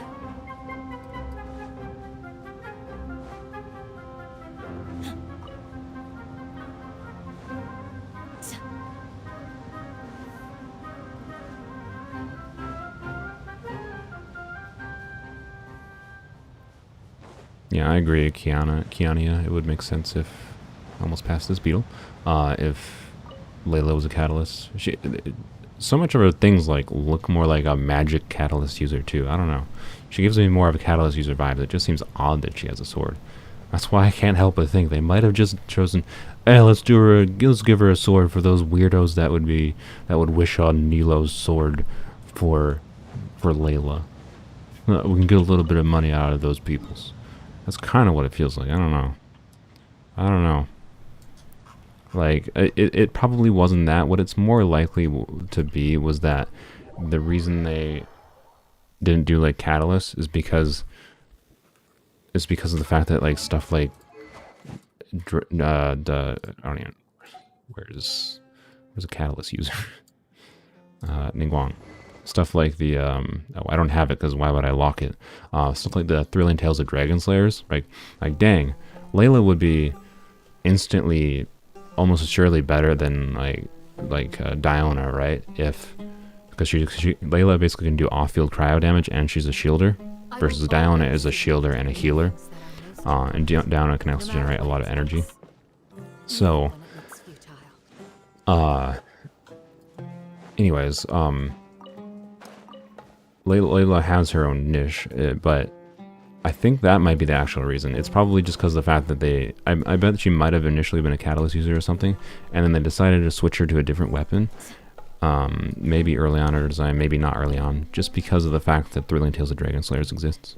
Yeah, I agree, Kiania. It would make sense if almost past this beetle. If Layla was a catalyst, so much of her things like look more like a magic catalyst user too. I don't know. She gives me more of a catalyst user vibe. It just seems odd that she has a sword. That's why I can't help but think they might have just chosen, hey, let's give her a sword for those weirdos that would wish on Nilo's sword for Layla. We can get a little bit of money out of those peoples. That's kind of what it feels like. I don't know. Like, it probably wasn't that. What it's more likely to be was that the reason they didn't do, like, Catalyst is because of the fact that, like, stuff like, I don't even, where's a Catalyst user? Ningguang. Stuff like the, I don't have it because why would I lock it? Stuff like the Thrilling Tales of Dragon Slayers. Like dang, Layla would be instantly, almost assuredly better than, like, like Diona, right? Because Layla basically can do off-field cryo damage and she's a shielder, versus Diona is a shielder and a healer. And Diona can also generate a lot of energy. So, anyways, Layla has her own niche, but I think that might be the actual reason. It's probably just because of the fact that I bet she might have initially been a catalyst user or something, and then they decided to switch her to a different weapon. Maybe early on in her design, maybe not early on, just because of the fact that Thrilling Tales of Dragon Slayers exists.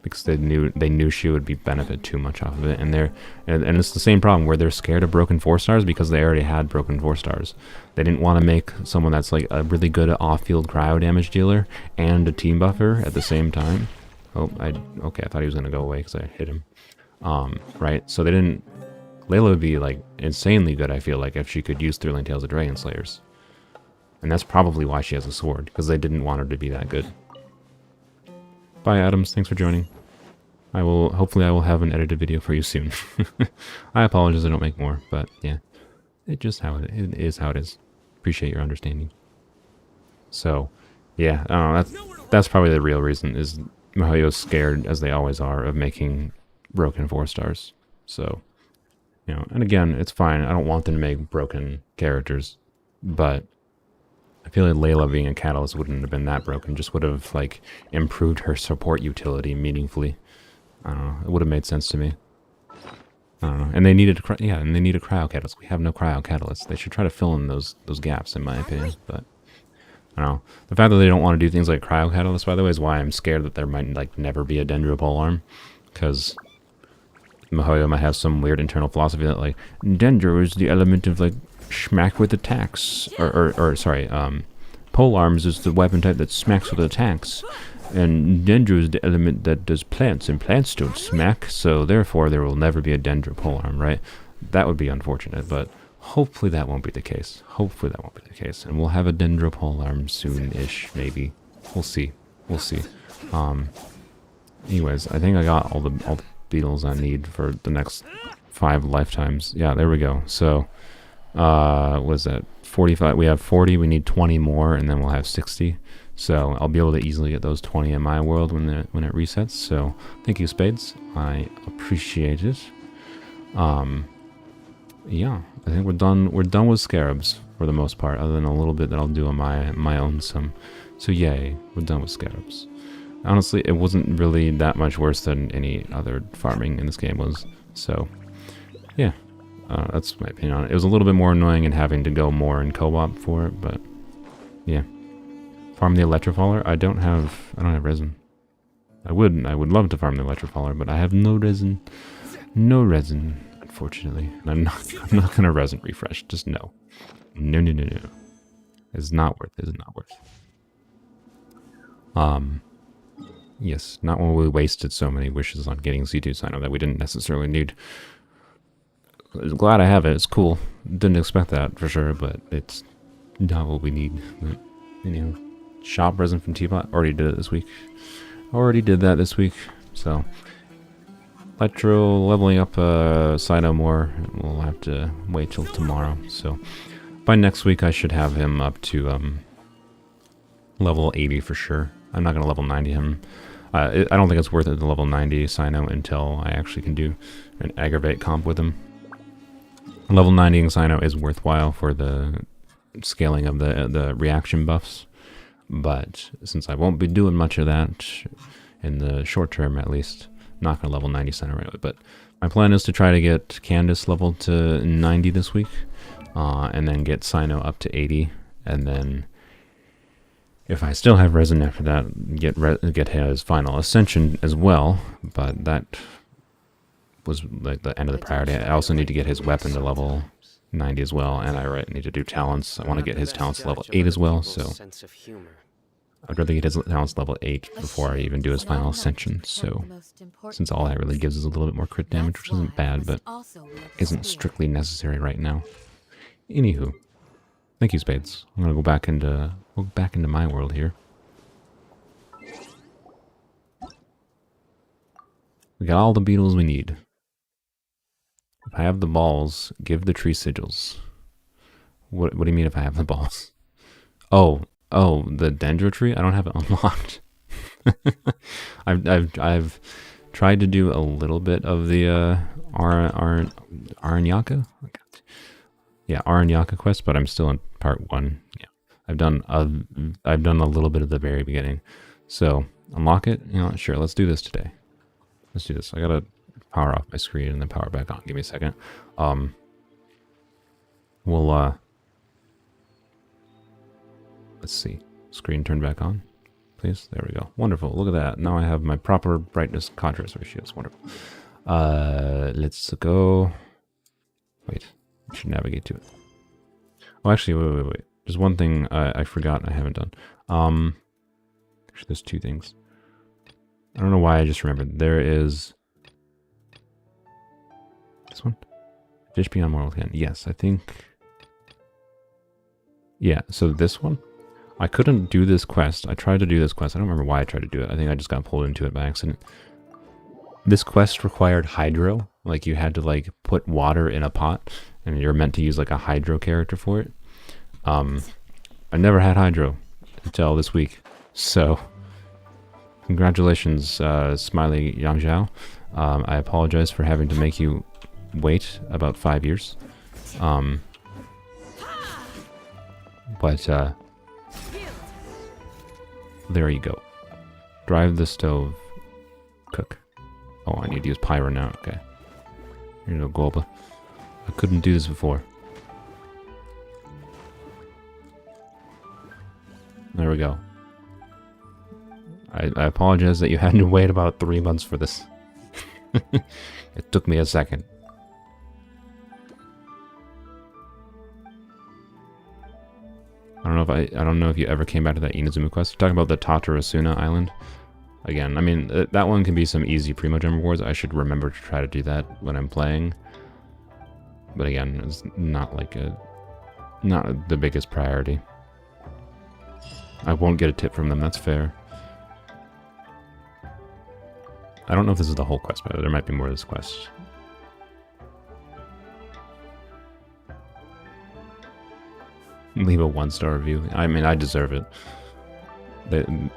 Because they knew she would benefit too much off of it, and it's the same problem where they're scared of broken 4-stars because they already had broken 4-stars. They didn't want to make someone that's like a really good off-field cryo damage dealer and a team buffer at the same time. Okay, I thought he was gonna go away because I hit him. Right? So they didn't. Layla would be like insanely good, I feel like, if she could use Thrilling Tales of Dragon Slayers, and that's probably why she has a sword, because they didn't want her to be that good. Bye, Adams. Thanks for joining. Hopefully I will have an edited video for you soon. I apologize I don't make more, but yeah. It is how it is. Appreciate your understanding. So, yeah, I don't know, that's probably the real reason, is Mihoyo's scared, as they always are, of making broken 4-stars. So, you know, and again, it's fine. I don't want them to make broken characters, but I feel like Layla being a catalyst wouldn't have been that broken. Just would have, like, improved her support utility meaningfully. I don't know. It would have made sense to me. I don't know. And they needed a cryo catalyst. We have no cryo catalyst. They should try to fill in those gaps, in my opinion. But I don't know. The fact that they don't want to do things like cryo catalyst, by the way, is why I'm scared that there might like never be a Dendro Polearm, because Mihoyo might have some weird internal philosophy that like Dendro is the element of like smack with attacks, or sorry, Polearms is the weapon type that smacks with attacks, and Dendro is the element that does plants, and plants don't smack, so therefore there will never be a Dendro Polearm, right? That would be unfortunate, but hopefully that won't be the case. Hopefully that won't be the case, and we'll have a Dendro Polearm soon-ish, maybe. We'll see. We'll see. Anyways, I think I got all the beetles I need for the next 5 lifetimes. Yeah, there we go. So, what is that? 45. We have 40. We need 20 more, and then we'll have 60. So I'll be able to easily get those 20 in my world when it resets. So thank you, Spades. I appreciate it. Yeah, I think we're done. We're done with scarabs for the most part, other than a little bit that I'll do on my own some. So yay, we're done with scarabs. Honestly, it wasn't really that much worse than any other farming in this game was. So yeah, that's my opinion on it. It was a little bit more annoying in having to go more in co-op for it, but yeah. Farm the Electrofaller. I don't have resin. I would love to farm the Electrofaller, but I have no resin. No resin, unfortunately. And I'm not gonna resin refresh. Just no. No. It's not worth it. It's not worth it. Yes, not when we wasted so many wishes on getting C2 Cyno that we didn't necessarily need. Glad I have it. It's cool. Didn't expect that for sure, but it's not what we need. But, you know. Shop resin from Teapot. Already did it this week. Already did that this week. So, Electro leveling up Cyno more. We'll have to wait till tomorrow. So, by next week I should have him up to level 80 for sure. I'm not going to level 90 him. I don't think it's worth it to level 90 Cyno until I actually can do an aggravate comp with him. Level 90ing Cyno is worthwhile for the scaling of the reaction buffs. But since I won't be doing much of that in the short term, at least, not gonna level 90 Cyno right away. But my plan is to try to get Candace leveled to 90 this week, and then get Cyno up to 80, and then if I still have resin after that, get his final ascension as well. But that was like the end of the priority. I also need to get his weapon to level 90 as well, and I need to do talents. I want to get his talents to level 8 as well, so I'd rather get his talents level 8 before I even do his final ascension. So since all that really gives is a little bit more crit damage, which isn't bad, but isn't strictly necessary right now. Anywho, thank you, Spades. I'm gonna go back into my world here. We got all the beetles we need. If I have the balls, give the tree sigils. What do you mean if I have the balls? Oh, the dendro tree? I don't have it unlocked. I've tried to do a little bit of the Aranyaka? Yeah, Aranyaka quest, but I'm still in part 1. Yeah. I've done a little bit at the very beginning. So, unlock it? You know, sure, let's do this today. Let's do this. I gotta power off my screen and then power back on. Give me a second. We'll let's see. Screen turned back on, please. There we go. Wonderful. Look at that. Now I have my proper brightness contrast ratios. Wonderful. Let's go. Wait. I should navigate to it. Oh, actually, wait. There's one thing I forgot I haven't done. Actually, there's 2 things. I don't know why I just remembered. There is this one. Fish beyond mortal ken. Yes, I think. Yeah. So this one. I couldn't do this quest. I tried to do this quest. I don't remember why I tried to do it. I think I just got pulled into it by accident. This quest required hydro. Like, you had to, like, put water in a pot, and you're meant to use, like, a hydro character for it. I never had hydro until this week. So, congratulations, Smiley Yangzhao. I apologize for having to make you wait about 5 years. But, there you go. Drive the stove. Cook. Oh, I need to use pyro now. Okay. Here you go, Golba. I couldn't do this before. There we go. I apologize that you had to wait about 3 months for this. It took me a second. I don't know if you ever came back to that Inazuma quest. You're talking about the Tatarasuna Island. Again, I mean, that one can be some easy Primogem rewards. I should remember to try to do that when I'm playing. But again, it's not like not the biggest priority. I won't get a tip from them, that's fair. I don't know if this is the whole quest, but there might be more to this quest. Leave a 1-star review. I mean, I deserve it.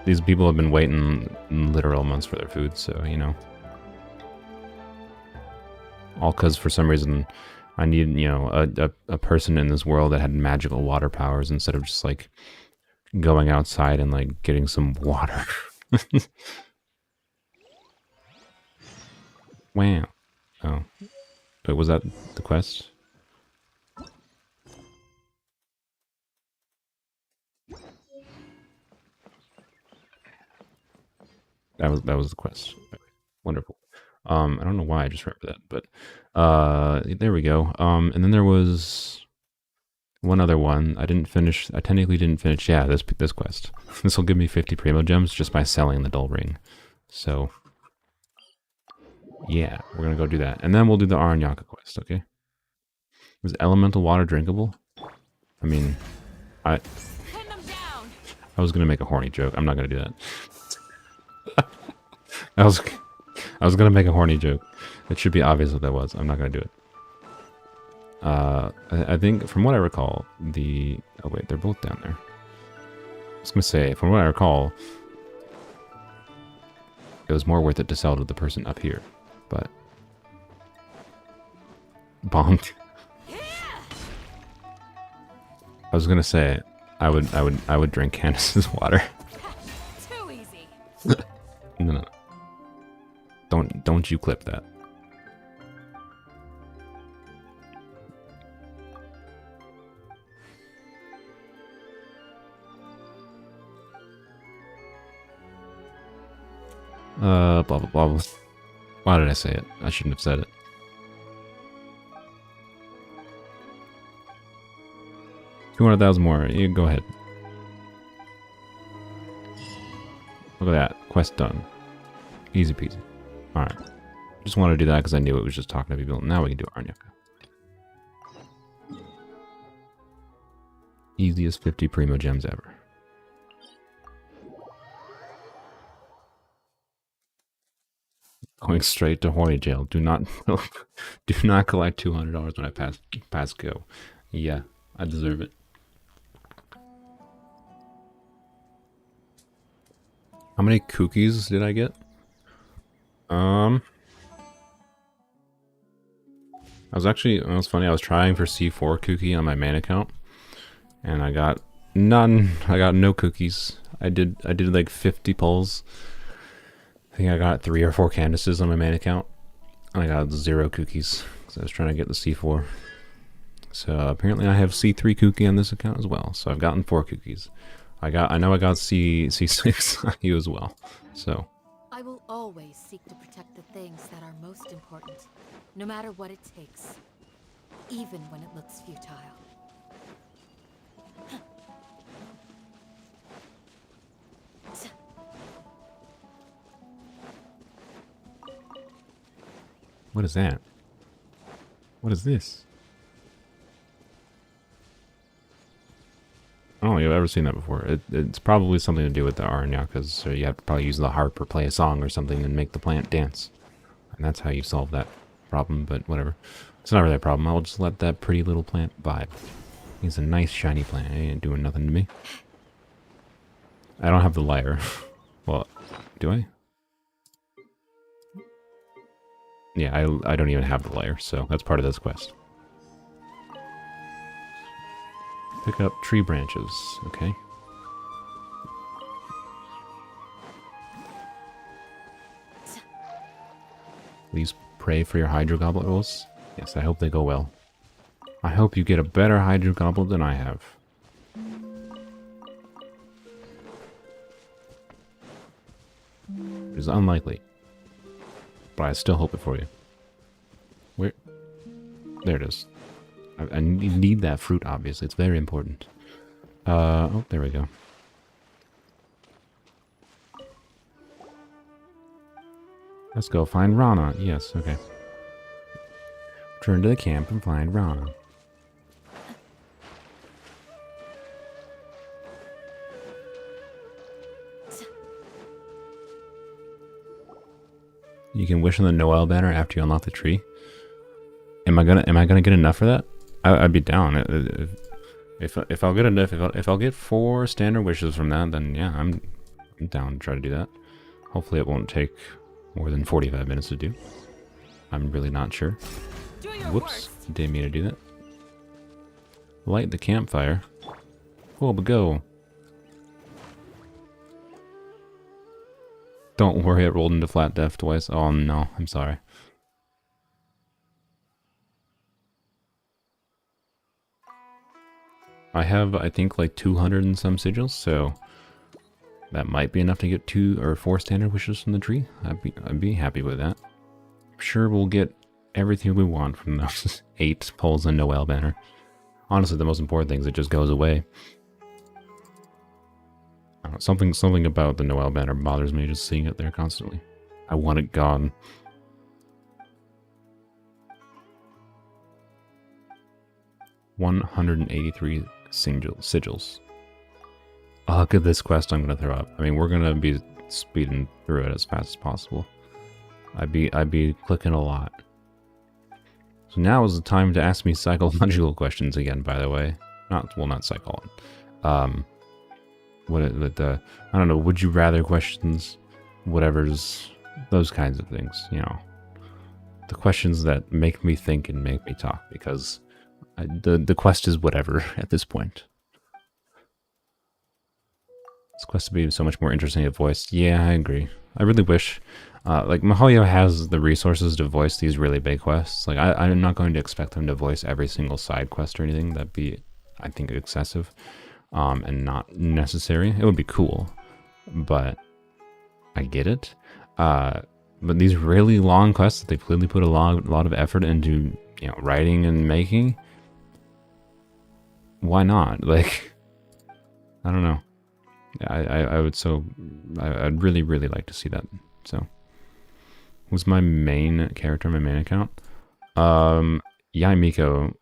These people have been waiting literal months for their food, so, you know. All because for some reason I need, you know, a person in this world that had magical water powers instead of just, like, going outside and, like, getting some water. Wow. Oh. Wait, was that the quest? That was the quest. Okay. Wonderful. I don't know why I just remember that, but there we go. And then there was one other one. I didn't finish. I technically didn't finish. Yeah, this quest. This will give me 50 Primo Gems just by selling the Dull Ring. So yeah, we're gonna go do that, and then we'll do the Aranyaka quest. Okay. Was elemental water drinkable? I mean, I was gonna make a horny joke. I'm not gonna do that. I was gonna make a horny joke. It should be obvious what that was. I'm not gonna do it. I think from what I recall, oh wait, they're both down there. I was gonna say, from what I recall, it was more worth it to sell to the person up here, but bombed. I was gonna say I would drink Candace's water. Too easy. No. Don't you clip that. Blah blah blah. Why did I say it? I shouldn't have said it. $200,000 more. You go ahead. Look at that. Quest done. Easy peasy. Alright. Just wanted to do that because I knew it was just talking to people. Now we can do Aranyaka. Easiest 50 Primo Gems ever. Going straight to horny jail. Do not collect $200 when I pass go. Yeah. I deserve it. How many cookies did I get? I was actually, it was funny, I was trying for C4 cookie on my main account, and I got none. I got no cookies. I did like 50 pulls. I think I got 3 or 4 canvases on my main account, and I got 0 cookies, because I was trying to get the C4. So apparently I have C3 cookie on this account as well, so I've gotten 4 cookies. I know I got C6 on you as well, so. I will always seek to protect the things that are most important, no matter what it takes, even when it looks futile. What is that? What is this? I don't think I've ever seen that before. It's probably something to do with the Aranyakas, so you have to probably use the harp or play a song or something and make the plant dance. And that's how you solve that problem, but whatever. It's not really a problem. I'll just let that pretty little plant vibe. He's a nice shiny plant. He ain't doing nothing to me. I don't have the lyre. Well, do I? Yeah, I don't even have the lyre, so that's part of this quest. Pick up tree branches, okay. Please pray for your Hydro Goblet rolls. Yes, I hope they go well. I hope you get a better Hydro Goblet than I have. It is unlikely. But I still hope it for you. Where? There it is. I need that fruit, obviously. It's very important. Oh, there we go. Let's go find Rana. Yes, okay. Return to the camp and find Rana. You can wish on the Noel banner after you unlock the tree. Am I gonna get enough for that? I'd be down. If I'll get enough, if I'll get 4 standard wishes from that, then yeah, I'm down to try to do that. Hopefully it won't take more than 45 minutes to do. I'm really not sure. Whoops, didn't mean to do that. Light the campfire. Oh, but go. Don't worry, it rolled into flat death twice. Oh no, I'm sorry. I have, I think, like 200 and some sigils, so that might be enough to get 2 or 4 standard wishes from the tree. I'd be happy with that. I'm sure we'll get everything we want from those 8 pulls and Noel banner. Honestly, the most important thing is it just goes away. I don't know, something about the Noel banner bothers me, just seeing it there constantly. I want it gone. $183 sigils. Oh, look at this quest I'm gonna throw up. I mean, we're gonna be speeding through it as fast as possible. I'd be clicking a lot. So now is the time to ask me psychological questions again, by the way. Not psycho. I don't know, would you rather questions, whatever's, those kinds of things, you know. The questions that make me think and make me talk, because the quest is whatever at this point. This quest would be so much more interesting if voiced. Yeah, I agree. I really wish, like, Mihoyo has the resources to voice these really big quests. Like, I'm not going to expect them to voice every single side quest or anything. That'd be, I think, excessive, and not necessary. It would be cool, but I get it. But these really long quests that they've clearly put a lot of effort into, you know, writing and making, why not? Like, I don't know. I'd really like to see that. So, who's my main character on my main account? Yai Miko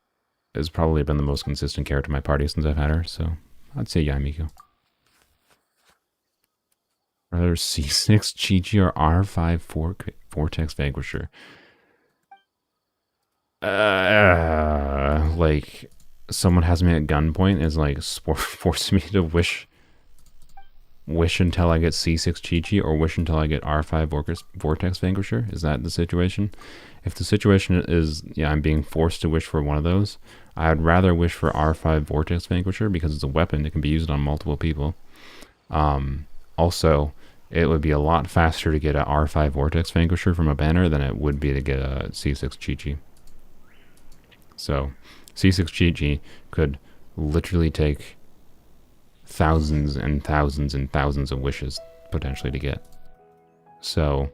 has probably been the most consistent character in my party since I've had her, so I'd say Yai Miko. Rather C6 Chi-Chi or R5 Vortex Vanquisher. Like, someone has me at gunpoint is like force me to wish until I get C6 Chi-Chi or wish until I get R5 Vortex Vanquisher? Is that the situation? If the situation is, yeah, I'm being forced to wish for one of those, I'd rather wish for R5 Vortex Vanquisher because it's a weapon. It can be used on multiple people. Also, it would be a lot faster to get an R5 Vortex Vanquisher from a banner than it would be to get a C6 Chi-Chi. So, C6 Chi-Chi could literally take thousands and thousands and thousands of wishes potentially to get. So,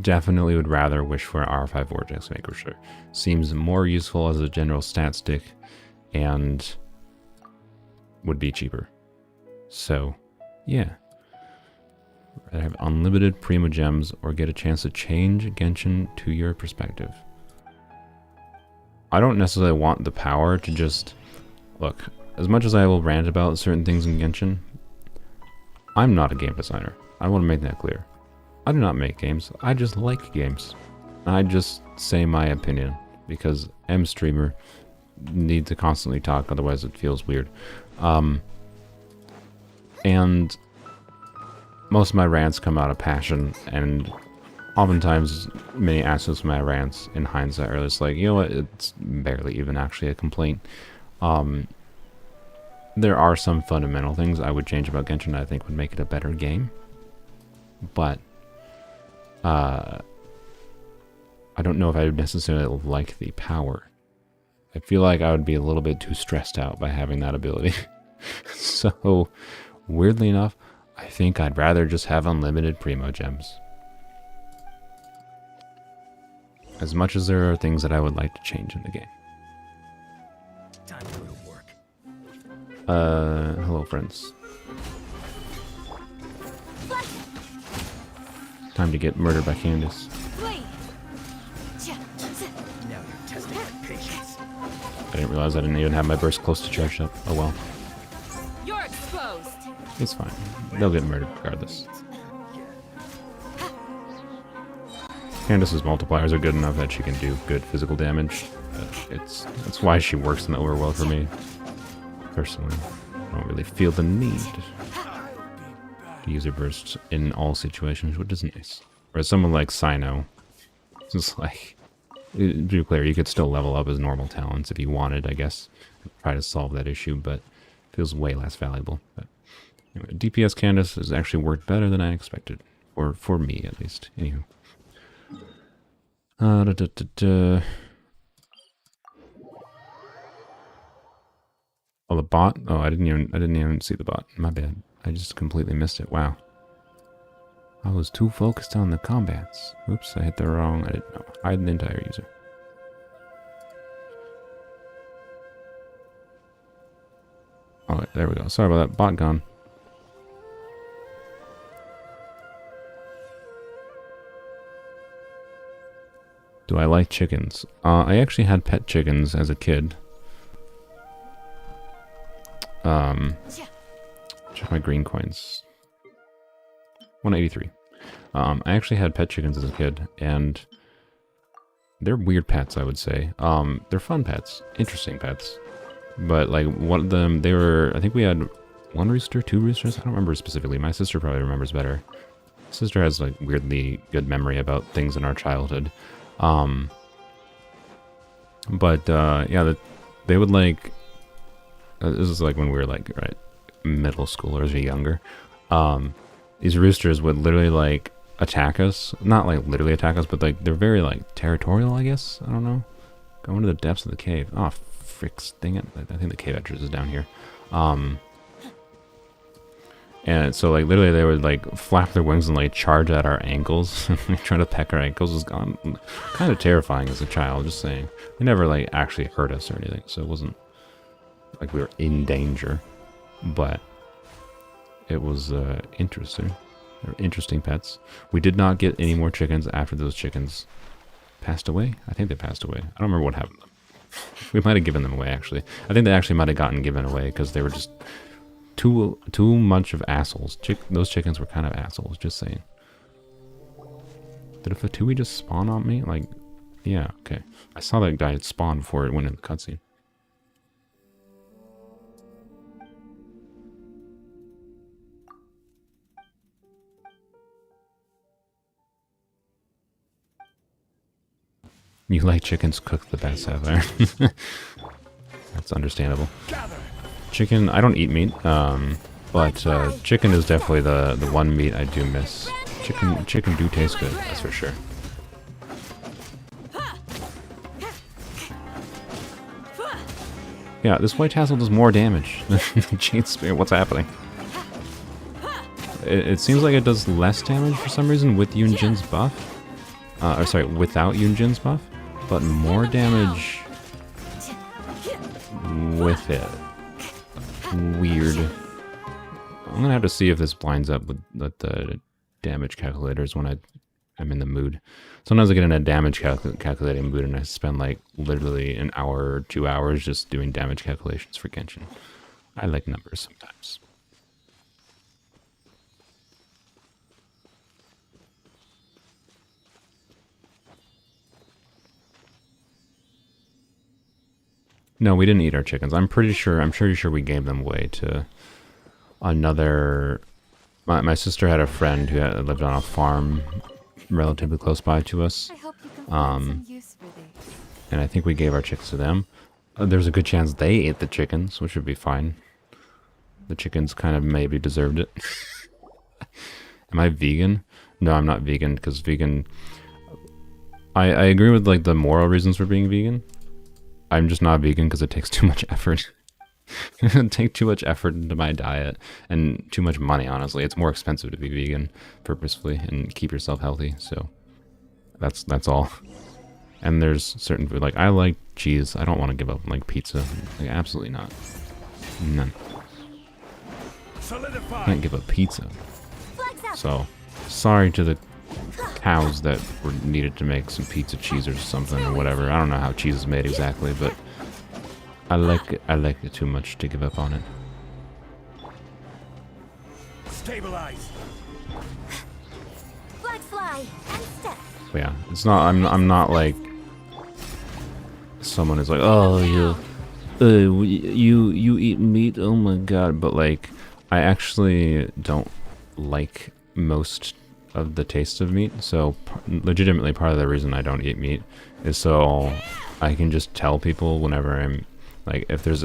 definitely would rather wish for an R5 Vortex Vanquisher. Seems more useful as a general stat stick and would be cheaper. So, yeah. Rather have unlimited Primo Gems or get a chance to change Genshin to your perspective. I don't necessarily want the power to just... Look, as much as I will rant about certain things in Genshin, I'm not a game designer. I want to make that clear. I do not make games. I just like games. I just say my opinion because M streamer need to constantly talk, otherwise it feels weird. And most of my rants come out of passion, and oftentimes many aspects of my rants in hindsight are just like, you know what, it's barely even actually a complaint. There are some fundamental things I would change about Genshin that I think would make it a better game. But I don't know if I would necessarily like the power. I feel like I would be a little bit too stressed out by having that ability. So, weirdly enough, I think I'd rather just have unlimited Primo Gems. As much as there are things that I would like to change in the game. Time to go to work. Hello friends. Time to get murdered by Candace. Now you're testing my patience. I didn't realize I didn't even have my burst close to charged up. Oh well. You're exposed. It's fine. They'll get murdered regardless. Candace's multipliers are good enough that she can do good physical damage. That's why she works in the overworld for me. Personally, I don't really feel the need to use her bursts in all situations, which is nice. Whereas someone like Cyno, it's just like, to be clear, you could still level up his normal talents if you wanted, I guess, try to solve that issue, but it feels way less valuable. But anyway, DPS Candace has actually worked better than I expected, or for me at least. Anywho. Oh, the bot? Oh, I didn't even see the bot. My bad. I just completely missed it. Wow. I was too focused on the combats. Oops, I hit the wrong. I didn't know. Hide an entire user. Oh, there we go. Sorry about that. Bot gone. Do I like chickens? I actually had pet chickens as a kid. Check my green coins. 183. I actually had pet chickens as a kid, and they're weird pets, I would say. They're fun pets, interesting pets. But like one of them, they were, I think we had one rooster, two roosters, I don't remember specifically. My sister probably remembers better. My sister has like weirdly good memory about things in our childhood. Yeah, they would like, this is like when we were like, right, middle schoolers or younger. These roosters would literally like attack us. Not like literally attack us, but like they're very like territorial, I guess. I don't know. Go into the depths of the cave. Oh, fricks, dang it. I think the cave entrance is down here. And so like literally they would like flap their wings and like charge at our ankles and try to peck our ankles. It was kind of terrifying as a child, just saying. They never like actually hurt us or anything, so it wasn't like we were in danger, but it was interesting. They were interesting pets. We did not get any more chickens after those chickens passed away. I think they passed away. I don't remember what happened to them. We might have given them away, actually. I think they actually might have gotten given away because they were just too much of assholes. Those chickens were kind of assholes, just saying. Did a Fatui just spawn on me? Like, yeah, okay. I saw that guy spawn before it went in the cutscene. You like chickens cooked the best ever. That's understandable. Chicken, I don't eat meat, but chicken is definitely the one meat I do miss. Chicken do taste good, that's for sure. Yeah, this white tassel does more damage than Jade Spear. What's happening? It seems like it does less damage for some reason with Yoon Jin's buff. Or sorry, without Yoon Jin's buff, but more damage with it. Weird. I'm gonna have to see if this blinds up with the damage calculators when I'm in the mood. Sometimes I get in a damage calculating mood and I spend like literally an hour or 2 hours just doing damage calculations for Genshin. I like numbers sometimes. No, we didn't eat our chickens. I'm pretty sure we gave them away to another... My sister had a friend who lived on a farm relatively close by to us. I hope you can find some use for these. And I think we gave our chicks to them. There's a good chance they ate the chickens, which would be fine. The chickens kind of maybe deserved it. Am I vegan? No, I'm not vegan, because vegan... I agree with like the moral reasons for being vegan. I'm just not vegan because it takes too much effort. It takes too much effort into my diet and too much money, honestly. It's more expensive to be vegan purposefully and keep yourself healthy, so that's all. And there's certain food, like I like cheese. I don't want to give up like pizza. Like, absolutely not. None. Can't give up pizza. So sorry to the cows that were needed to make some pizza cheese or something or whatever. I don't know how cheese is made exactly, but I like it too much to give up on it. Stabilize. Flag fly and step. But yeah, it's not. I'm not like someone is like, oh you eat meat. Oh my god. But like, I actually don't like most of the taste of meat. So legitimately, part of the reason I don't eat meat is so I can just tell people whenever I'm like, if there's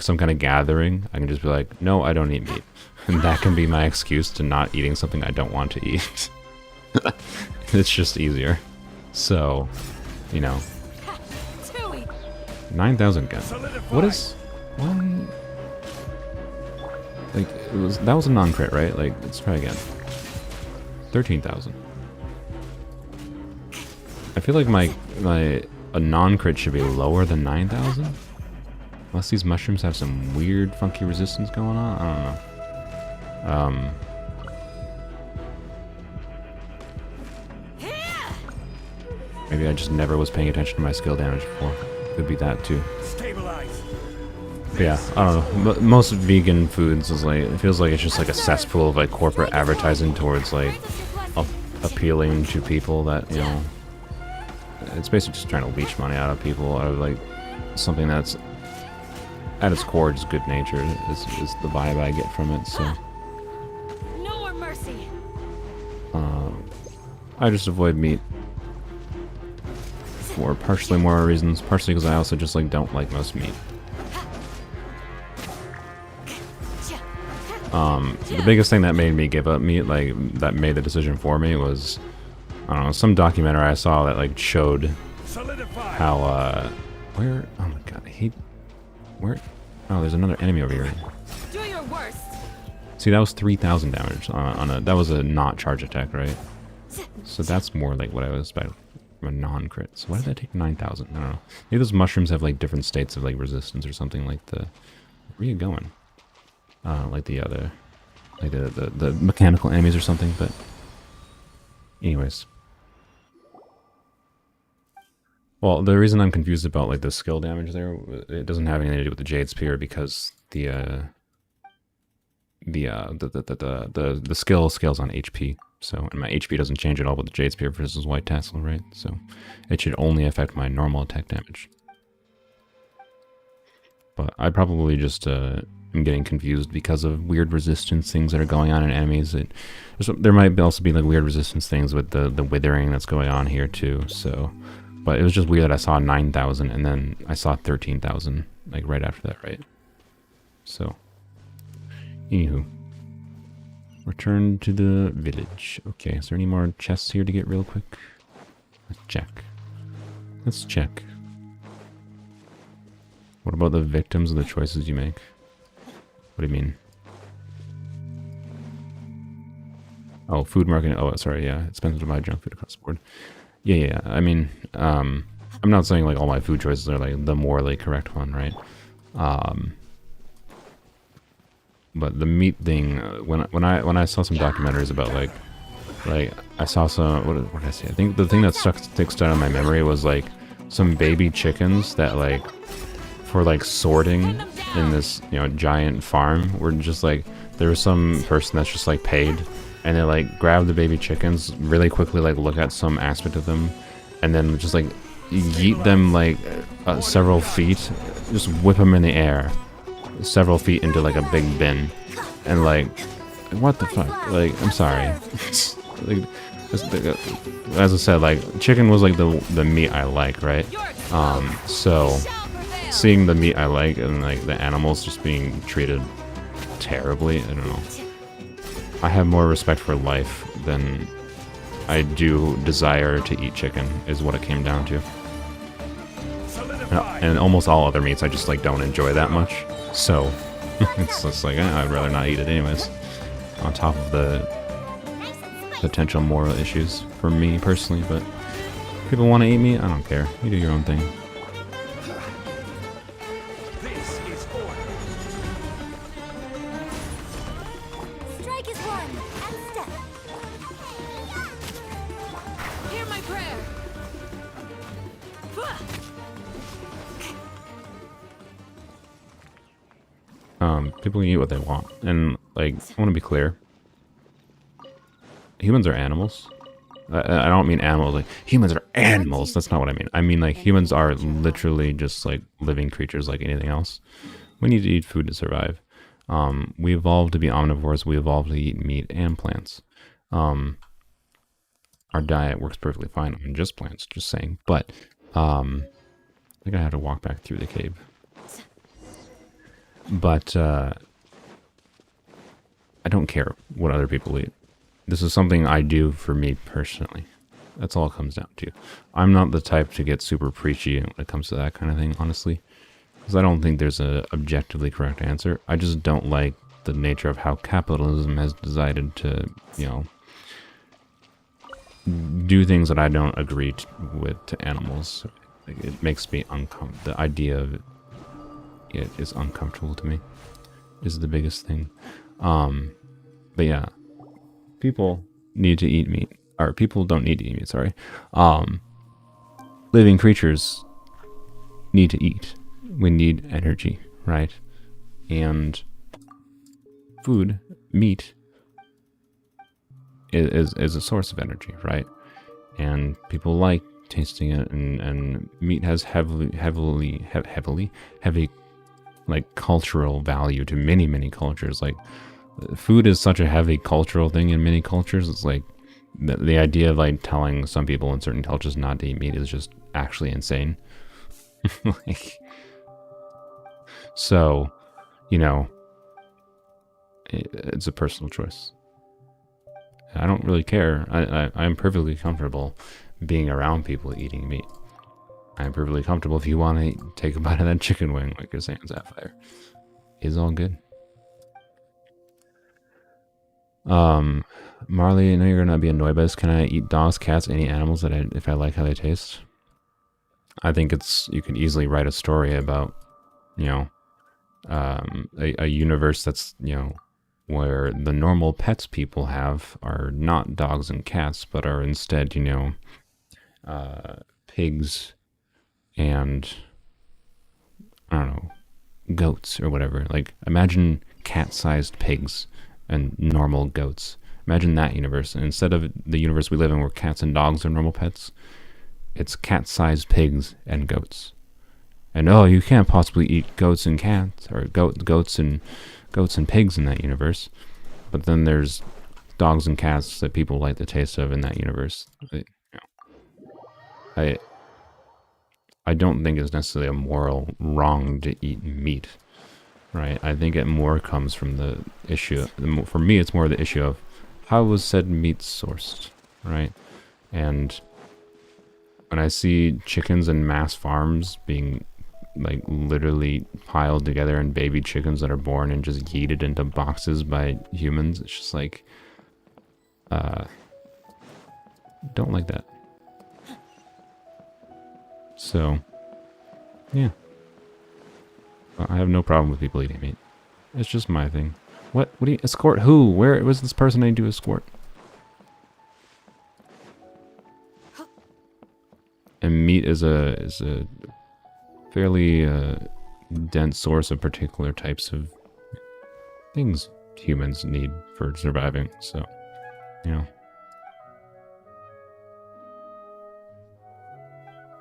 some kind of gathering, I can just be like, no, I don't eat meat. And that can be my excuse to not eating something I don't want to eat. It's just easier. So, you know. 9,000 gun. What is... Why... Like, that was a non-crit, right? Like, let's try again. 13,000. I feel like a non-crit should be lower than 9,000? Unless these mushrooms have some weird, funky resistance going on? I don't know. Maybe I just never was paying attention to my skill damage before. Could be that too. But yeah, I don't know. Most vegan foods is like, it feels like it's just like a cesspool of like corporate advertising towards like appealing to people that, you know, it's basically just trying to leech money out of people, out of like something that's at its core just good nature is the vibe I get from it. So No more mercy. I just avoid meat for partially moral reasons, partially because I also just like don't like most meat. The biggest thing that made me give up meat, like that made the decision for me, was I don't know, some documentary I saw that like showed how where, oh my god, I hate, where, oh there's another enemy over here. Do your worst. See, that was 3,000 damage on a, that was a not charge attack, right? So that's more like what I would expect from a non-crit. So why did that take 9,000? I don't know. Maybe those mushrooms have like different states of like resistance or something, like the, where are you going? Like the other, like the mechanical enemies or something, but anyways. Well, the reason I'm confused about like the skill damage there, it doesn't have anything to do with the Jade Spear, because the skill scales on HP. So, and my HP doesn't change at all with the Jade Spear versus White Tassel, right? So, it should only affect my normal attack damage. But I probably just am getting confused because of weird resistance things that are going on in enemies. There might also be like weird resistance things with the withering that's going on here too. So, But it was just weird that I saw 9,000 and then I saw 13,000 like right after that, right? So, anywho, return to the village. Okay, is there any more chests here to get real quick? Let's check. Let's check. What about the victims of the choices you make? What do you mean? Oh, food marketing. Oh, sorry, yeah. Expensive to buy junk food across the board. Yeah. I mean, I'm not saying like all my food choices are like the morally correct one, right? But the meat thing, when I saw some documentaries about like I saw some, what did I say? I think the thing that sticks out in my memory was like some baby chickens that like for like sorting in this, you know, giant farm were just like, there was some person that's just like paid and they like grab the baby chickens really quickly, like look at some aspect of them and then just like yeet them like several feet, just whip them in the air several feet into like a big bin and like what the fuck, like I'm sorry. Like, as I said, like chicken was like the meat I like, right? So seeing the meat I like and like the animals just being treated terribly, I don't know. I have more respect for life than I desire to eat chicken, is what it came down to. And almost all other meats I just like don't enjoy that much. So it's just like I'd rather not eat it anyways. On top of the potential moral issues for me personally, but if people want to eat meat, I don't care. You do your own thing. This is order. Strike is one, and step. Hear my prayer. People can eat what they want, and like I want to be clear. Humans are animals. I don't mean animals like humans are animals. That's not what I mean. I mean like humans are literally just like living creatures like anything else. We need to eat food to survive. We evolved to be omnivores. We evolved to eat meat and plants. Our diet works perfectly fine on just plants. Just saying. But I think I have to walk back through the cave. But I don't care what other people eat. This is something I do for me personally. That's all it comes down to. I'm not the type to get super preachy when it comes to that kind of thing, honestly. Because I don't think there's an objectively correct answer. I just don't like the nature of how capitalism has decided to, you know, do things that I don't agree with to animals. Like, it makes me uncomfortable. The idea of it is uncomfortable to me, is the biggest thing. But yeah, people need to eat meat, or people don't need to eat meat, sorry. Living creatures need to eat. We need energy, right? And food, meat, is a source of energy, right? And people like tasting it, and meat has heavy like cultural value to many cultures. Like food is such a heavy cultural thing in many cultures. It's like the idea of like telling some people in certain cultures not to eat meat is just actually insane. Like, so, you know, it's a personal choice. I don't really care. I'm perfectly comfortable being around people eating meat. I'm perfectly comfortable if you want to take a bite of that chicken wing, like you're saying, Sapphire. It's all good. Marley, I know you're gonna be annoyed by this. Can I eat dogs, cats, any animals that if I like how they taste? I think you could easily write a story about, you know, a universe that's, you know, where the normal pets people have are not dogs and cats, but are instead, you know, pigs and, I don't know, goats or whatever. Like, imagine cat-sized pigs and normal goats. Imagine that universe. And instead of the universe we live in where cats and dogs are normal pets, it's cat-sized pigs and goats. And oh, you can't possibly eat goats and cats, or goats and pigs in that universe. But then there's dogs and cats that people like the taste of in that universe. I don't think it's necessarily a moral wrong to eat meat, right? I think it more comes from the issue, for me it's more the issue of how was said meat sourced, right? And when I see chickens in mass farms being like literally piled together and baby chickens that are born and just yeeted into boxes by humans, it's just like, don't like that. So, yeah. I have no problem with people eating meat. It's just my thing. What do you, escort who? Where was this person I need to escort? And meat is a fairly dense source of particular types of things humans need for surviving, so, you know.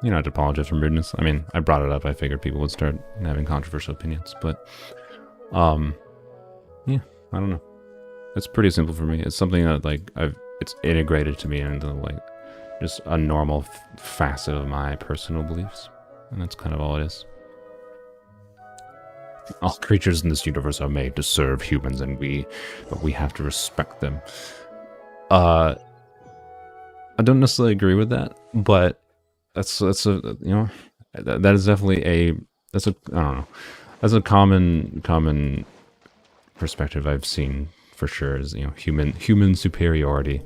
You don't have to apologize for rudeness. I mean, I brought it up. I figured people would start having controversial opinions, but, yeah, I don't know. It's pretty simple for me. It's something that, like, it's integrated to me into, like, just a normal facet of my personal beliefs. And that's kind of all it is. All creatures in this universe are made to serve humans, but we have to respect them. I don't necessarily agree with that, but that's a, you know, that is definitely I don't know, that's a common perspective I've seen for sure, is, you know, human superiority.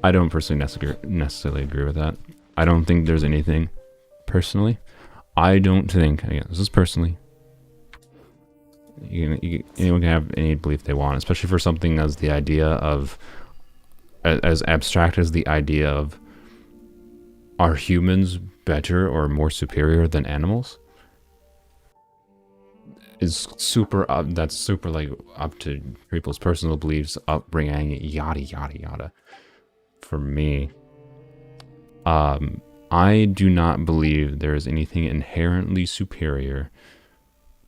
I don't personally necessarily agree with that. I don't think there's anything, personally, I don't think, again, this is personally, anyone can have any belief they want, especially for something as the idea of, as abstract as the idea of, are humans better or more superior than animals? Is super, that's super, like, up to people's personal beliefs, upbringing, yada, yada, yada. For me, I do not believe there is anything inherently superior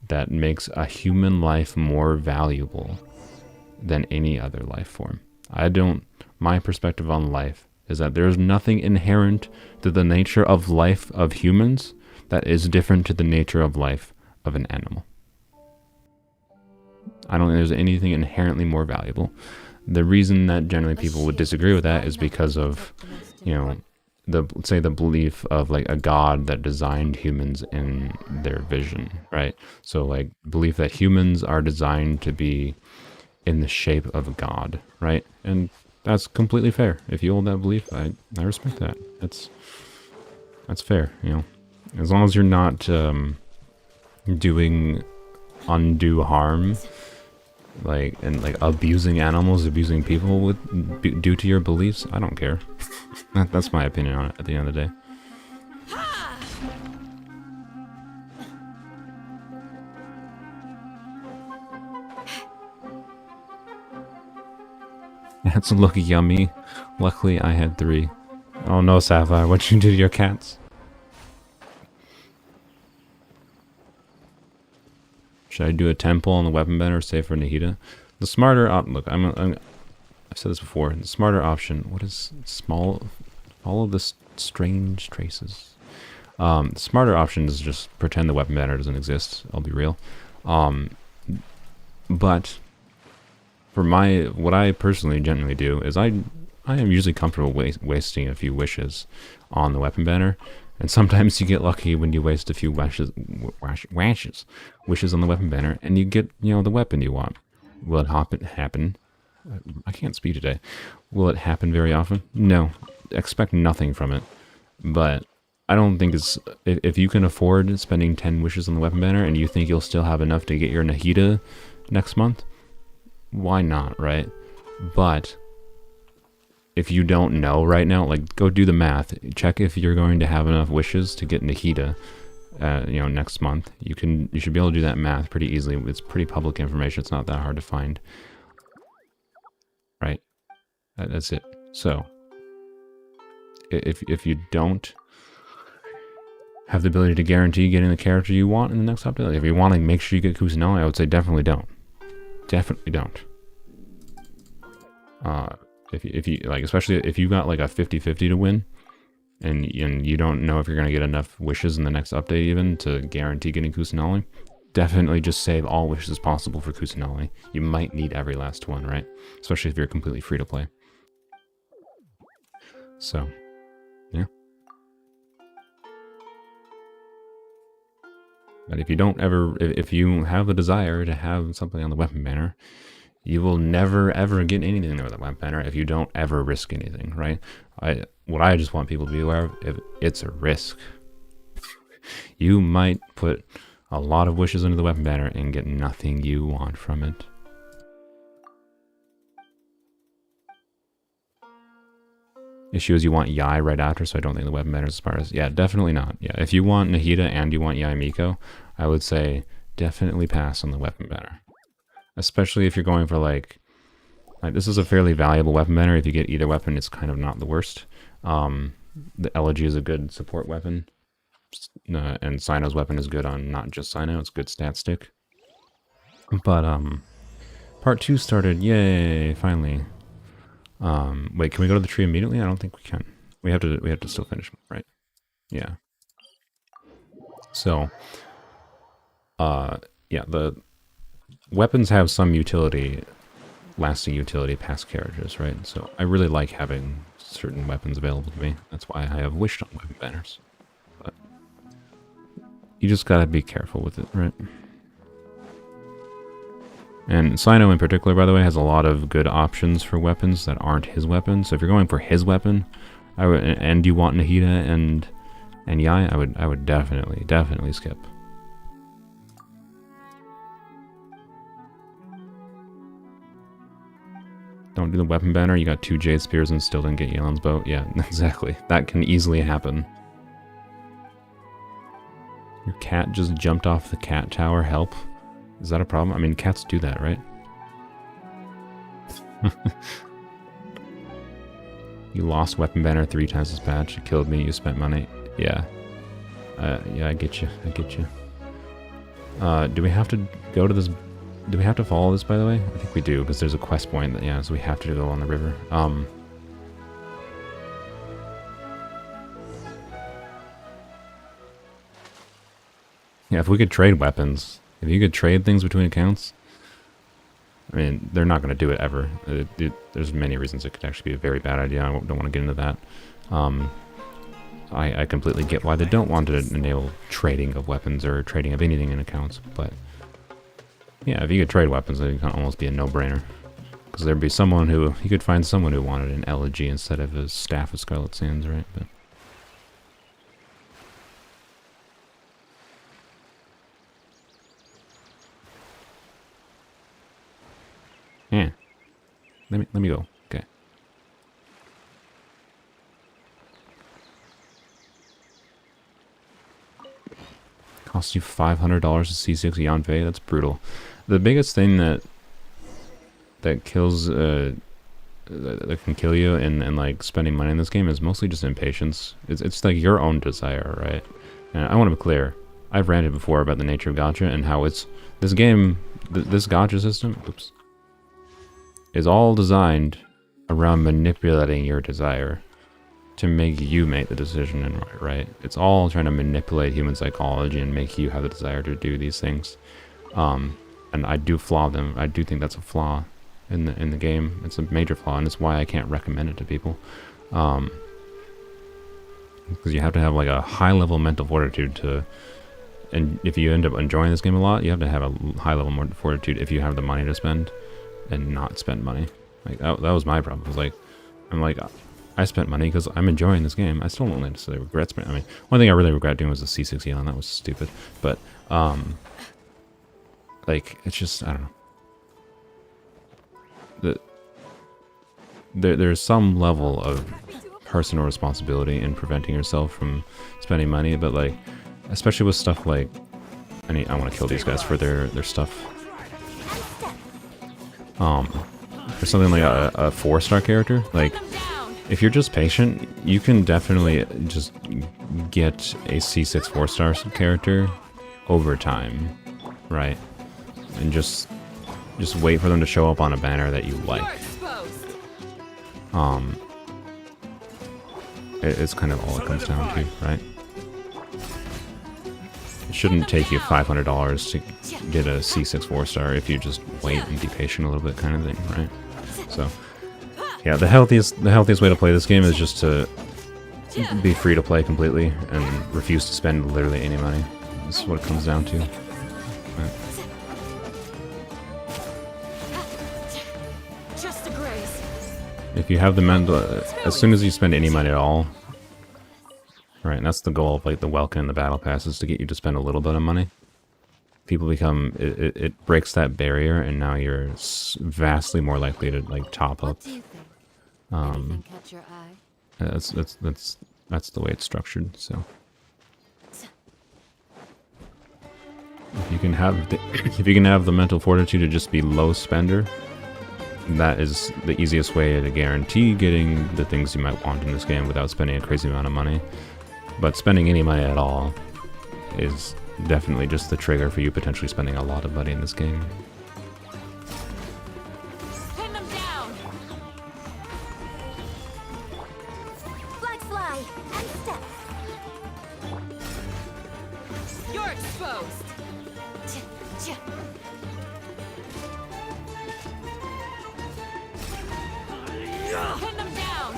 that makes a human life more valuable than any other life form. My perspective on life is that there's nothing inherent to the nature of life of humans that is different to the nature of life of an animal. I don't think there's anything inherently more valuable. The reason that generally people would disagree with that is because of, you know, say the belief of, like, a god that designed humans in their vision, right? So, like, belief that humans are designed to be in the shape of a god, right? And that's completely fair. If you hold that belief, I respect that. That's fair, you know. As long as you're not doing undue harm, like, and like abusing animals, abusing people due to your beliefs, I don't care. That's my opinion on it at the end of the day. Cats look yummy. Luckily, I had 3. Oh no, Sapphire, what'd you do to your cats? Should I do a temple on the weapon bender, save for Nahida? The smarter look, I've said this before. The smarter option. What is small? Follow the strange traces. The smarter option is just pretend the weapon bender doesn't exist. I'll be real. But for what I personally generally do is I am usually comfortable wasting a few wishes on the weapon banner, and sometimes you get lucky when you waste a few wishes on the weapon banner, and you get, you know, the weapon you want. Will it happen? I can't speak today. Will it happen very often? No. Expect nothing from it. But I don't think it's, if you can afford spending 10 wishes on the weapon banner and you think you'll still have enough to get your Nahida next month, why not, right? But if you don't know right now, like, go do the math. Check if you're going to have enough wishes to get Nahida, you know, next month. You should be able to do that math pretty easily. It's pretty public information. It's not that hard to find. Right? That's it. So, if you don't have the ability to guarantee getting the character you want in the next update, like, if you want to make sure you get Kusanagi, I would say definitely don't. Definitely don't. If you like, especially if you got like a 50-50 to win, and you don't know if you're going to get enough wishes in the next update even to guarantee getting Kusanali, definitely just save all wishes possible for Kusanali. You might need every last one, right? Especially if you're completely free to play. So, yeah. But if you don't ever, if you have the desire to have something on the weapon banner, you will never ever get anything over the weapon banner if you don't ever risk anything, right? What I just want people to be aware of, if it's a risk. You might put a lot of wishes into the weapon banner and get nothing you want from it. Issue is you want Yai right after, so I don't think the weapon banner is as far as... Yeah, definitely not. Yeah, if you want Nahida and you want Yai Miko, I would say definitely pass on the weapon banner. Especially if you're going for like this is a fairly valuable weapon banner. If you get either weapon, it's kind of not the worst. The Elegy is a good support weapon. And Cyno's weapon is good on not just Cyno, it's good stat stick. But part 2 started, yay, finally. Wait, can we go to the tree immediately? I don't think we can. We have to still finish, right? Yeah. So yeah, the weapons have some utility, lasting utility past carriages, right? So I really like having certain weapons available to me. That's why I have wished on weapon banners. But you just gotta be careful with it, right? And Cyno in particular, by the way, has a lot of good options for weapons that aren't his weapon. So if you're going for his weapon, and you want Nahida and Yai, I would definitely skip. Don't do the weapon banner, you got 2 Jade Spears and still didn't get Yelan's bow. Yeah, exactly. That can easily happen. Your cat just jumped off the cat tower, help. Is that a problem? I mean, cats do that, right? You lost weapon banner 3 times this patch, you killed me, you spent money. Yeah. Yeah, I get you, do we have to go to this... Do we have to follow this, by the way? I think we do, because there's a quest point that, yeah, so we have to go on the river. Yeah, if we could trade weapons, if you could trade things between accounts, I mean, they're not going to do it ever. There's many reasons it could actually be a very bad idea. I don't want to get into that. I completely get why they don't want to enable trading of weapons or trading of anything in accounts, but... Yeah, if you could trade weapons, it can almost be a no-brainer. Because there'd be someone who... You could find someone who wanted an Elegy instead of a Staff of Scarlet Sands, right? But yeah. Let me go. Okay. Costs you $500 to C6 Yanfei. That's brutal. The biggest thing that kills that can kill you in like spending money in this game is mostly just impatience. It's like your own desire, right? And I want to be clear. I've ranted before about the nature of gacha and how it's this game, this gacha system, oops, is all designed around manipulating your desire to make you make the decision, and right? It's all trying to manipulate human psychology and make you have the desire to do these things. And I do flaw them. I do think that's a flaw in the game. It's a major flaw, and it's why I can't recommend it to people. Because you have to have like a high level mental fortitude to, and if you end up enjoying this game a lot, you have to have a high level fortitude if you have the money to spend and not spend money. Like that was my problem. I'm like, I spent money because I'm enjoying this game. I still don't necessarily regret spending. I mean, one thing I really regret doing was the C6 Yelan. That was stupid. But like, it's just, I don't know. There's some level of personal responsibility in preventing yourself from spending money, but like, especially with stuff like, I want to kill these guys for their stuff. For something like a 4-star character, like, if you're just patient, you can definitely just get a C6 4-star character over time, right? And just wait for them to show up on a banner that you like. it's kind of all it comes down to, right? It shouldn't take you $500 to get a C6 4-star if you just wait and be patient a little bit, kind of thing, right? So, yeah, the healthiest way to play this game is just to be free to play completely and refuse to spend literally any money. This is what it comes down to. Right. Just a graze. If you have the mental, as soon as you spend any money at all, right, and that's the goal of like the welcome and the battle pass, is to get you to spend a little bit of money. People become, it breaks that barrier, and now you're vastly more likely to like top up. What do you think? Anything catch your eye? That's the way it's structured. So if you can have the mental fortitude to just be low spender, that is the easiest way to guarantee getting the things you might want in this game without spending a crazy amount of money. But spending any money at all is definitely just the trigger for you potentially spending a lot of money in this game. Pin them down. Flags fly and step. You're exposed. Pin them down.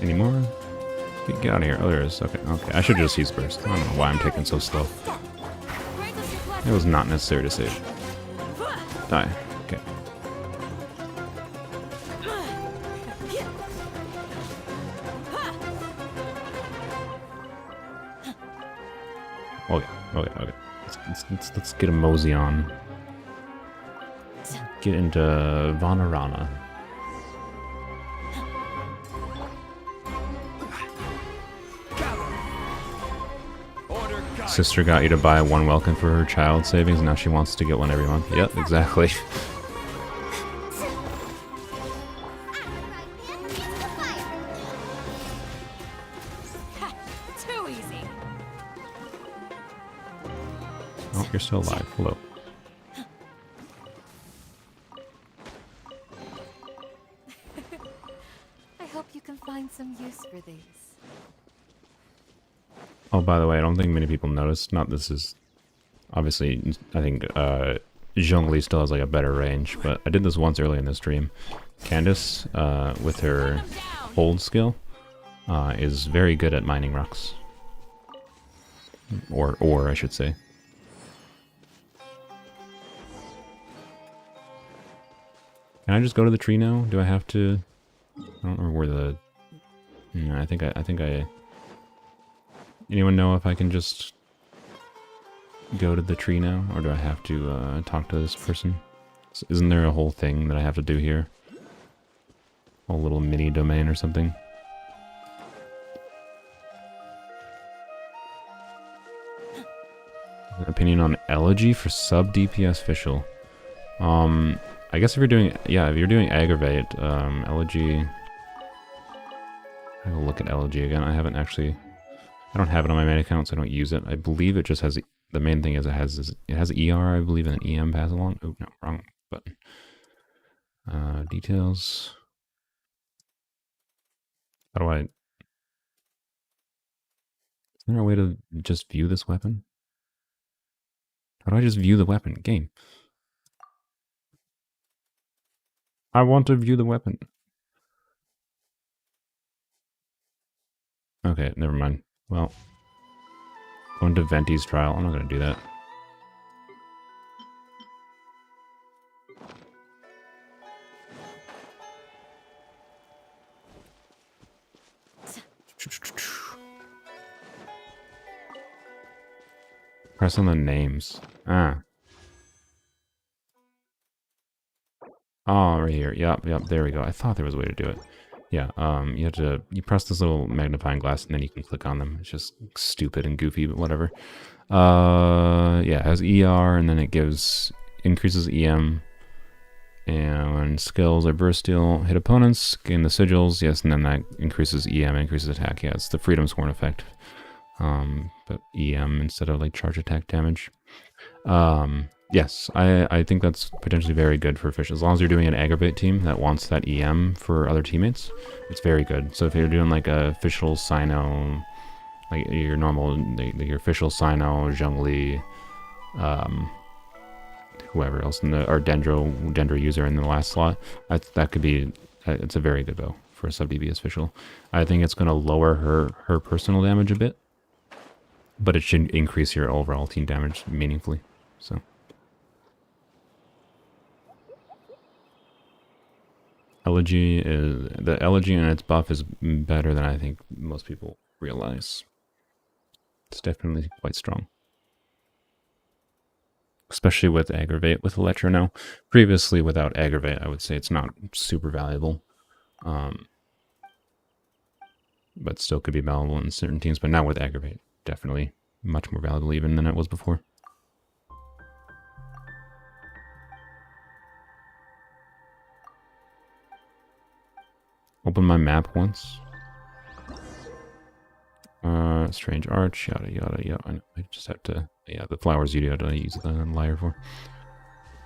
Any more? Get out of here. Oh, there is. Okay, okay. I should just use burst. I don't know why I'm taking so slow. It was not necessary to save. Die. Okay. Okay, okay, okay. Let's get a mosey on. Get into Vanarana. Sister got you to buy one welcome for her child savings, and now she wants to get one every month. Yep, exactly. Too easy. Oh, you're still alive. Hello. I hope you can find some use for these. Oh, by the way, I don't think many people noticed. Not this is... Obviously, I think Zhongli still has like a better range, but I did this once early in the stream. Candace, with her hold skill, is very good at mining rocks. Or I should say. Can I just go to the tree now? Do I have to... I don't remember where the... No, I think I... Anyone know if I can just go to the tree now? Or do I have to talk to this person? Isn't there a whole thing that I have to do here? A little mini domain or something? An opinion on Elegy for sub DPS official. I guess if you're doing, yeah, if you're doing aggravate, Elegy. I will look at Elegy again. I haven't actually. I don't have it on my main account, so I don't use it. I believe it just has the main thing is it has ER, I believe, and an EM pass along. Oh no, wrong button. Details. How do I? Is there a way to just view this weapon? How do I just view the weapon? Game. I want to view the weapon. Okay, never mind. Well, going to Venti's trial. I'm not going to do that. Press on the names. Ah. Oh, right here. Yep, there we go. I thought there was a way to do it. Yeah, you press this little magnifying glass and then you can click on them. It's just stupid and goofy, but whatever. Yeah, it has ER and then it increases EM. And when skills are burst steal, hit opponents, gain the sigils, yes, and then that increases EM, increases attack. Yeah, it's the Freedom Sworn effect. But EM instead of like charge attack damage. Yes, I think that's potentially very good for fish. As long as you're doing an aggravate team that wants that EM for other teammates, it's very good. So if you're doing like a official Cyno, like your normal, your official Cyno, Zhongli, whoever else in the, or Dendro user in the last slot, that could be, it's a very good bow for a sub DPS official. I think it's going to lower her personal damage a bit, but it should increase your overall team damage meaningfully. So. Elegy and its buff is better than I think most people realize. It's definitely quite strong. Especially with aggravate with Electro now. Previously without aggravate, I would say it's not super valuable. But still could be valuable in certain teams, but now with aggravate, definitely much more valuable even than it was before. Open my map once. Strange arch, yada yada yada. I just have to, yeah, the flowers you gotta use the lyre for.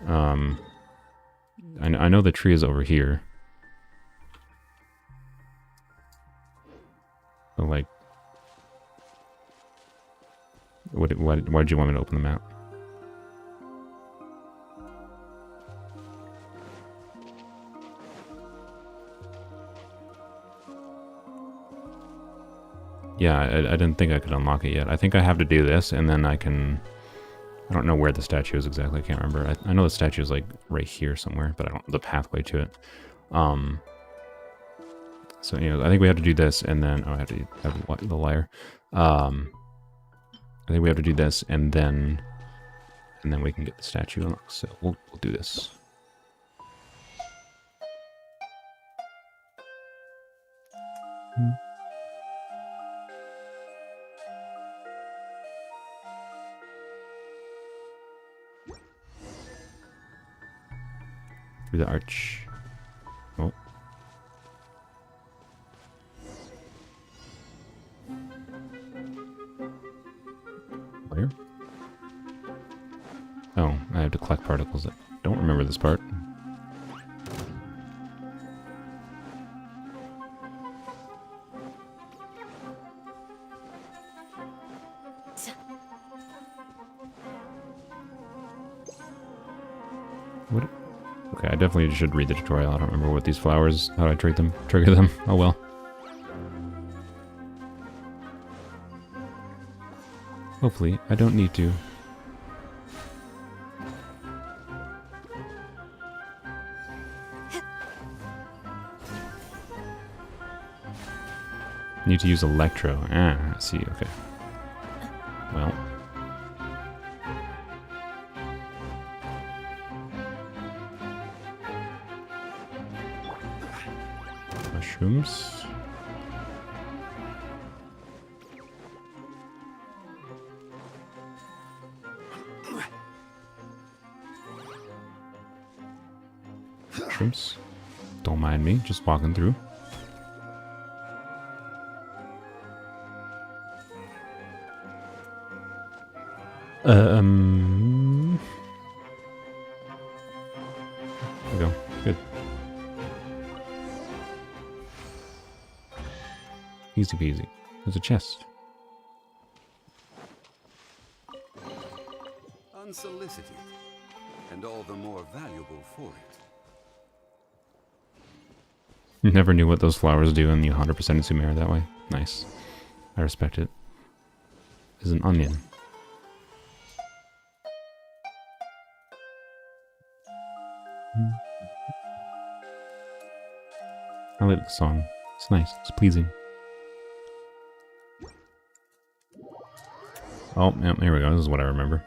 I know the tree is over here. So like, why'd you want me to open the map? Yeah, I didn't think I could unlock it yet. I think I have to do this, and then I can... I don't know where the statue is exactly. I can't remember. I know the statue is like right here somewhere, but I don't know the pathway to it. So, you know, I think we have to do this, and then... Oh, I have to have the lyre. I think we have to do this, and then we can get the statue unlocked. So we'll do this. Through the arch. Oh. Where? Oh, I have to collect particles. I don't remember this part. What? Okay, I definitely should read the tutorial. I don't remember what these flowers, how do I trigger them. Oh well. Hopefully, I don't need to. Need to use Electro. Ah, I see, okay. Well. Mushrooms. Mushrooms. Don't mind me, just walking through. There we go. Good. Easy peasy. There's a chest. Unsolicited, and all the more valuable for it. Never knew what those flowers do, and you 100% in Sumeria that way. Nice. I respect it. Is an onion. I like the song. It's nice. It's pleasing. Oh, yeah, here we go. This is what I remember.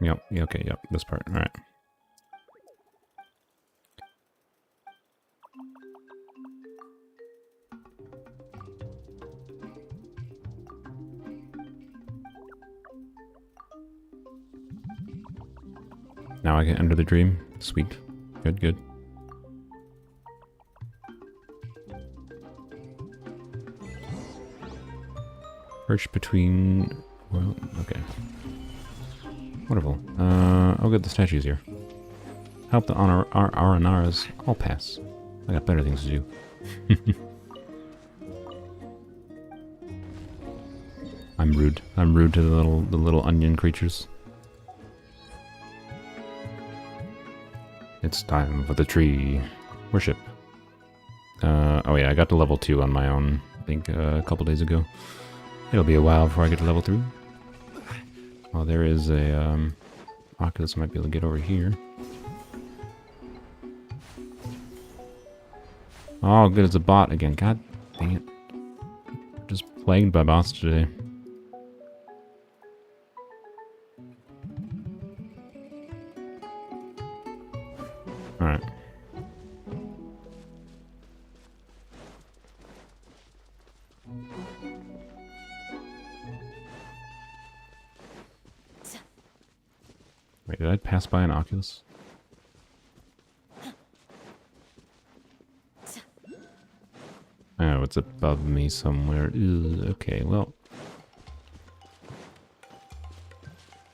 Yep. Yeah, okay. Yep. This part. All right. Now I can enter the dream. Sweet. Good, good. Perch between Well, okay. Wonderful. I'll get the statues here. Help the Aranaras. I'll pass. I got better things to do. I'm rude. I'm rude to the little onion creatures. It's time for the tree worship. Oh yeah, I got to level 2 on my own, I think a couple days ago. It'll be a while before I get to level 3. Oh, there is a Oculus might be able to get over here. Oh, good, it's a bot again. God dang it. Just plagued by bots today. Alright. Wait, did I pass by an Oculus? Oh, it's above me somewhere. Ew, okay, well.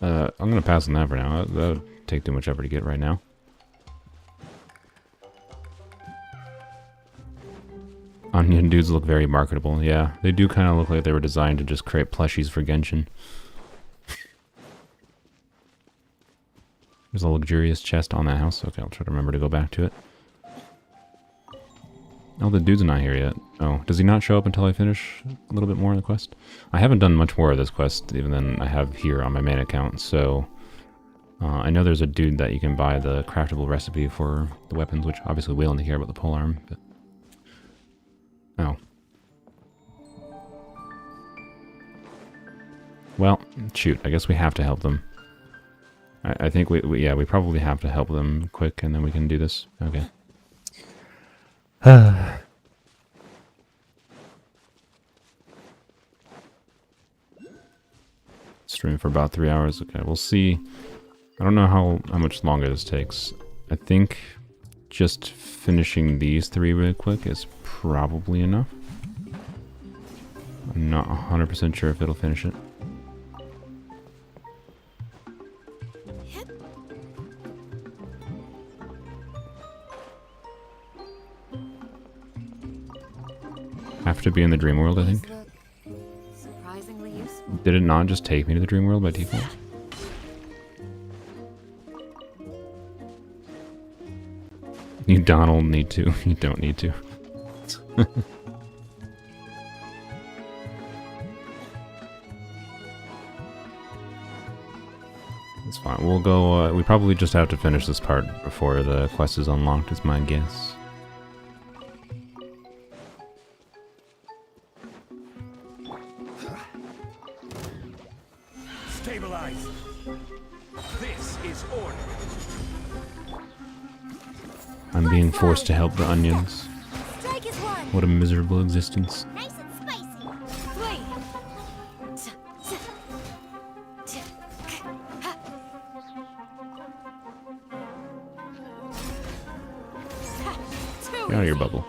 I'm gonna pass on that for now. That would take too much effort to get right now. Onion dudes look very marketable. Yeah, they do kind of look like they were designed to just create plushies for Genshin. There's a luxurious chest on that house. Okay, I'll try to remember to go back to it. Oh, the dude's not here yet. Oh, does he not show up until I finish a little bit more of the quest? I haven't done much more of this quest even than I have here on my main account, so... I know there's a dude that you can buy the craftable recipe for the weapons, which obviously we only care about the polearm, but... Oh. Well, shoot, I guess we have to help them. I think we probably have to help them quick, and then we can do this. Okay. Stream for about 3 hours. Okay, we'll see. I don't know how much longer this takes. I think just finishing these 3 really quick is probably enough. I'm not 100% sure if it'll finish it. Have to be in the dream world, I think. Surprisingly useful. Did it not just take me to the dream world by default? You don't need to. You don't need to. It's fine. We'll go, we probably just have to finish this part before the quest is unlocked, is my guess. Stabilize. This is order. I'm being forced to help the onions. Strike is one. What a miserable existence. Nice and spicy. Wait. Get out of your bubble.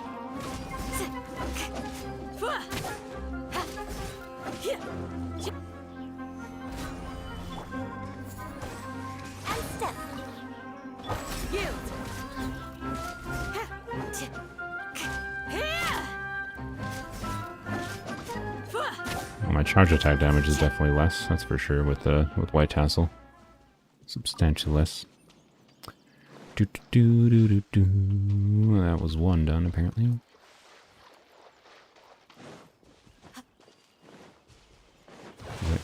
And step. Well, my charge attack damage is definitely less, that's for sure, with White Tassel. Substantially less. That was one done, apparently.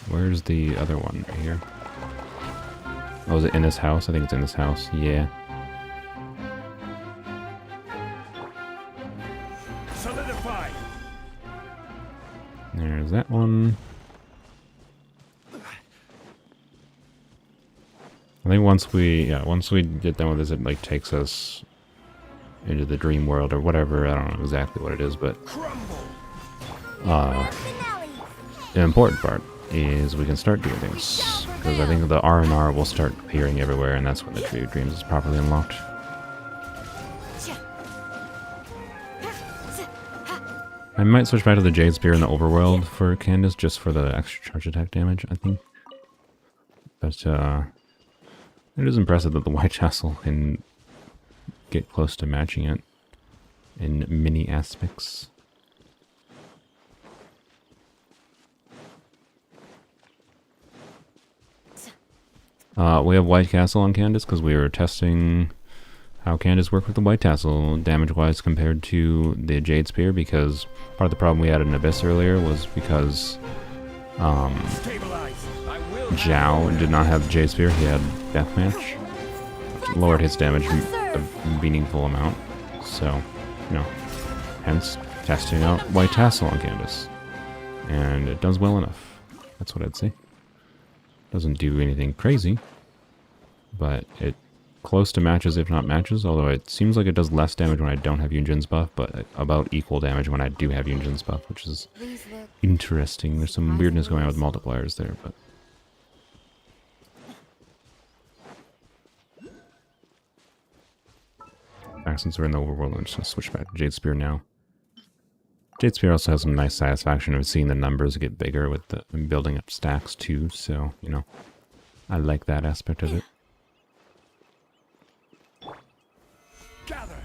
Where's the other one? Right here. Oh, is it in this house? I think it's in this house. Yeah. Solidify. There's that one. I think once we get done with this, it like takes us into the dream world or whatever. I don't know exactly what it is, but the important part is we can start doing things, because I think the R&R will start appearing everywhere, and that's when the Tree of Dreams is properly unlocked. I might switch back to the Jade Spear in the overworld for Candace, just for the extra charge attack damage, I think. But, it is impressive that the White Tassel can get close to matching it in many aspects. We have White Castle on Candace because we were testing how Candace worked with the White Tassel damage-wise compared to the Jade Spear, because part of the problem we had in Abyss earlier was because Zhao did not have the Jade Spear, he had Deathmatch, which lowered his damage a meaningful amount. So, you know, hence testing out White Tassel on Candace. And it does well enough. That's what I'd say. Doesn't do anything crazy, but it close to matches, if not matches, although it seems like it does less damage when I don't have Yunjin's buff, but about equal damage when I do have Yunjin's buff, which is interesting. There's some weirdness going on with multipliers there, but... since we're in the overworld, I'm just going to switch back to Jade Spear now. Jade Spear also has some nice satisfaction of seeing the numbers get bigger with the building up stacks too, so, you know, I like that aspect of it. Gather.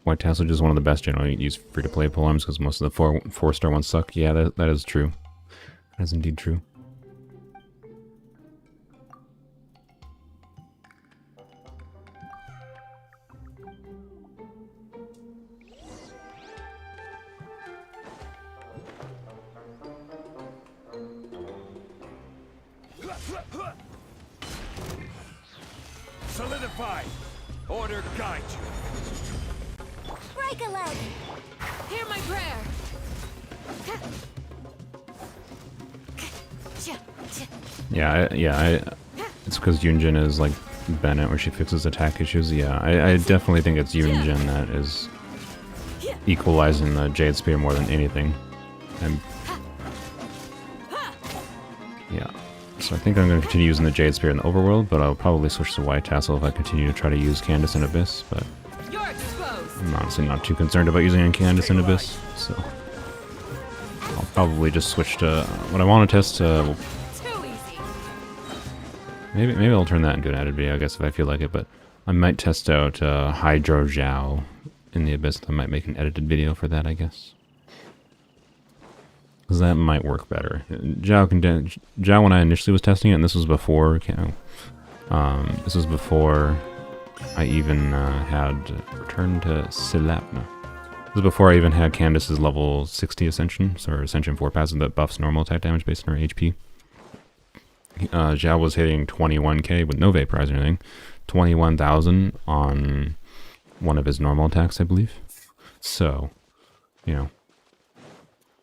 White Tassel is one of the best generally used free-to-play polearms because most of the 4-star ones suck. Yeah, that is true. That is indeed true. Solidify. Order guide you. Break a leg. Hear my prayer. It's because Yunjin is like Bennett, where she fixes attack issues. Yeah, I definitely think it's Yunjin that is equalizing the Jade Spear more than anything. And yeah, so I think I'm going to continue using the Jade Spear in the overworld, but I'll probably switch to White Tassel if I continue to try to use Candace in Abyss, but I'm honestly not too concerned about using Candace in Abyss, so I'll probably just switch to what I want to test. Maybe I'll turn that into an edited video, I guess, if I feel like it, but I might test out Hydro Zhao in the Abyss. I might make an edited video for that, I guess. Because that might work better. Zhao, when I initially was testing it, and this was before, this was before I even had returned to Silapna. This was before I even had Candace's level 60 Ascension, so Ascension 4 passive that buffs normal attack damage based on her HP. Zhao was hitting 21k with no vaporize or anything. 21,000 on one of his normal attacks, I believe. So, you know,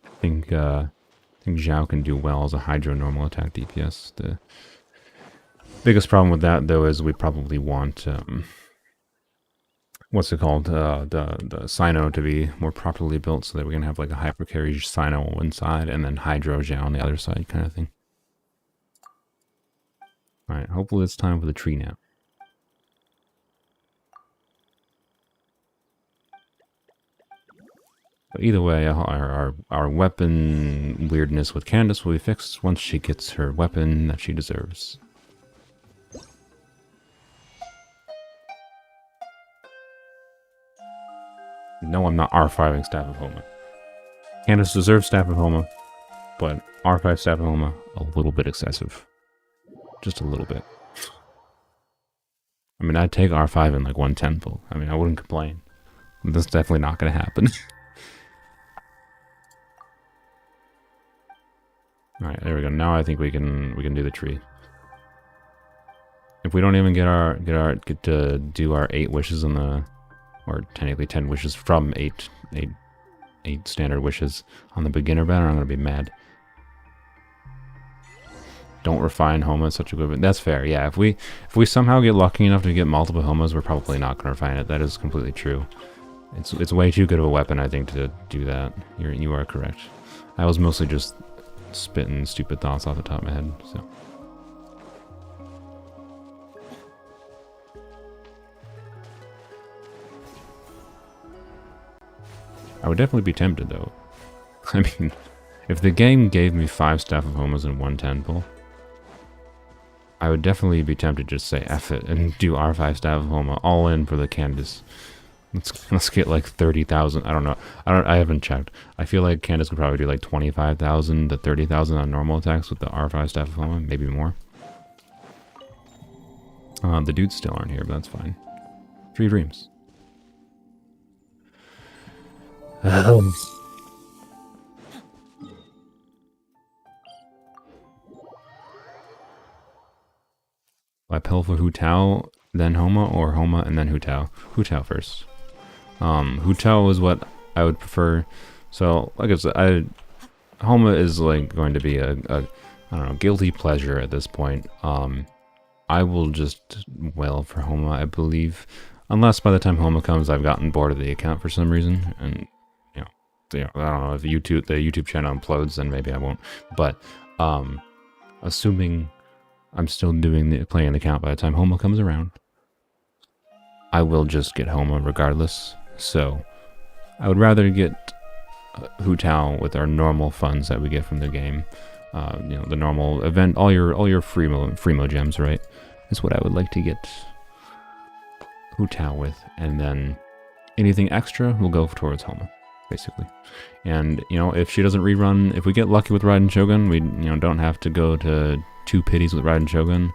I think Zhao can do well as a Hydro normal attack DPS. The biggest problem with that, though, is we probably want what's it called? The Cyno to be more properly built so that we can have like a hyper carry Cyno on one side and then Hydro Zhao on the other side, kind of thing. Alright, hopefully it's time for the tree now. But either way, our weapon weirdness with Candace will be fixed once she gets her weapon that she deserves. No, I'm not R5ing Staff of Homa. Candace deserves Staff of Homa, but R5 Staff of Homa, a little bit excessive. Just a little bit. I mean, I'd take R5 in like 1/10. I mean, I wouldn't complain. But that's definitely not going to happen. Alright, there we go. Now I think we can do the tree. If we don't even get to do our 8 wishes in the, or technically 10 wishes from 8 standard wishes on the beginner banner, I'm gonna be mad. Don't refine Homa is such a good. That's fair. Yeah, if we somehow get lucky enough to get multiple Homas, we're probably not gonna refine it. That is completely true. It's way too good of a weapon, I think, to do that. You are correct. I was mostly just spitting stupid thoughts off the top of my head. So I would definitely be tempted, though. I mean, if the game gave me 5 Staff of Homas and 1 Tadpole, I would definitely be tempted to just say F it and do R5 Staff of Homa all in for the Candace. Let's get like 30,000. I don't know. I haven't checked. I feel like Candace could probably do like 25,000 to 30,000 on normal attacks with the R5 Staff of Homa, maybe more. The dudes still aren't here, but that's fine. 3 dreams. I pill for Hu Tao, then Homa, or Homa and then Hu Tao? Hu Tao first. Hu Tao is what I would prefer. So, like I said, Homa is like going to be a I don't know, guilty pleasure at this point. I will just wail for Homa, I believe. Unless by the time Homa comes, I've gotten bored of the account for some reason. And, you know I don't know, if the YouTube channel implodes, then maybe I won't. But, assuming I'm still playing an account by the time Homa comes around, I will just get Homa regardless. So, I would rather get Hu Tao with our normal funds that we get from the game. You know, the normal event, all your Freemo gems, right? Is what I would like to get Hu Tao with, and then anything extra will go towards Homa, basically. And you know, if she doesn't rerun, if we get lucky with Raiden Shogun, we don't have to go to 2 pities with Raiden Shogun.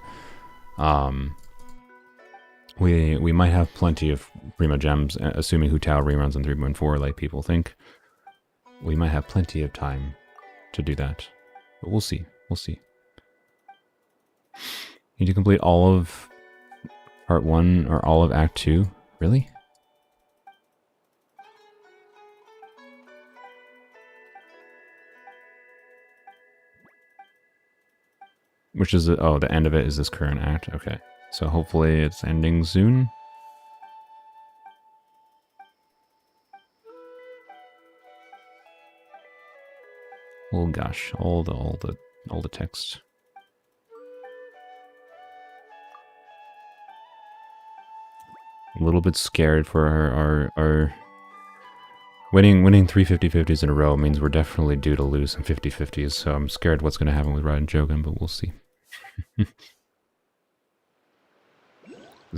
We might have plenty of Primo gems, assuming Hu Tao reruns on 3.4 like people think. We might have plenty of time to do that. But we'll see. We'll see. Need to complete all of Part 1 or all of Act 2? Really? Which is, oh, the end of it is this current act? Okay. So hopefully it's ending soon. Oh gosh, all the text. A little bit scared for our winning 3 50-50s in a row means we're definitely due to lose some 50-50s, so I'm scared what's going to happen with Raiden Shogun, but we'll see. Is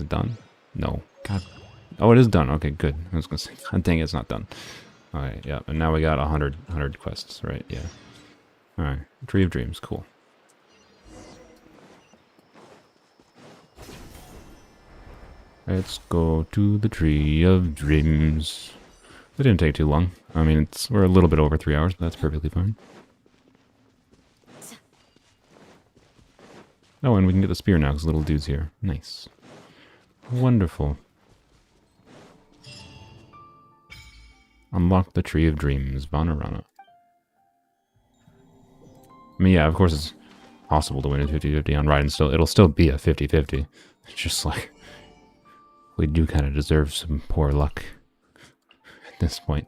it done? No. God. Oh, it is done. Okay, good. I was going to say, God dang it, it's not done. Alright, yeah, and now we got 100 quests, right? Yeah. Alright, Tree of Dreams, cool. Let's go to the Tree of Dreams. It didn't take too long. I mean, we're a little bit over 3 hours, but that's perfectly fine. Oh, and we can get the spear now because little dude's here. Nice. Wonderful. Unlock the Tree of Dreams, Vanarana. I mean, yeah, of course it's possible to win a 50-50 on Raiden. It'll still be a 50-50. It's just like, we do kind of deserve some poor luck at this point.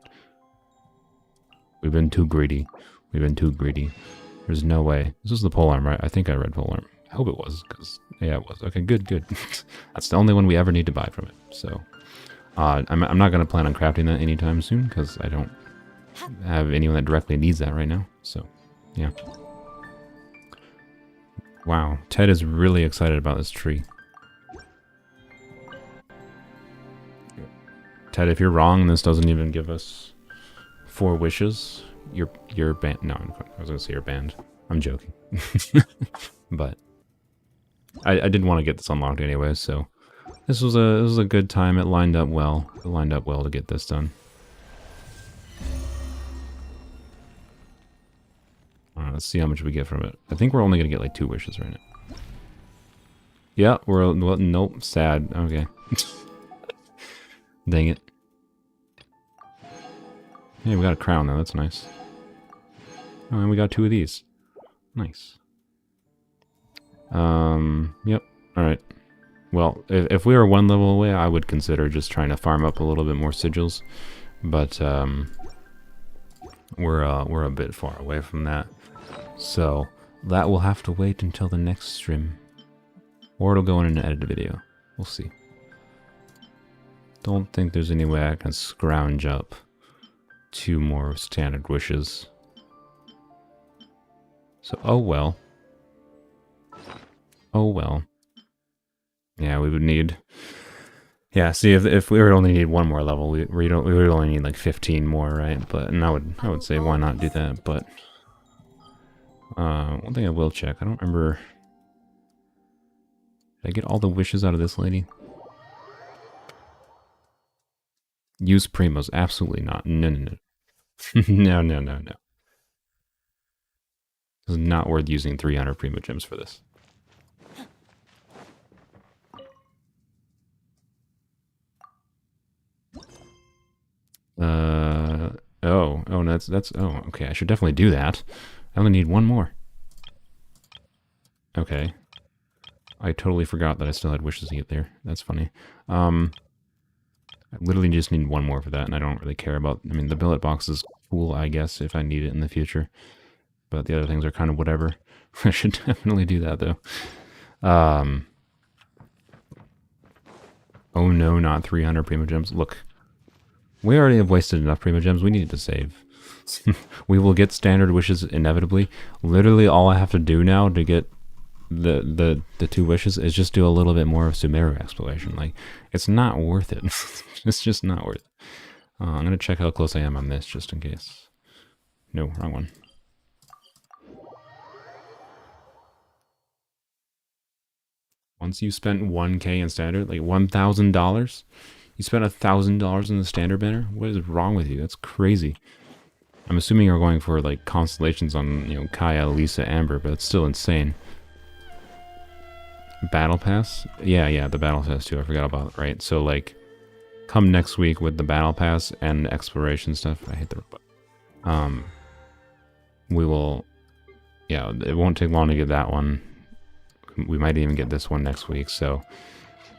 We've been too greedy. We've been too greedy. There's no way. This was the polearm, right? I think I read polearm. I hope it was, because, yeah, it was. Okay, good, good. That's the only one we ever need to buy from it, so. I'm not going to plan on crafting that anytime soon, because I don't have anyone that directly needs that right now, so, yeah. Wow, Ted is really excited about this tree. Ted, if you're wrong, this doesn't even give us 4 wishes. You're banned. No, I was going to say you're banned. I'm joking. But I did want to get this unlocked anyway, so this was a good time. It lined up well. It lined up well to get this done. Alright, let's see how much we get from it. I think we're only going to get like 2 wishes right now. Yeah, well, nope, sad. Okay. Dang it. Hey, we got a crown though, that's nice. Oh, and we got 2 of these. Nice. Yep, alright. Well, if we were 1 level away, I would consider just trying to farm up a little bit more sigils. But, we're a bit far away from that. So, that will have to wait until the next stream. Or it'll go in an edited video. We'll see. Don't think there's any way I can scrounge up 2 more standard wishes. So, oh well. Oh well. Yeah, we would need... Yeah, see, if we would only need 1 more level, we would only need like 15 more, right? But, and I would say why not do that, but... one thing I will check, I don't remember... Did I get all the wishes out of this lady? Use primos, absolutely not. No, no, no. No, no, no, no. It's not worth using 300 primo gems for this. Oh, no, oh, okay, I should definitely do that. I only need 1 more. Okay. I totally forgot that I still had wishes to get there. That's funny. I literally just need 1 more for that, and I don't really care about... I mean, the billet box is cool, I guess, if I need it in the future. But the other things are kind of whatever. I should definitely do that, though. Oh no, not 300 primo gems. Look, we already have wasted enough primo gems. We need to save. We will get standard wishes inevitably. Literally all I have to do now to get the 2 wishes is just do a little bit more of Sumeru exploration. Like, it's not worth it. It's just not worth it. I'm going to check how close I am on this just in case. No, wrong one. Once you spent 1K in standard, like $1,000, you spent $1,000 in the standard banner? What is wrong with you? That's crazy. I'm assuming you're going for like constellations on, you know, Kaya, Lisa, Amber, but it's still insane. Battle Pass? Yeah, the Battle Pass too. I forgot about it, right? So like, come next week with the Battle Pass and exploration stuff. I hate the robot. We will, yeah, it won't take long to get that one. We might even get this one next week, so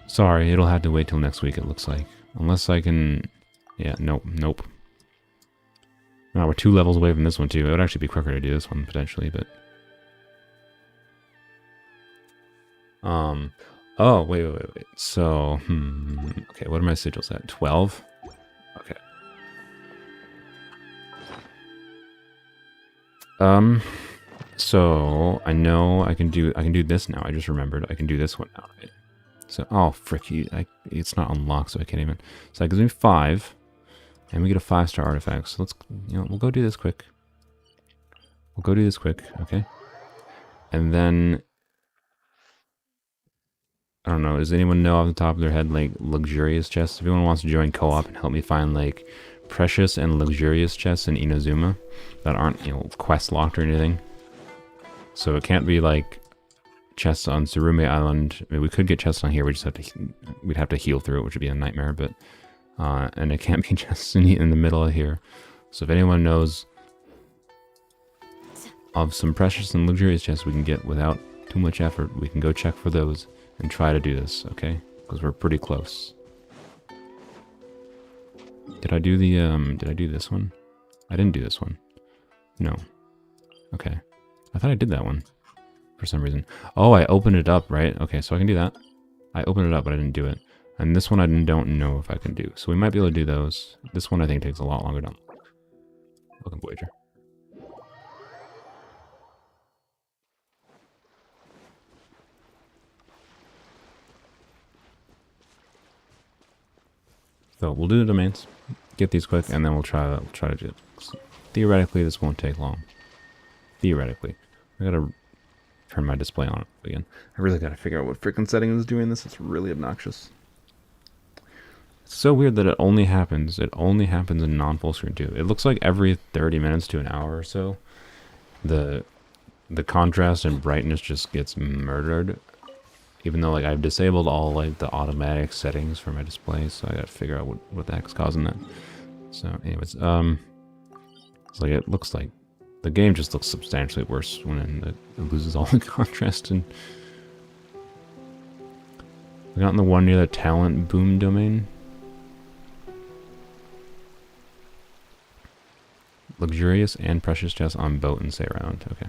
sorry, it'll have to wait till next week, it looks like. Unless I can... Yeah, nope. No, we're 2 levels away from this one, too. It would actually be quicker to do this one, potentially, but... Oh, wait. So, okay, what are my sigils at? 12? Okay. So I know I can do this now. I just remembered I can do this one now, right? So frick, it's not unlocked, so I can't even. So that gives me 5, and we get a 5-star artifact. So let's, we'll go do this quick. Okay? And then I don't know. Does anyone know off the top of their head like luxurious chests? If anyone wants to join co-op and help me find like precious and luxurious chests in Inazuma that aren't quest locked or anything. So it can't be like chests on Tsurume Island. I mean, we could get chests on here. We'd have to heal through it, which would be a nightmare. But and it can't be chests in the middle of here. So if anyone knows of some precious and luxurious chests we can get without too much effort, we can go check for those and try to do this, okay? Because we're pretty close. Did I do this one? I didn't do this one. No. Okay. I thought I did that one for some reason. Oh, I opened it up, right? Okay, so I can do that. I opened it up, but I didn't do it. And this one I don't know if I can do. So we might be able to do those. This one I think takes a lot longer to unlock. Welcome, Voyager. So we'll do the domains, get these quick, and then we'll try to do it. Theoretically, this won't take long. Theoretically. I gotta turn my display on again. I really gotta figure out what freaking setting is doing this. It's really obnoxious. It's so weird that it only happens in non-full screen too. It looks like every 30 minutes to an hour or so, the contrast and brightness just gets murdered. Even though like I've disabled all like the automatic settings for my display, so I gotta figure out what the heck's causing that. So anyways, it's like it looks like the game just looks substantially worse when it loses all the contrast. And we got in the one near the talent boom domain. Luxurious and precious chests on boat and say around. Okay.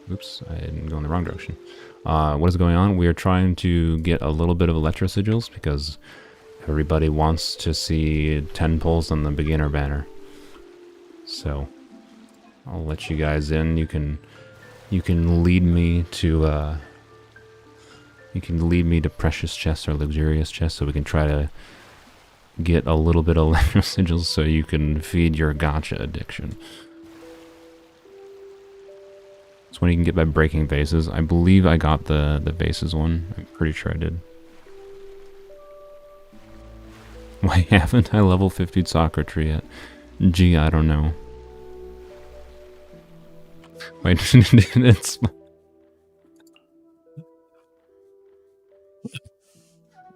Oops, I didn't go in the wrong direction. What is going on? We are trying to get a little bit of Electro Sigils because Everybody wants to see 10 pulls on the beginner banner. So I'll let you guys in. You can lead me to precious chests or luxurious chests, so we can try to get a little bit of electro sigils so you can feed your gacha addiction. It's one you can get by breaking vases. I believe I got the vases one. I'm pretty sure I did. Why haven't I level 50'd soccer tree yet? Gee, I don't know. Wait, it's...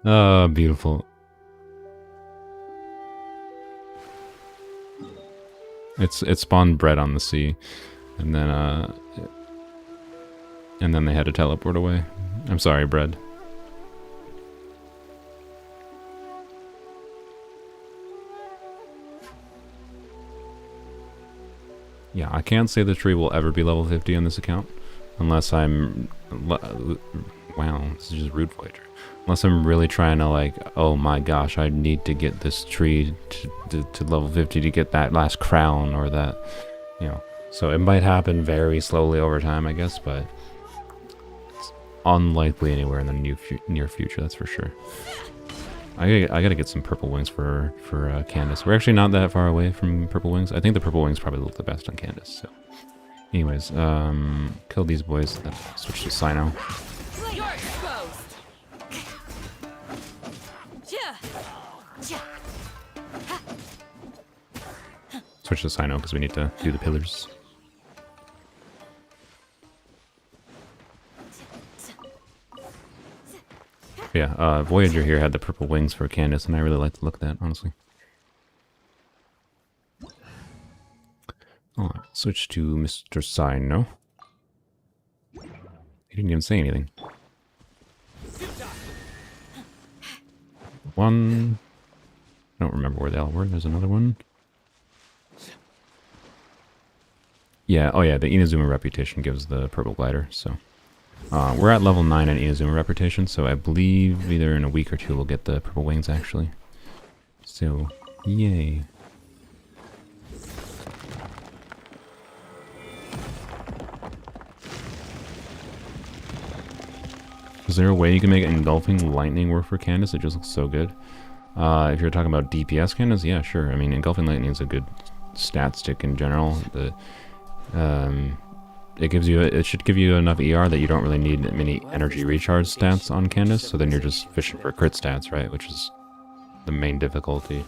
Oh, beautiful. It spawned bread on the sea, and then they had to teleport away. I'm sorry, bread. Yeah, I can't say the tree will ever be level 50 on this account, unless I'm... Wow, this is just rude Voyager. Unless I'm really trying to, like, oh my gosh, I need to get this tree to level 50 to get that last crown, or that, you know. So it might happen very slowly over time, I guess, but it's unlikely anywhere in the near future, that's for sure. I gotta get some purple wings for Candace. We're actually not that far away from purple wings. I think the purple wings probably look the best on Candace. So, anyways, kill these boys. Then switch to Cyno. You're exposed. Switch to Cyno because we need to do the pillars. Yeah, Voyager here had the purple wings for Candace, and I really like the look of that, honestly. Alright, switch to Mr. Cyno. He didn't even say anything. One... I don't remember where they all were. There's another one. Yeah, oh yeah, the Inazuma reputation gives the purple glider, so... we're at level 9 in Inazuma reputation, so I believe either in a week or two we'll get the purple wings, actually. So, yay. Is there a way you can make engulfing lightning work for Candace? It just looks so good. If you're talking about DPS Candace, yeah, sure. I mean, engulfing lightning is a good stat stick in general. It should give you enough ER that you don't really need many energy recharge stats on Candace, so then you're just fishing for crit stats, right? Which is the main difficulty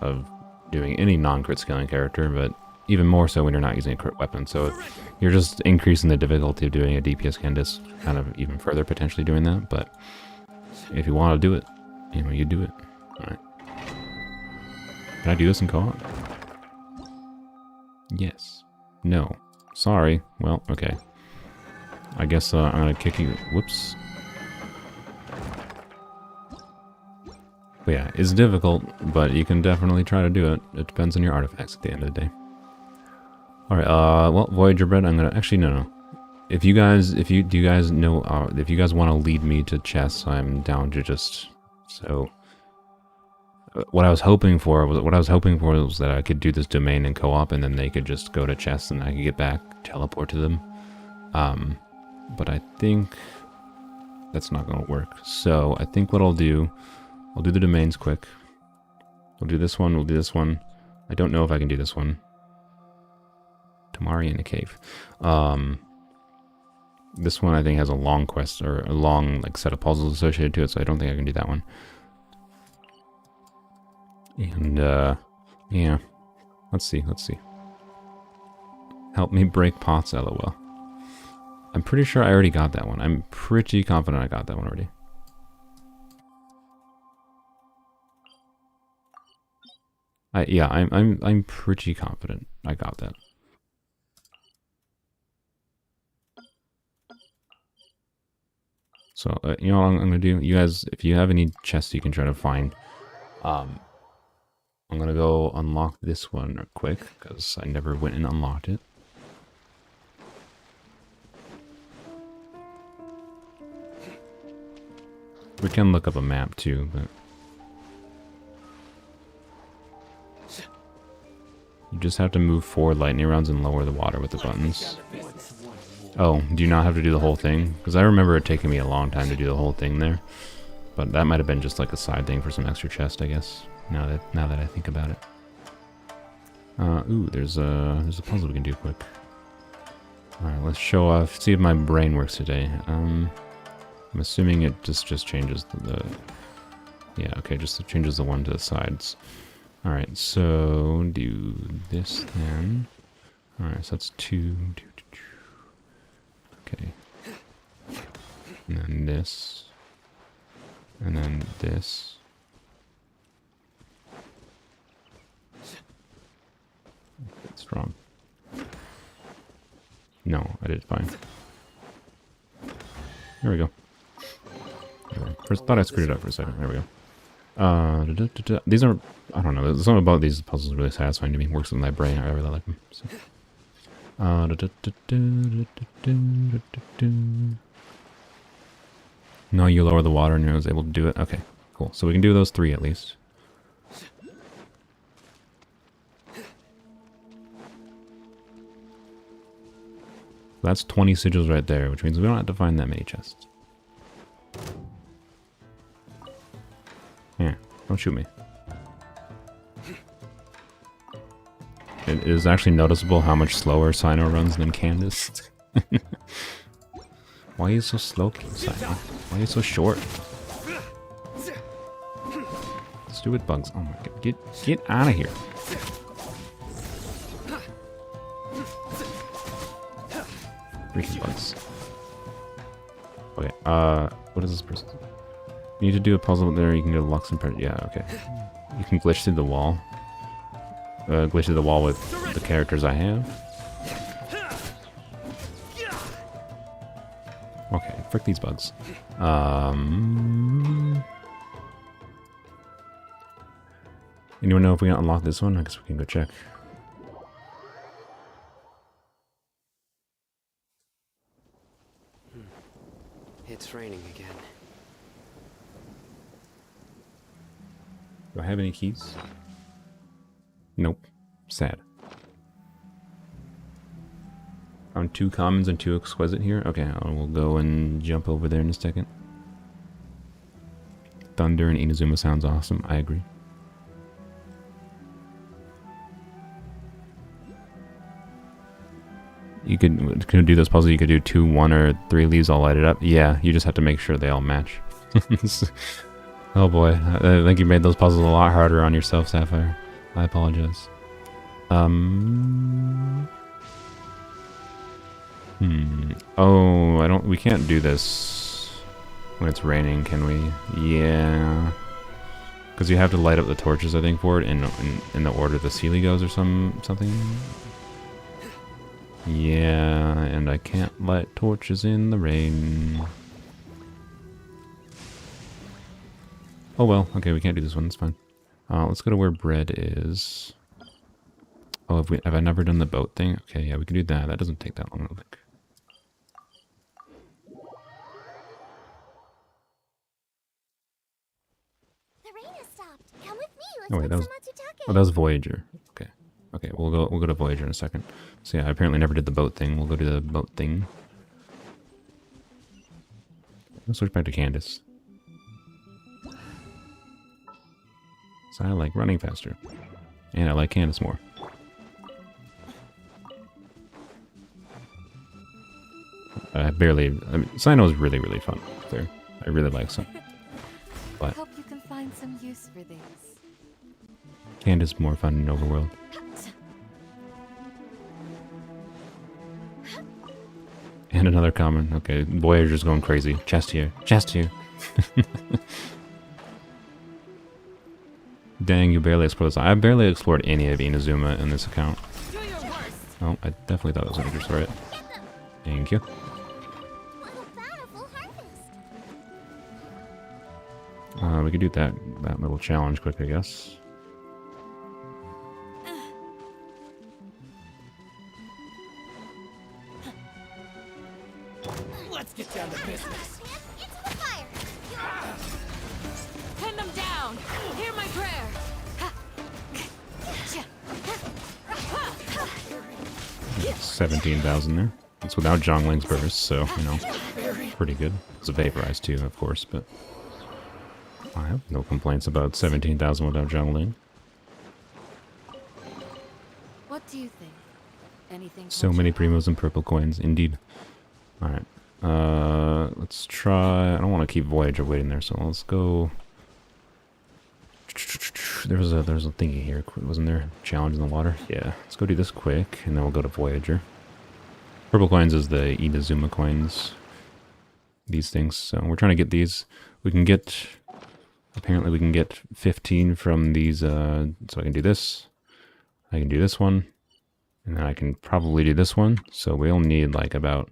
of doing any non-crit scaling character, but even more so when you're not using a crit weapon. So you're just increasing the difficulty of doing a DPS Candace kind of even further, potentially doing that, but if you want to do it, you know, you do it. Alright. Can I do this in co-op? Yes. No. Sorry. Well, okay. I guess I'm gonna kick you. Whoops. But yeah, it's difficult, but you can definitely try to do it. It depends on your artifacts at the end of the day. Alright, well, Voyager Bread, I'm gonna... Actually, no. If you guys want to lead me to chests, I'm down to just... So... What I was hoping for was that I could do this domain in co-op, and then they could just go to chests, and I could get back, teleport to them. But I think that's not going to work. So I think what I'll do the domains quick. We'll do this one. We'll do this one. I don't know if I can do this one. Tamari in a cave. This one I think has a long quest, or a long like set of puzzles associated to it, so I don't think I can do that one. And, yeah. Let's see. Help me break pots, lol. I'm pretty sure I already got that one. I'm pretty confident I got that one already. Yeah, I'm pretty confident I got that. So, you know what I'm gonna do? You guys, if you have any chests you can try to find, I'm gonna go unlock this one quick, because I never went and unlocked it. We can look up a map too, but... just have to move forward lightning rounds and lower the water with the buttons. Oh, do you not have to do the whole thing? Because I remember it taking me a long time to do the whole thing there. But that might have been just like a side thing for some extra chest, I guess. Now that I think about it. Ooh, there's a puzzle we can do quick. Alright, let's show off, see if my brain works today. I'm assuming it just changes the yeah, okay, just changes the one to the sides. Alright, so do this then. Alright, so that's 2. Okay. And then this. And then this. That's wrong. No, I did fine. There we go. First thought I screwed it up for a second. There we go. These are, I don't know, there's something about these puzzles really satisfying to me. Works with my brain. I really like them. So. No, you lower the water and I was able to do it. Okay, cool. So we can do those 3 at least. That's 20 sigils right there, which means we don't have to find that many chests. Yeah, don't shoot me. It is actually noticeable how much slower Cyno runs than Candace. Why are you so slow, Cyno? Why are you so short? Stupid bugs. Oh my god. Get out of here. Freaking bugs. Okay, what is this person? You need to do a puzzle there, you can go to Lux and yeah, okay. You can glitch through the wall. Glitch through the wall with the characters I have. Okay, frick these bugs. Anyone know if we can unlock this one? I guess we can go check. It's raining again. Do I have any keys? Nope. Sad. Found 2 commons and 2 exquisite here. Okay, we'll go and jump over there in a second. Thunder and Inazuma sounds awesome. I agree. You could do those puzzles. You could do 2, 1, or 3 leaves all lighted up. Yeah, you just have to make sure they all match. Oh boy, I think you made those puzzles a lot harder on yourself, Sapphire. I apologize. Oh, we can't do this when it's raining, can we? Yeah. Because you have to light up the torches, I think, for it in the order the Sealy goes or something. Yeah, and I can't light torches in the rain. Oh well, okay, we can't do this one, it's fine. Let's go to where bread is. Oh, have I never done the boat thing? Okay, yeah, we can do that. That doesn't take that long, I don't think. The rain has stopped. Come with me. Let's Oh wait, put that was some Matsutake. oh, that was Voyager. Okay, okay, we'll go to Voyager in a second. So yeah, I apparently never did the boat thing. We'll go to the boat thing. Let's switch back to Candace. So I like running faster, and I like Candace more. I mean, Cyno is really, really fun there. I really like some. But Hope you can find some use for these. Candace more fun in Overworld. And another common. Okay, Voyager's going crazy. Chest here. Chest here. Dang, you barely explored this. I barely explored any of Inazuma in this account. Oh, I definitely thought it was going to destroy it. Thank you. What a bountiful harvest. We could do that little challenge quick, I guess. Let's get down to business. Into the fire. Pin them down! Hear my prayer! 17,000 there. It's without Zhongling's burst, so, you know, pretty good. It's a vaporized too, of course, but I have no complaints about 17,000 without Zhongling. What do you think? Anything? So catch many your eye? primos and purple coins, indeed. Alright, let's try... I don't want to keep Voyager waiting there, so let's go... There's a thingy here, wasn't there? Challenge in the water? Yeah, let's go do this quick, and then we'll go to Voyager. Purple coins is the Inazuma coins. These things, so we're trying to get these. We can get... Apparently we can get 15 from these, so I can do this. I can do this one. And then I can probably do this one. So we only need like about...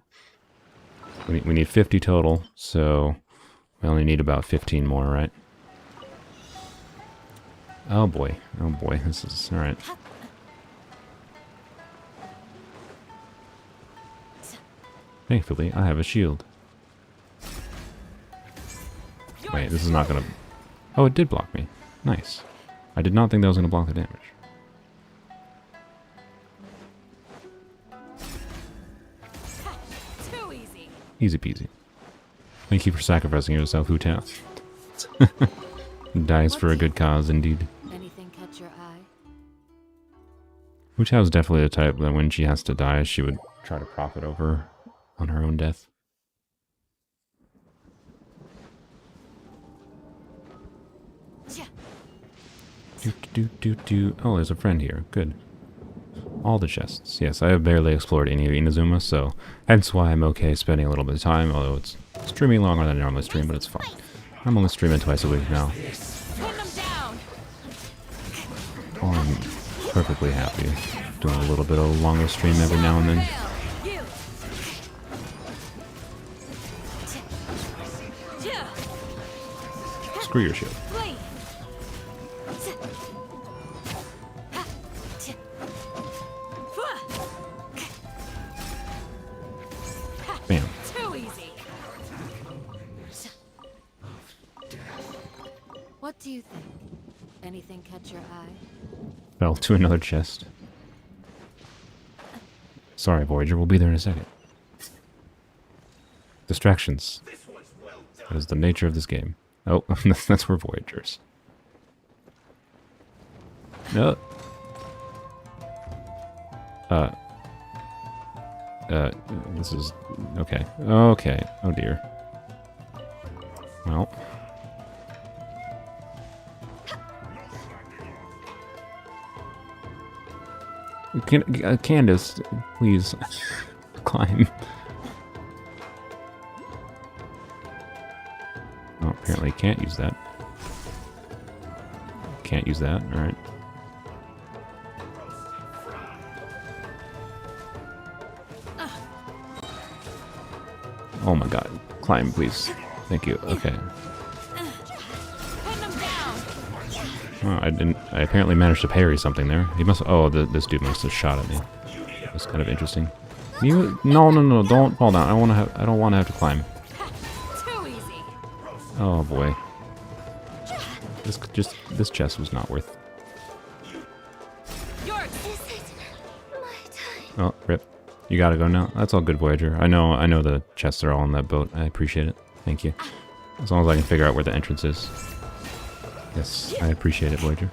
We need 50 total, so we only need about 15 more, right? Oh boy, this is... Alright. Thankfully, I have a shield. Wait, this is not gonna... Oh, it did block me. Nice. I did not think that was gonna block the damage. Too easy. Easy peasy. Thank you for sacrificing yourself, Hu Tao. Dies for a good cause, indeed. Anything catch your eye? Hu Tao's definitely the type that when she has to die, she would try to profit over on her own death. Oh, there's a friend here. Good. All the chests. Yes, I have barely explored any of Inazuma, so hence why I'm okay spending a little bit of time, although it's streaming longer than I normally stream, but it's fine. I'm only streaming twice a week now. Pin them down. Oh, I'm perfectly happy doing a little bit of a longer stream every now and then. You. Screw your shield. Flee. Bam. Too easy. What do you think? Anything catch your eye? Fell to another chest. Sorry, Voyager. We'll be there in a second. Distractions. That is the nature of this game. Oh, that's where Voyagers. No. This is... Okay. Okay. Oh dear. Well. Candace, please. Climb. Oh, apparently can't use that. Can't use that, alright. Oh my god. Climb, please. Thank you. Okay. Pin them down. Oh, I apparently managed to parry something there. He must... Oh, this dude must have shot at me. That's kind of interesting. You... No, don't fall down. I don't want to have to climb. Too easy. Oh boy. This chest was not worth... Yours. Is it my time? Oh, rip. You gotta go now. That's all good, Voyager. I know the chests are all on that boat. I appreciate it. Thank you. As long as I can figure out where the entrance is. Yes, I appreciate it, Voyager.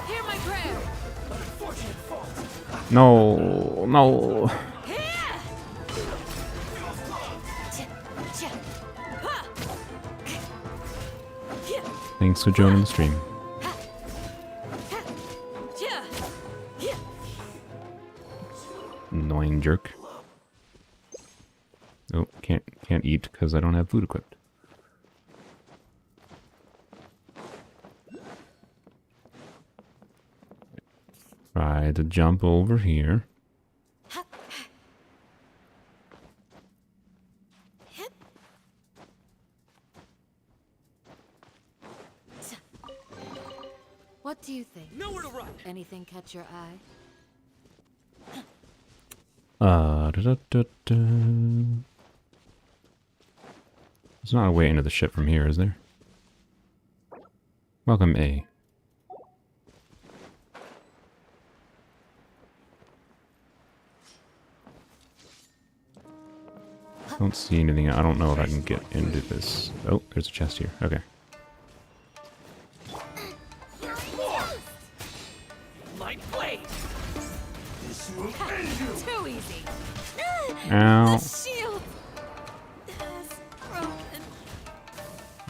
Hear my prayer. No. Thanks for joining the stream. Annoying jerk. Oh, can't eat because I don't have food equipped. Try to jump over here. What do you think? Nowhere to run. Anything catch your eye? There's not a way into the ship from here, is there? Welcome, A. Don't see anything. I don't know if I can get into this. Oh, there's a chest here. Okay. Light blade. Too easy. Ow. Shield is broken.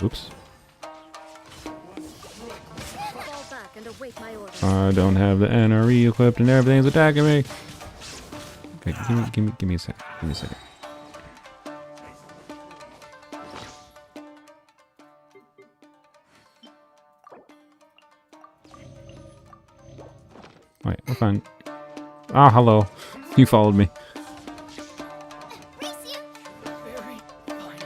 Oops. Fall back and await my orders. I don't have the NRE equipped and everything's attacking me. Okay, give me a sec. Give me a second. Wait, we're fine. Ah, hello. You followed me. Race you. Very finally.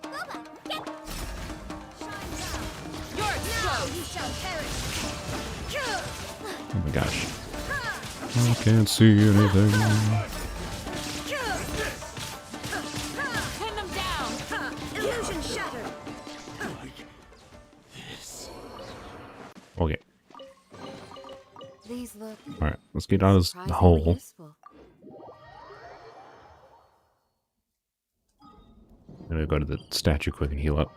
Boba, get. Shine down. You're Now exposed. you shall perish. Oh my gosh. I can't see anything. Pin them down. Illusion shattered. Okay. These look Alright, let's get out of this surprisingly hole. useful. I'm gonna go to the statue quick and heal up.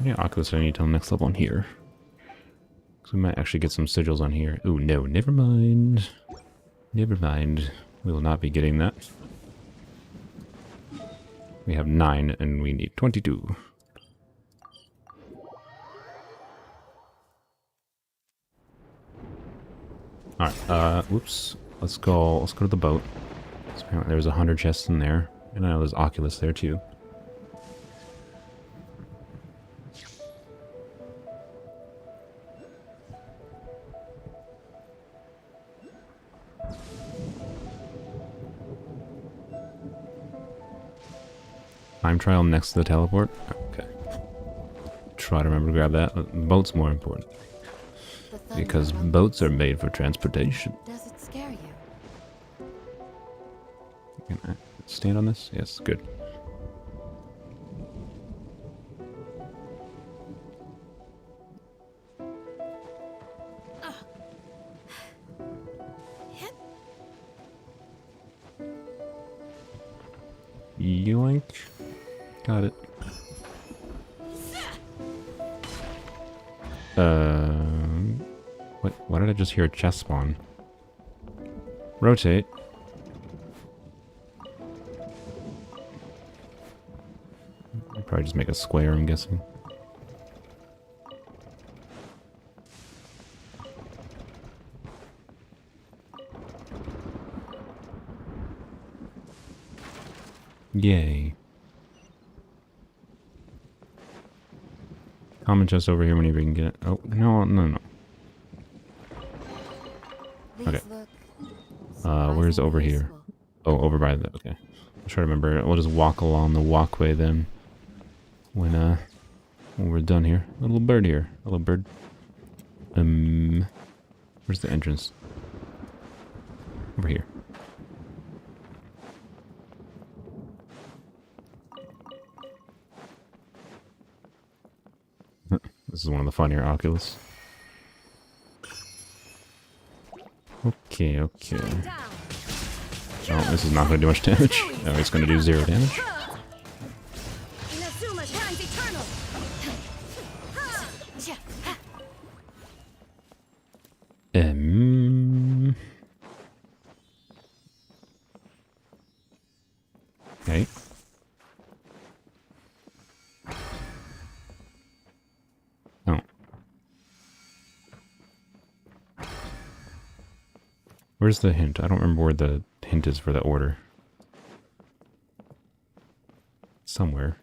Yeah, Oculus I need till next level on here. So we might actually get some sigils on here. Ooh, no, never mind. Never mind. We will not be getting that. We have 9 and we need 22. Alright, whoops. Let's go to the boat. So apparently there's 100 chests in there. And I know there's Oculus there too. Time trial next to the teleport? Okay. Try to remember to grab that. The boat's more important. The thunder Because rumbles. boats are made for transportation. Does it scare you? Can I stand on this? Yes, good. Yoink. Got it. What? Why did I just hear a chest spawn? Rotate. I'd probably just make a square, I'm guessing. Yay. Common chest over here whenever you can get it. Oh, no, no, no. These Okay. look Where's over surprisingly here? useful. Oh, over by the... Okay. I'll try to remember. We'll just walk along the walkway then. When we're done here. A little bird here. A little bird. Where's the entrance? Over here. This is one of the funnier Oculus. Okay, okay. Shine down. Oh, this is not going to do much damage. No, it's going to do 0 damage. Inazuma shines eternal. Okay. Oh. Where's the hint? I don't remember where the hint is for the order. Somewhere.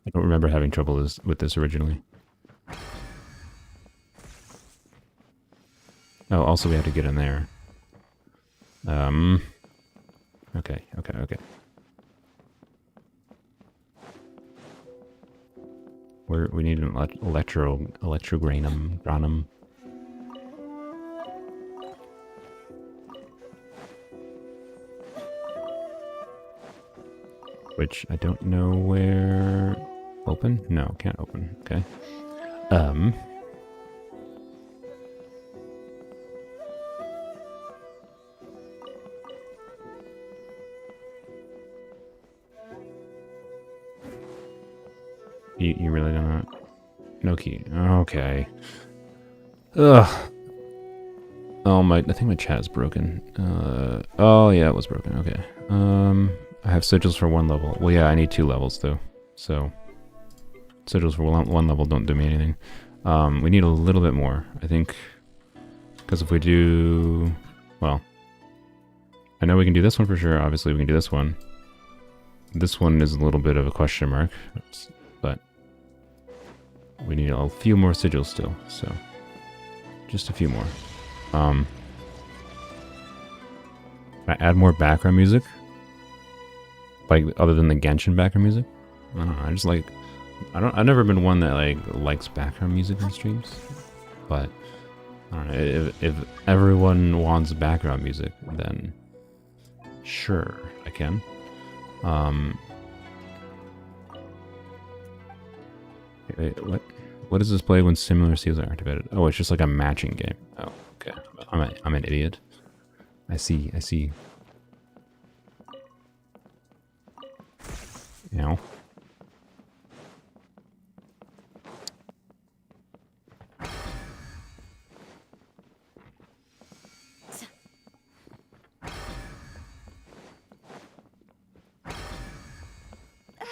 I don't remember having trouble with this originally. Oh, also we have to get in there. Okay, okay, okay. We need an electrogranum. which I don't know where... Open? No, can't open. Okay. You really don't know? No key. Okay. Ugh. Oh, I think my chat is broken. Oh yeah, it was broken. Okay. I have sigils for 1 level. Well, yeah, I need 2 levels though. So, sigils for 1 level don't do me anything. We need a little bit more, I think. Because if we do... Well, I know we can do this one for sure. Obviously, we can do this one. This one is a little bit of a question mark. But we need a few more sigils still. So, just a few more. Can I add more background music? Like, other than the Genshin background music? I don't know, I just like... I've never been one that, like, likes background music in streams. But, I don't know, if everyone wants background music, then... Sure, I can. Wait, what does this play when similar seals are activated? Oh, it's just like a matching game. Oh, okay. I'm an idiot. I see. Ow.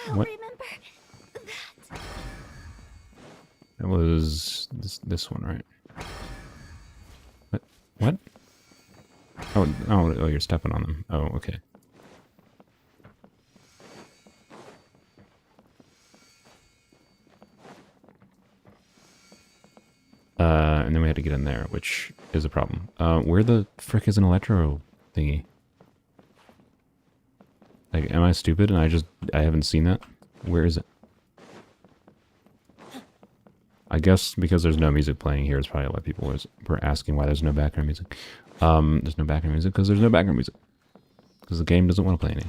I'll What? remember that. That was this one, right? What? Oh, you're stepping on them. Oh, okay. And then we had to get in there, which is a problem. Where the frick is an electro thingy? Like, am I stupid and I haven't seen that? Where is it? I guess because there's no music playing here is probably why people were asking why there's no background music. There's no background music because there's no background music. Because the game doesn't want to play any.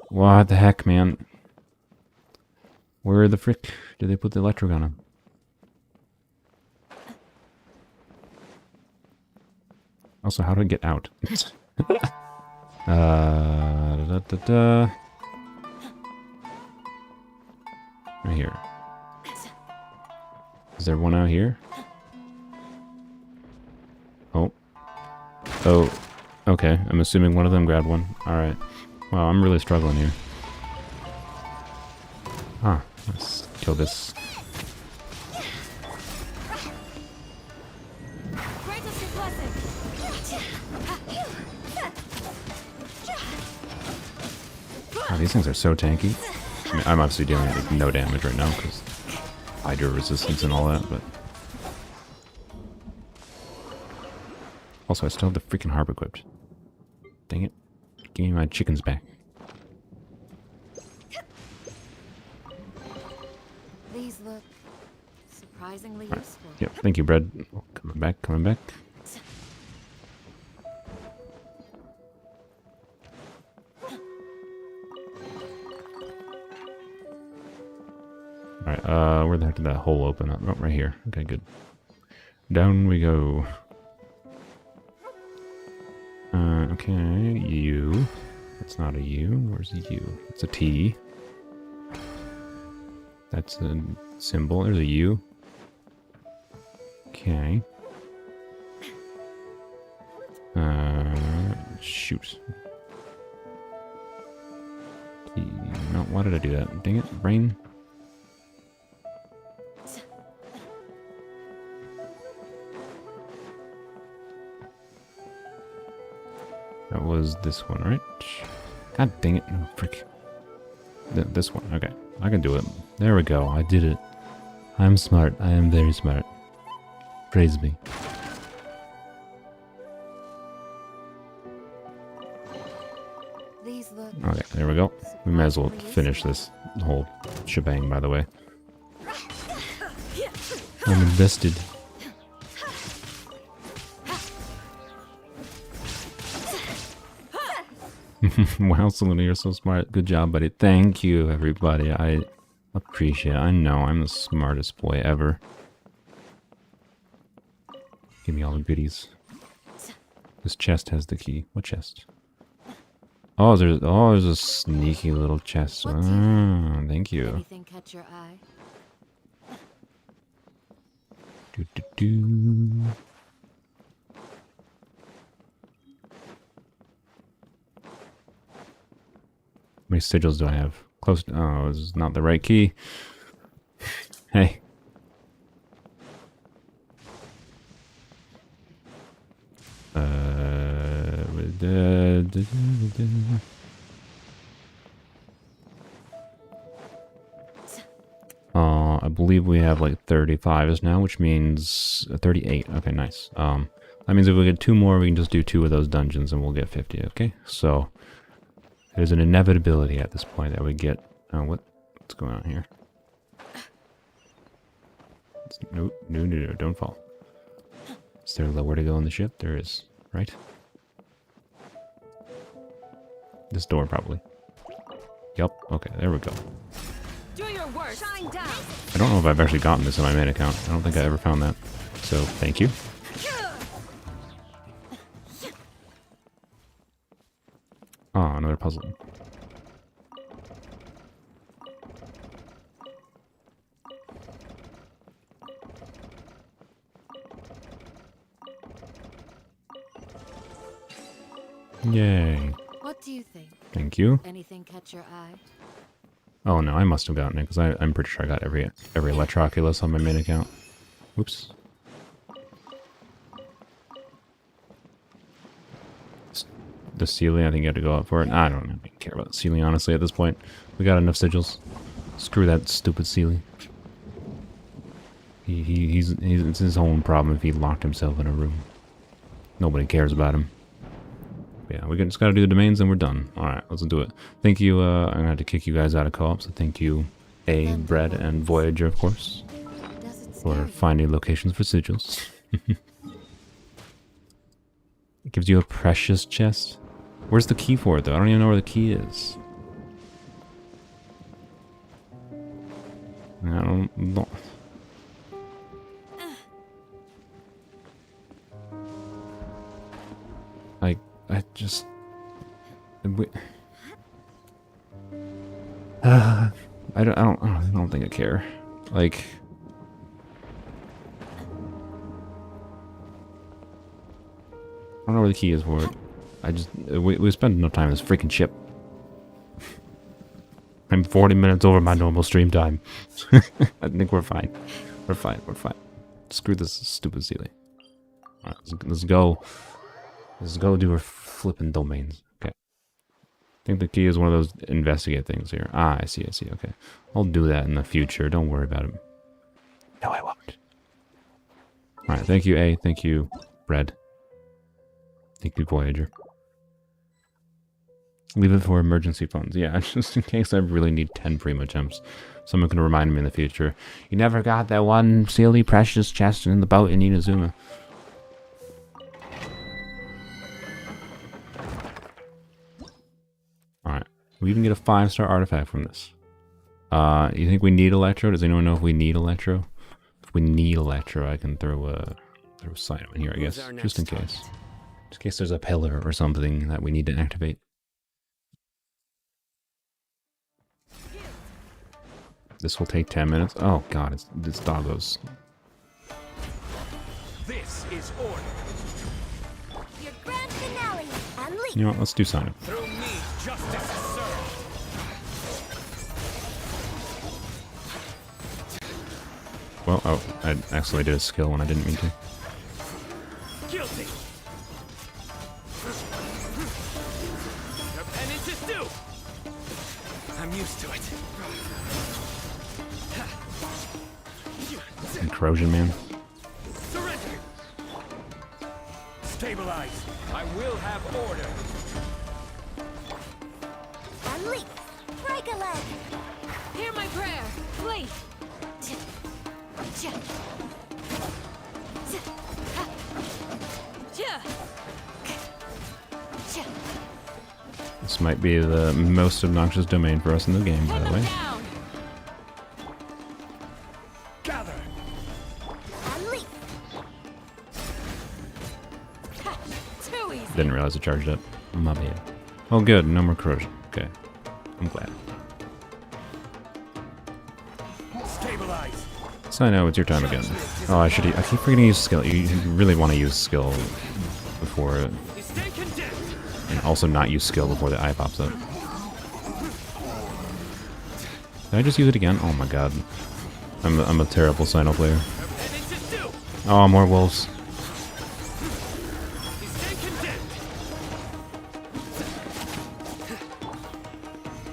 What the heck, man? Where the frick did they put the electric on him? Also, how do I get out? Right here. Is there one out here? Oh. Oh. Okay, I'm assuming one of them grabbed one. Alright. Wow, I'm really struggling here. Ah, let's kill this. Grant us your blessing. Wow, these things are so tanky. I mean, I'm obviously dealing with no damage right now because Hydra resistance and all that, but... Also, I still have the freaking harp equipped. Dang it. Give me my chickens back. These look surprisingly useful. Yep, thank you, bread. Oh, coming back, coming back. Alright, where the heck did that hole open up? Oh, right here. Okay, good. Down we go. Okay, U. It's not a U. Where's a U? It's a T. That's a symbol. There's a U. Okay. Shoot. T. No, why did I do that? Dang it, brain. That was this one, right? God dang it. Oh, frick. This one. Okay. I can do it. There we go. I did it. I'm smart. I am very smart. Praise me. These look Okay, there we go. We might as well finish this whole shebang, by the way. I'm invested. Wow, Selena, you're so smart. Good job, buddy. Thank you, everybody. I appreciate it. I know I'm the smartest boy ever. Give me all the goodies. This chest has the key. What chest? Oh, there's a sneaky little chest. What do you Ah, thank you. Anything catch your eye? Do, do, do. How many sigils do I have? Close. Oh, this is not the right key. Hey. I believe we have like 35 now, which means 38. Okay, nice. That means if we get 2 more, we can just do 2 of those dungeons and we'll get 50. Okay, so there's an inevitability at this point that we get. What's going on here? No, don't fall. Is there lower to go on the ship? There is, right? This door, probably. Yup, okay, there we go. Do your worst. Shine down. I don't know if I've actually gotten this in my main account. I don't think I ever found that. So, thank you. Oh, another puzzle. Yay. What do you think? Thank you. Anything catch your eye? Oh no, I must have gotten it because I'm pretty sure I got every Electroculus on my main account. Oops. The ceiling, I think you had to go up for it. I don't really care about the ceiling, honestly, at this point. We got enough sigils. Screw that stupid ceiling. It's his own problem if he locked himself in a room. Nobody cares about him. Yeah, we just gotta do the domains and we're done. Alright, let's do it. Thank you, I'm gonna have to kick you guys out of co-op, so thank you, Bread, and Voyager, of course, for finding locations for sigils. It gives you a precious chest. Where's the key for it, though? I don't even know where the key is. I don't know. I just... I don't think I care. Like... I don't know where the key is for it. We spent enough time on this freaking ship. I'm 40 minutes over my normal stream time. I think we're fine. We're fine. Screw this stupid ceiling. Alright, let's go. Let's go do our flipping domains. Okay. I think the key is one of those investigate things here. Ah, I see. Okay. I'll do that in the future. Don't worry about it. No, I won't. Alright, thank you, A. Thank you, Bread. Thank you, Voyager. Leave it for emergency funds. Yeah, just in case I really need 10 Primogems. Someone can remind me in the future. You never got that one silly precious chest in the boat in Inazuma. Alright. We even get a 5-star artifact from this. You think we need Electro? Does anyone know if we need Electro? If we need Electro, I can throw a Cyno in here, I guess. Just in case. Just in case there's a pillar or something that we need to activate. This will take 10 minutes. Oh god, it's doggos. This is order. Your grand finale. Unleash. You know what, let's do Cyno. Through me, justice is served. Well, oh, I accidentally did a skill when I didn't mean to. Guilty. Your penance is due. I'm used to it. Corrosion Man. Surrender. Stabilize. I will have order. Unleash. Break a leg. Hear my prayer, please. This might be the most obnoxious domain for us in the game, by the way. Down. Gather. Unleash. Ha, too easy. Didn't realize it charged up. My bad. Oh, good. No more corrosion. Okay. I'm glad. Stabilize. Cyno, it's your time again. Oh, I keep forgetting to use skill. You really want to use skill before it. You stay condemned. And also not use skill before the eye pops up. Did I just use it again? Oh my god. I'm a terrible Cyno player. And it's just do. Oh, more wolves. You stay condemned.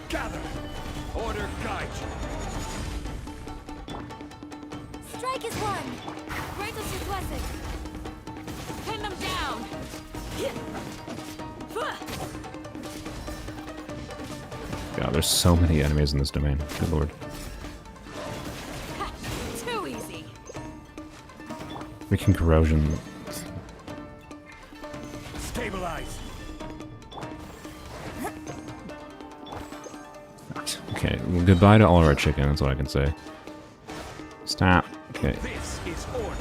Gather. Order guide you. Strike is one. Grant us your blessing. Pin them down. God, there's so many enemies in this domain. Good lord. Ha, too easy. Freaking corrosion. Stabilize. Okay, well, goodbye to all of our chicken, that's what I can say. Stop. Okay. This is order.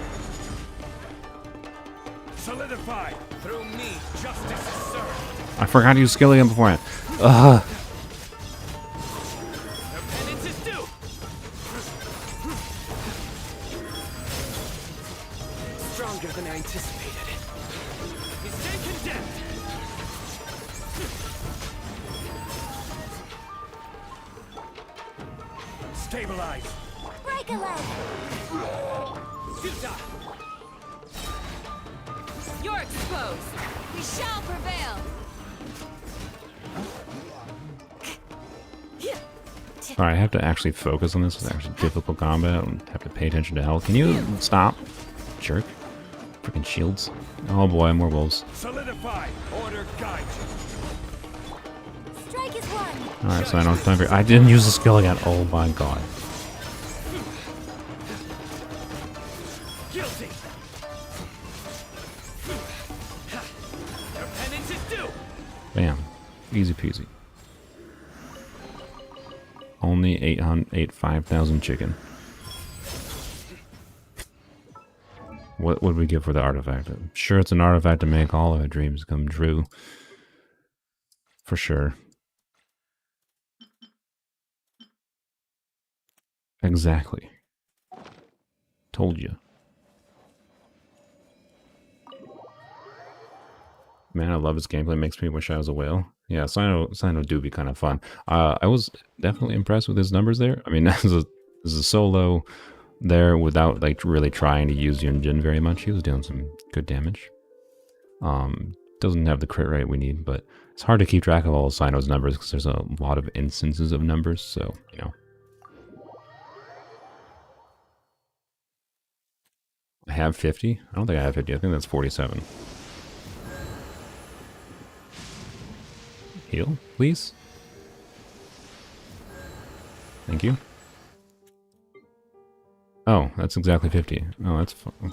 Solidify. Through me, justice is served. I forgot to use skill again beforehand. Ugh. Your penance is due. Stronger than I anticipated. You stay condemned. Stabilize. Break a leg. Futa. You're exposed. We shall prevail. Alright, I have to actually focus on this. It's actually difficult combat. I have to pay attention to health. Can you stop? Jerk. Freaking shields. Oh boy, more wolves. Solidify. Order guide you. Strike is one. Alright, so I don't have time for. I didn't use the skill again. Oh my god. Guilty. Your penance is due. Bam. Easy peasy. Only 5,000 chicken. What would we give for the artifact? I'm sure it's an artifact to make all of our dreams come true. For sure. Exactly. Told you. Man, I love his gameplay. Makes me wish I was a whale. Yeah, Cyno do be kind of fun. I was definitely impressed with his numbers there. I mean, as a solo there without like really trying to use Yunjin very much, he was doing some good damage. Doesn't have the crit rate we need, but it's hard to keep track of all of Cyno's numbers because there's a lot of instances of numbers, so, you know. I have 50? I don't think I have 50. I think that's 47. Heal, please. Thank you. Oh, that's exactly 50. Oh, that's fun.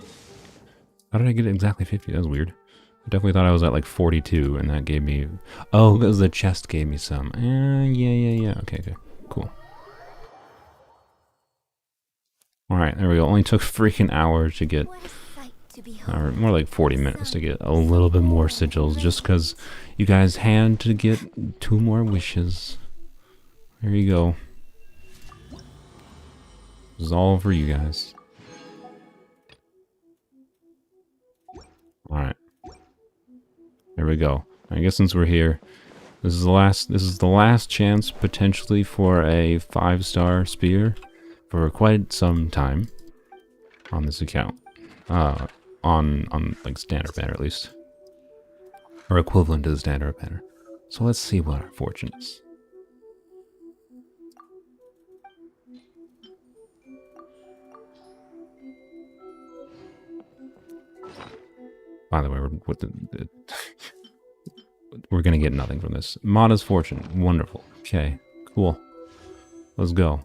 How did I get exactly 50? That was weird. I definitely thought I was at like 42, and that gave me... Oh, because the chest gave me some. Yeah. Okay, cool. Alright, there we go. Only took freaking hours to get... What a sight to behold. Or more like 40 minutes to get a little bit more sigils, just because you guys had to get 2 more wishes. There you go. This is all for you guys. Alright. There we go. I guess since we're here, this is the last chance potentially for a 5-star spear for quite some time on this account. On like standard banner at least. Or equivalent to the standard banner. So let's see what our fortune is. By the way, we're gonna get nothing from this. Mada's fortune, wonderful. Okay, cool. Let's go.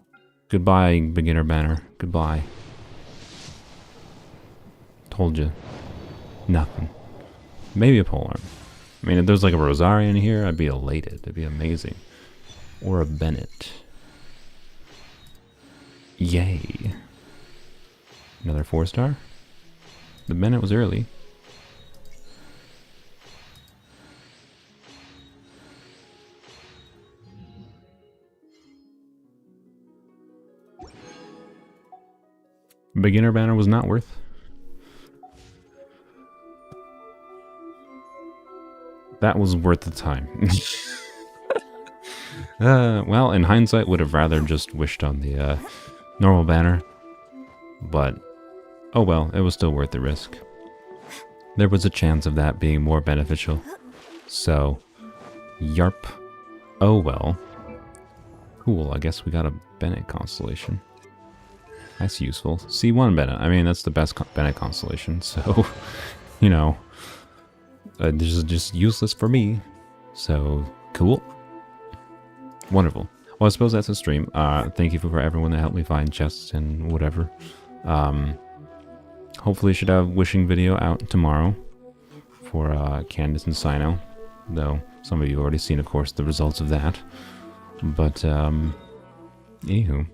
Goodbye, beginner banner. Goodbye. Told you. Nothing. Maybe a polearm. I mean, if there's like a Rosaria in here, I'd be elated. It'd be amazing. Or a Bennett. Yay. Another 4-star? The Bennett was early. Beginner banner was not worth. That was worth the time. Well, in hindsight, would have rather just wished on the normal banner. But, oh well, it was still worth the risk. There was a chance of that being more beneficial. So, yarp. Oh well. Cool, I guess we got a Bennett constellation. That's useful. C1 Bennett. I mean, that's the best Bennett constellation, so, you know, this is just useless for me. So, cool. Wonderful. Well, I suppose that's a stream. Thank you for everyone that helped me find chests and whatever. Hopefully I should have wishing video out tomorrow for Candace and Cyno, though some of you have already seen, of course, the results of that. But, anywho,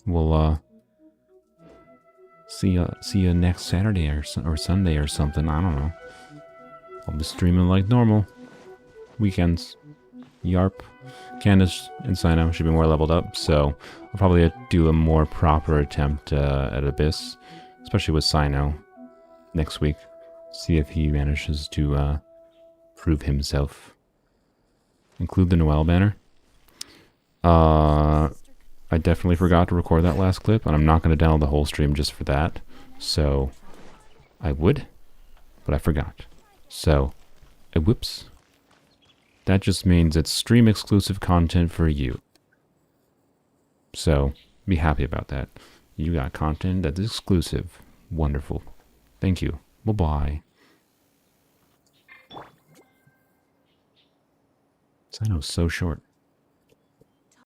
we'll, see you next Saturday or Sunday or something. I don't know. I'll be streaming like normal. Weekends. Yarp. Candace and Cyno should be more leveled up, so I'll probably do a more proper attempt at Abyss, especially with Cyno next week. See if he manages to prove himself. Include the Noel banner. I definitely forgot to record that last clip, and I'm not going to download the whole stream just for that. So, I would, but I forgot. So, whoops. That just means it's stream exclusive content for you. So, be happy about that. You got content that's exclusive. Wonderful. Thank you. Bye-bye. Cyno's so short.